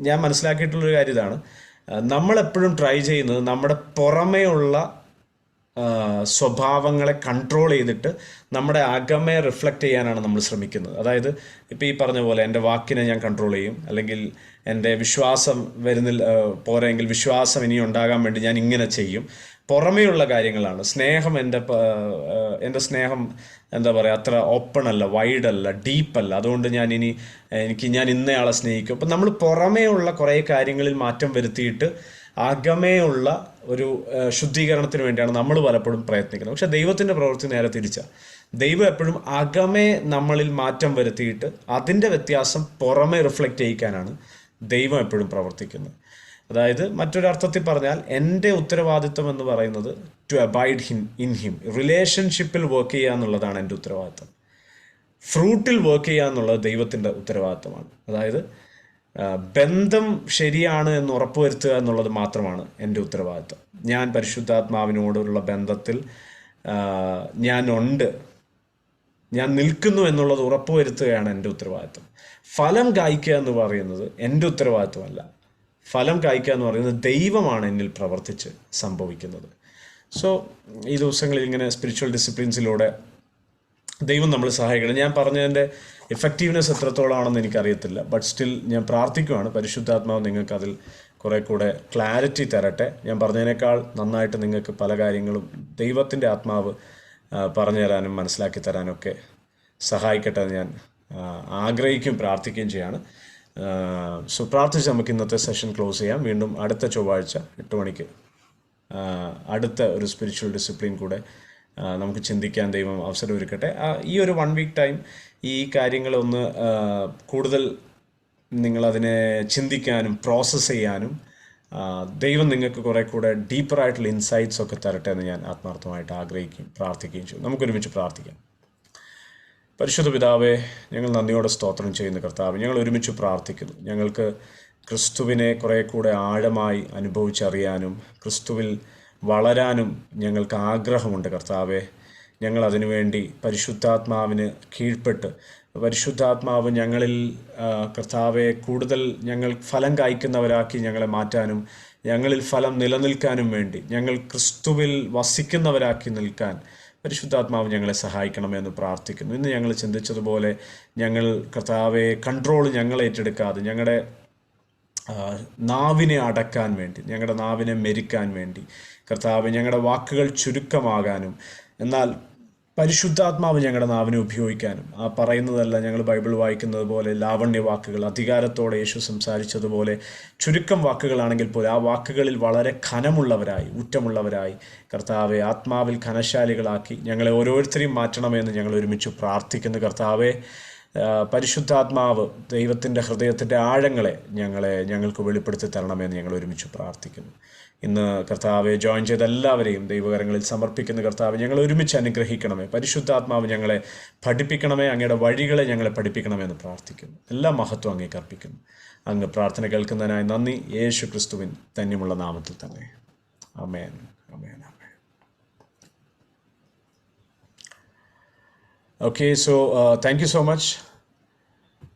ഞാൻ മനസ്സിലാക്കിയിട്ടുള്ളൊരു കാര്യം ഇതാണ്, നമ്മളെപ്പോഴും ട്രൈ ചെയ്യുന്നത് നമ്മുടെ പുറമേ ഉള്ള സ്വഭാവങ്ങളെ കൺട്രോൾ ചെയ്തിട്ട് നമ്മുടെ അകമേ റിഫ്ലക്റ്റ് ചെയ്യാനാണ് നമ്മൾ ശ്രമിക്കുന്നത്. അതായത് ഇപ്പോൾ ഈ പറഞ്ഞ പോലെ എൻ്റെ വാക്കിനെ ഞാൻ കൺട്രോൾ ചെയ്യും, അല്ലെങ്കിൽ എൻ്റെ വിശ്വാസം പോരെങ്കിൽ വിശ്വാസം ഇനി ഉണ്ടാകാൻ വേണ്ടി ഞാൻ ഇങ്ങനെ ചെയ്യും. പുറമേയുള്ള കാര്യങ്ങളാണ്. സ്നേഹം, എൻ്റെ സ്നേഹം എന്താ പറയുക, അത്ര ഓപ്പൺ അല്ല, വൈഡ് അല്ല, ഡീപ്പല്ല, അതുകൊണ്ട് ഞാൻ ഇന്നയാളെ സ്നേഹിക്കും. അപ്പം നമ്മൾ പുറമേ ഉള്ള കുറേ കാര്യങ്ങളിൽ മാറ്റം വരുത്തിയിട്ട് അകമേയുള്ള ഒരു ശുദ്ധീകരണത്തിന് വേണ്ടിയാണ് നമ്മൾ പലപ്പോഴും പ്രയത്നിക്കുന്നത്. പക്ഷെ ദൈവത്തിൻ്റെ പ്രവൃത്തി നേരെ തിരിച്ചാണ്. ദൈവം എപ്പോഴും അകമേ നമ്മളിൽ മാറ്റം വരുത്തിയിട്ട് അതിൻ്റെ വ്യത്യാസം പുറമേ റിഫ്ലക്റ്റ് ചെയ്യിക്കാനാണ് ദൈവം എപ്പോഴും പ്രവർത്തിക്കുന്നത്. അതായത് മറ്റൊരർത്ഥത്തിൽ പറഞ്ഞാൽ എൻ്റെ ഉത്തരവാദിത്വം എന്ന് പറയുന്നത് ടു അബൈഡ് ഇൻ ഹിം, റിലേഷൻഷിപ്പിൽ വർക്ക് ചെയ്യുക എന്നുള്ളതാണ് എൻ്റെ ഉത്തരവാദിത്വം. ഫ്രൂട്ടിൽ വർക്ക് ചെയ്യുക എന്നുള്ളത് ദൈവത്തിൻ്റെ ഉത്തരവാദിത്വമാണ്. അതായത് ബന്ധം ശരിയാണ് എന്ന് ഉറപ്പുവരുത്തുക എന്നുള്ളത് മാത്രമാണ് എൻ്റെ ഉത്തരവാദിത്വം. ഞാൻ പരിശുദ്ധാത്മാവിനോടുള്ള ബന്ധത്തിൽ ഞാൻ നിൽക്കുന്നു എന്നുള്ളത് ഉറപ്പുവരുത്തുകയാണ് എൻ്റെ ഉത്തരവാദിത്വം. ഫലം കായ്ക്കുക എന്ന് പറയുന്നത് എൻ്റെ ഉത്തരവാദിത്വമല്ല. ഫലം കായ്ക്കുക എന്ന് പറയുന്നത് ദൈവമാണ് എന്നിൽ പ്രവർത്തിച്ച് സംഭവിക്കുന്നത്. സോ ഈ ദിവസങ്ങളിൽ ഇങ്ങനെ സ്പിരിച്വൽ ഡിസിപ്ലിൻസിലൂടെ ദൈവം നമ്മൾ സഹായിക്കണം. ഞാൻ പറഞ്ഞതിൻ്റെ എഫക്റ്റീവ്നെസ് എത്രത്തോളമാണെന്ന് എനിക്കറിയത്തില്ല, ബട്ട് സ്റ്റിൽ ഞാൻ പ്രാർത്ഥിക്കുകയാണ് പരിശുദ്ധാത്മാവ് നിങ്ങൾക്ക് അതിൽ കുറേ കൂടെ ക്ലാരിറ്റി തരട്ടെ. ഞാൻ പറഞ്ഞതിനേക്കാൾ നന്നായിട്ട് നിങ്ങൾക്ക് പല കാര്യങ്ങളും ദൈവത്തിൻ്റെ ആത്മാവ് പറഞ്ഞു തരാനും മനസ്സിലാക്കി തരാനൊക്കെ സഹായിക്കട്ടെ എന്ന് ഞാൻ ആഗ്രഹിക്കുകയും പ്രാർത്ഥിക്കുകയും ചെയ്യാണ്. സോ പ്രാർത്ഥിച്ച് നമുക്ക് ഇന്നത്തെ സെഷൻ ക്ലോസ് ചെയ്യാം. വീണ്ടും അടുത്ത ചൊവ്വാഴ്ച 8 മണിക്ക് അടുത്ത ഒരു സ്പിരിച്വൽ ഡിസിപ്ലിൻ കൂടെ നമുക്ക് ചിന്തിക്കാൻ ദൈവം അവസരം ഒരുക്കട്ടെ. ഈ ഒരു 1 വീക്ക് ടൈം ഈ കാര്യങ്ങളൊന്ന് കൂടുതൽ നിങ്ങളതിനെ ചിന്തിക്കാനും പ്രോസസ്സ് ചെയ്യാനും ദൈവം നിങ്ങൾക്ക് കുറേ കൂടെ ഡീപ്പറായിട്ടുള്ള ഇൻസൈറ്റ്സ് ഒക്കെ തരട്ടെ എന്ന് ഞാൻ ആത്മാർത്ഥമായിട്ട് ആഗ്രഹിക്കുകയും പ്രാർത്ഥിക്കുകയും ചെയ്യും. നമുക്കൊരുമിച്ച് പ്രാർത്ഥിക്കാം. പരിശുദ്ധ പിതാവേ, ഞങ്ങൾ നന്ദിയോടെ സ്തോത്രം ചെയ്യുന്ന കർത്താവ്, ഞങ്ങൾ ഒരുമിച്ച് പ്രാർത്ഥിക്കുന്നു. ഞങ്ങൾക്ക് ക്രിസ്തുവിനെ കുറേ കൂടെ ആഴമായി അനുഭവിച്ചറിയാനും ക്രിസ്തുവിൽ വളരാനും ഞങ്ങൾക്ക് ആഗ്രഹമുണ്ട് കർത്താവേ. ഞങ്ങൾ അതിനുവേണ്ടി പരിശുദ്ധാത്മാവിന് കീഴ്പ്പെട്ട് പരിശുദ്ധാത്മാവ് ഞങ്ങളിൽ കർത്താവെ കൂടുതൽ ഞങ്ങൾ ഫലം കായ്ക്കുന്നവരാക്കി ഞങ്ങളെ മാറ്റാനും ഞങ്ങളിൽ ഫലം നിലനിൽക്കാനും വേണ്ടി ഞങ്ങൾ ക്രിസ്തുവിൽ വസിക്കുന്നവരാക്കി നിൽക്കാൻ പരിശുദ്ധാത്മാവ് ഞങ്ങളെ സഹായിക്കണമെന്ന് പ്രാർത്ഥിക്കുന്നു. ഇന്ന് ഞങ്ങൾ ചിന്തിച്ചതുപോലെ ഞങ്ങൾ കർത്താവെ കൺട്രോൾ ഞങ്ങൾ ഏറ്റെടുക്കാതെ ഞങ്ങളുടെ നാവിനെ അടക്കാൻ വേണ്ടി, ഞങ്ങളുടെ നാവിനെ മെരിക്കാൻ വേണ്ടി കർത്താവ്, ഞങ്ങളുടെ വാക്കുകൾ ചുരുക്കമാകാനും എന്നാൽ പരിശുദ്ധാത്മാവ് ഞങ്ങളുടെ നാവിനെ ഉപയോഗിക്കാനും ആ പറയുന്നതല്ല ഞങ്ങൾ ബൈബിൾ വായിക്കുന്നത് പോലെ ലാവണ്യ വാക്കുകൾ അധികാരത്തോടെ യേശു സംസാരിച്ചതുപോലെ ചുരുക്കം വാക്കുകളാണെങ്കിൽ പോലും ആ വാക്കുകളിൽ വളരെ ഖനമുള്ളവരായി ഊറ്റമുള്ളവരായി കർത്താവെ ആത്മാവിൽ ഖനശാലികളാക്കി ഞങ്ങളെ ഓരോരുത്തരെയും മാറ്റണമെന്ന് ഞങ്ങൾ ഒരുമിച്ച് പ്രാർത്ഥിക്കുന്നു. കർത്താവെ, പരിശുദ്ധാത്മാവ് ദൈവത്തിൻ്റെ ഹൃദയത്തിൻ്റെ ആഴങ്ങളെ ഞങ്ങൾക്ക് വെളിപ്പെടുത്തി തരണമെന്ന് ഞങ്ങൾ ഒരുമിച്ച് പ്രാർത്ഥിക്കുന്നു. ഇന്ന് കർത്താവെ ജോയിൻ ചെയ്ത എല്ലാവരെയും ദൈവകരങ്ങളിൽ സമർപ്പിക്കുന്ന കർത്താവ് ഞങ്ങൾ ഒരുമിച്ച് അനുഗ്രഹിക്കണമേ. പരിശുദ്ധാത്മാവ് ഞങ്ങളെ പഠിപ്പിക്കണമേ, അങ്ങയുടെ വഴികളെ ഞങ്ങളെ പഠിപ്പിക്കണമെന്ന് പ്രാർത്ഥിക്കുന്നു. എല്ലാ മഹത്വം അങ്ങേക്ക് അർപ്പിക്കുന്നു. അങ്ങ് പ്രാർത്ഥന കേൾക്കുന്നതിനായി നന്ദി. യേശു ക്രിസ്തുവിൻ ധന്യമുള്ള നാമത്തിൽ തന്നെ. ആമേൻ, ആമേൻ, ആമേൻ. Okay, so thank you so much.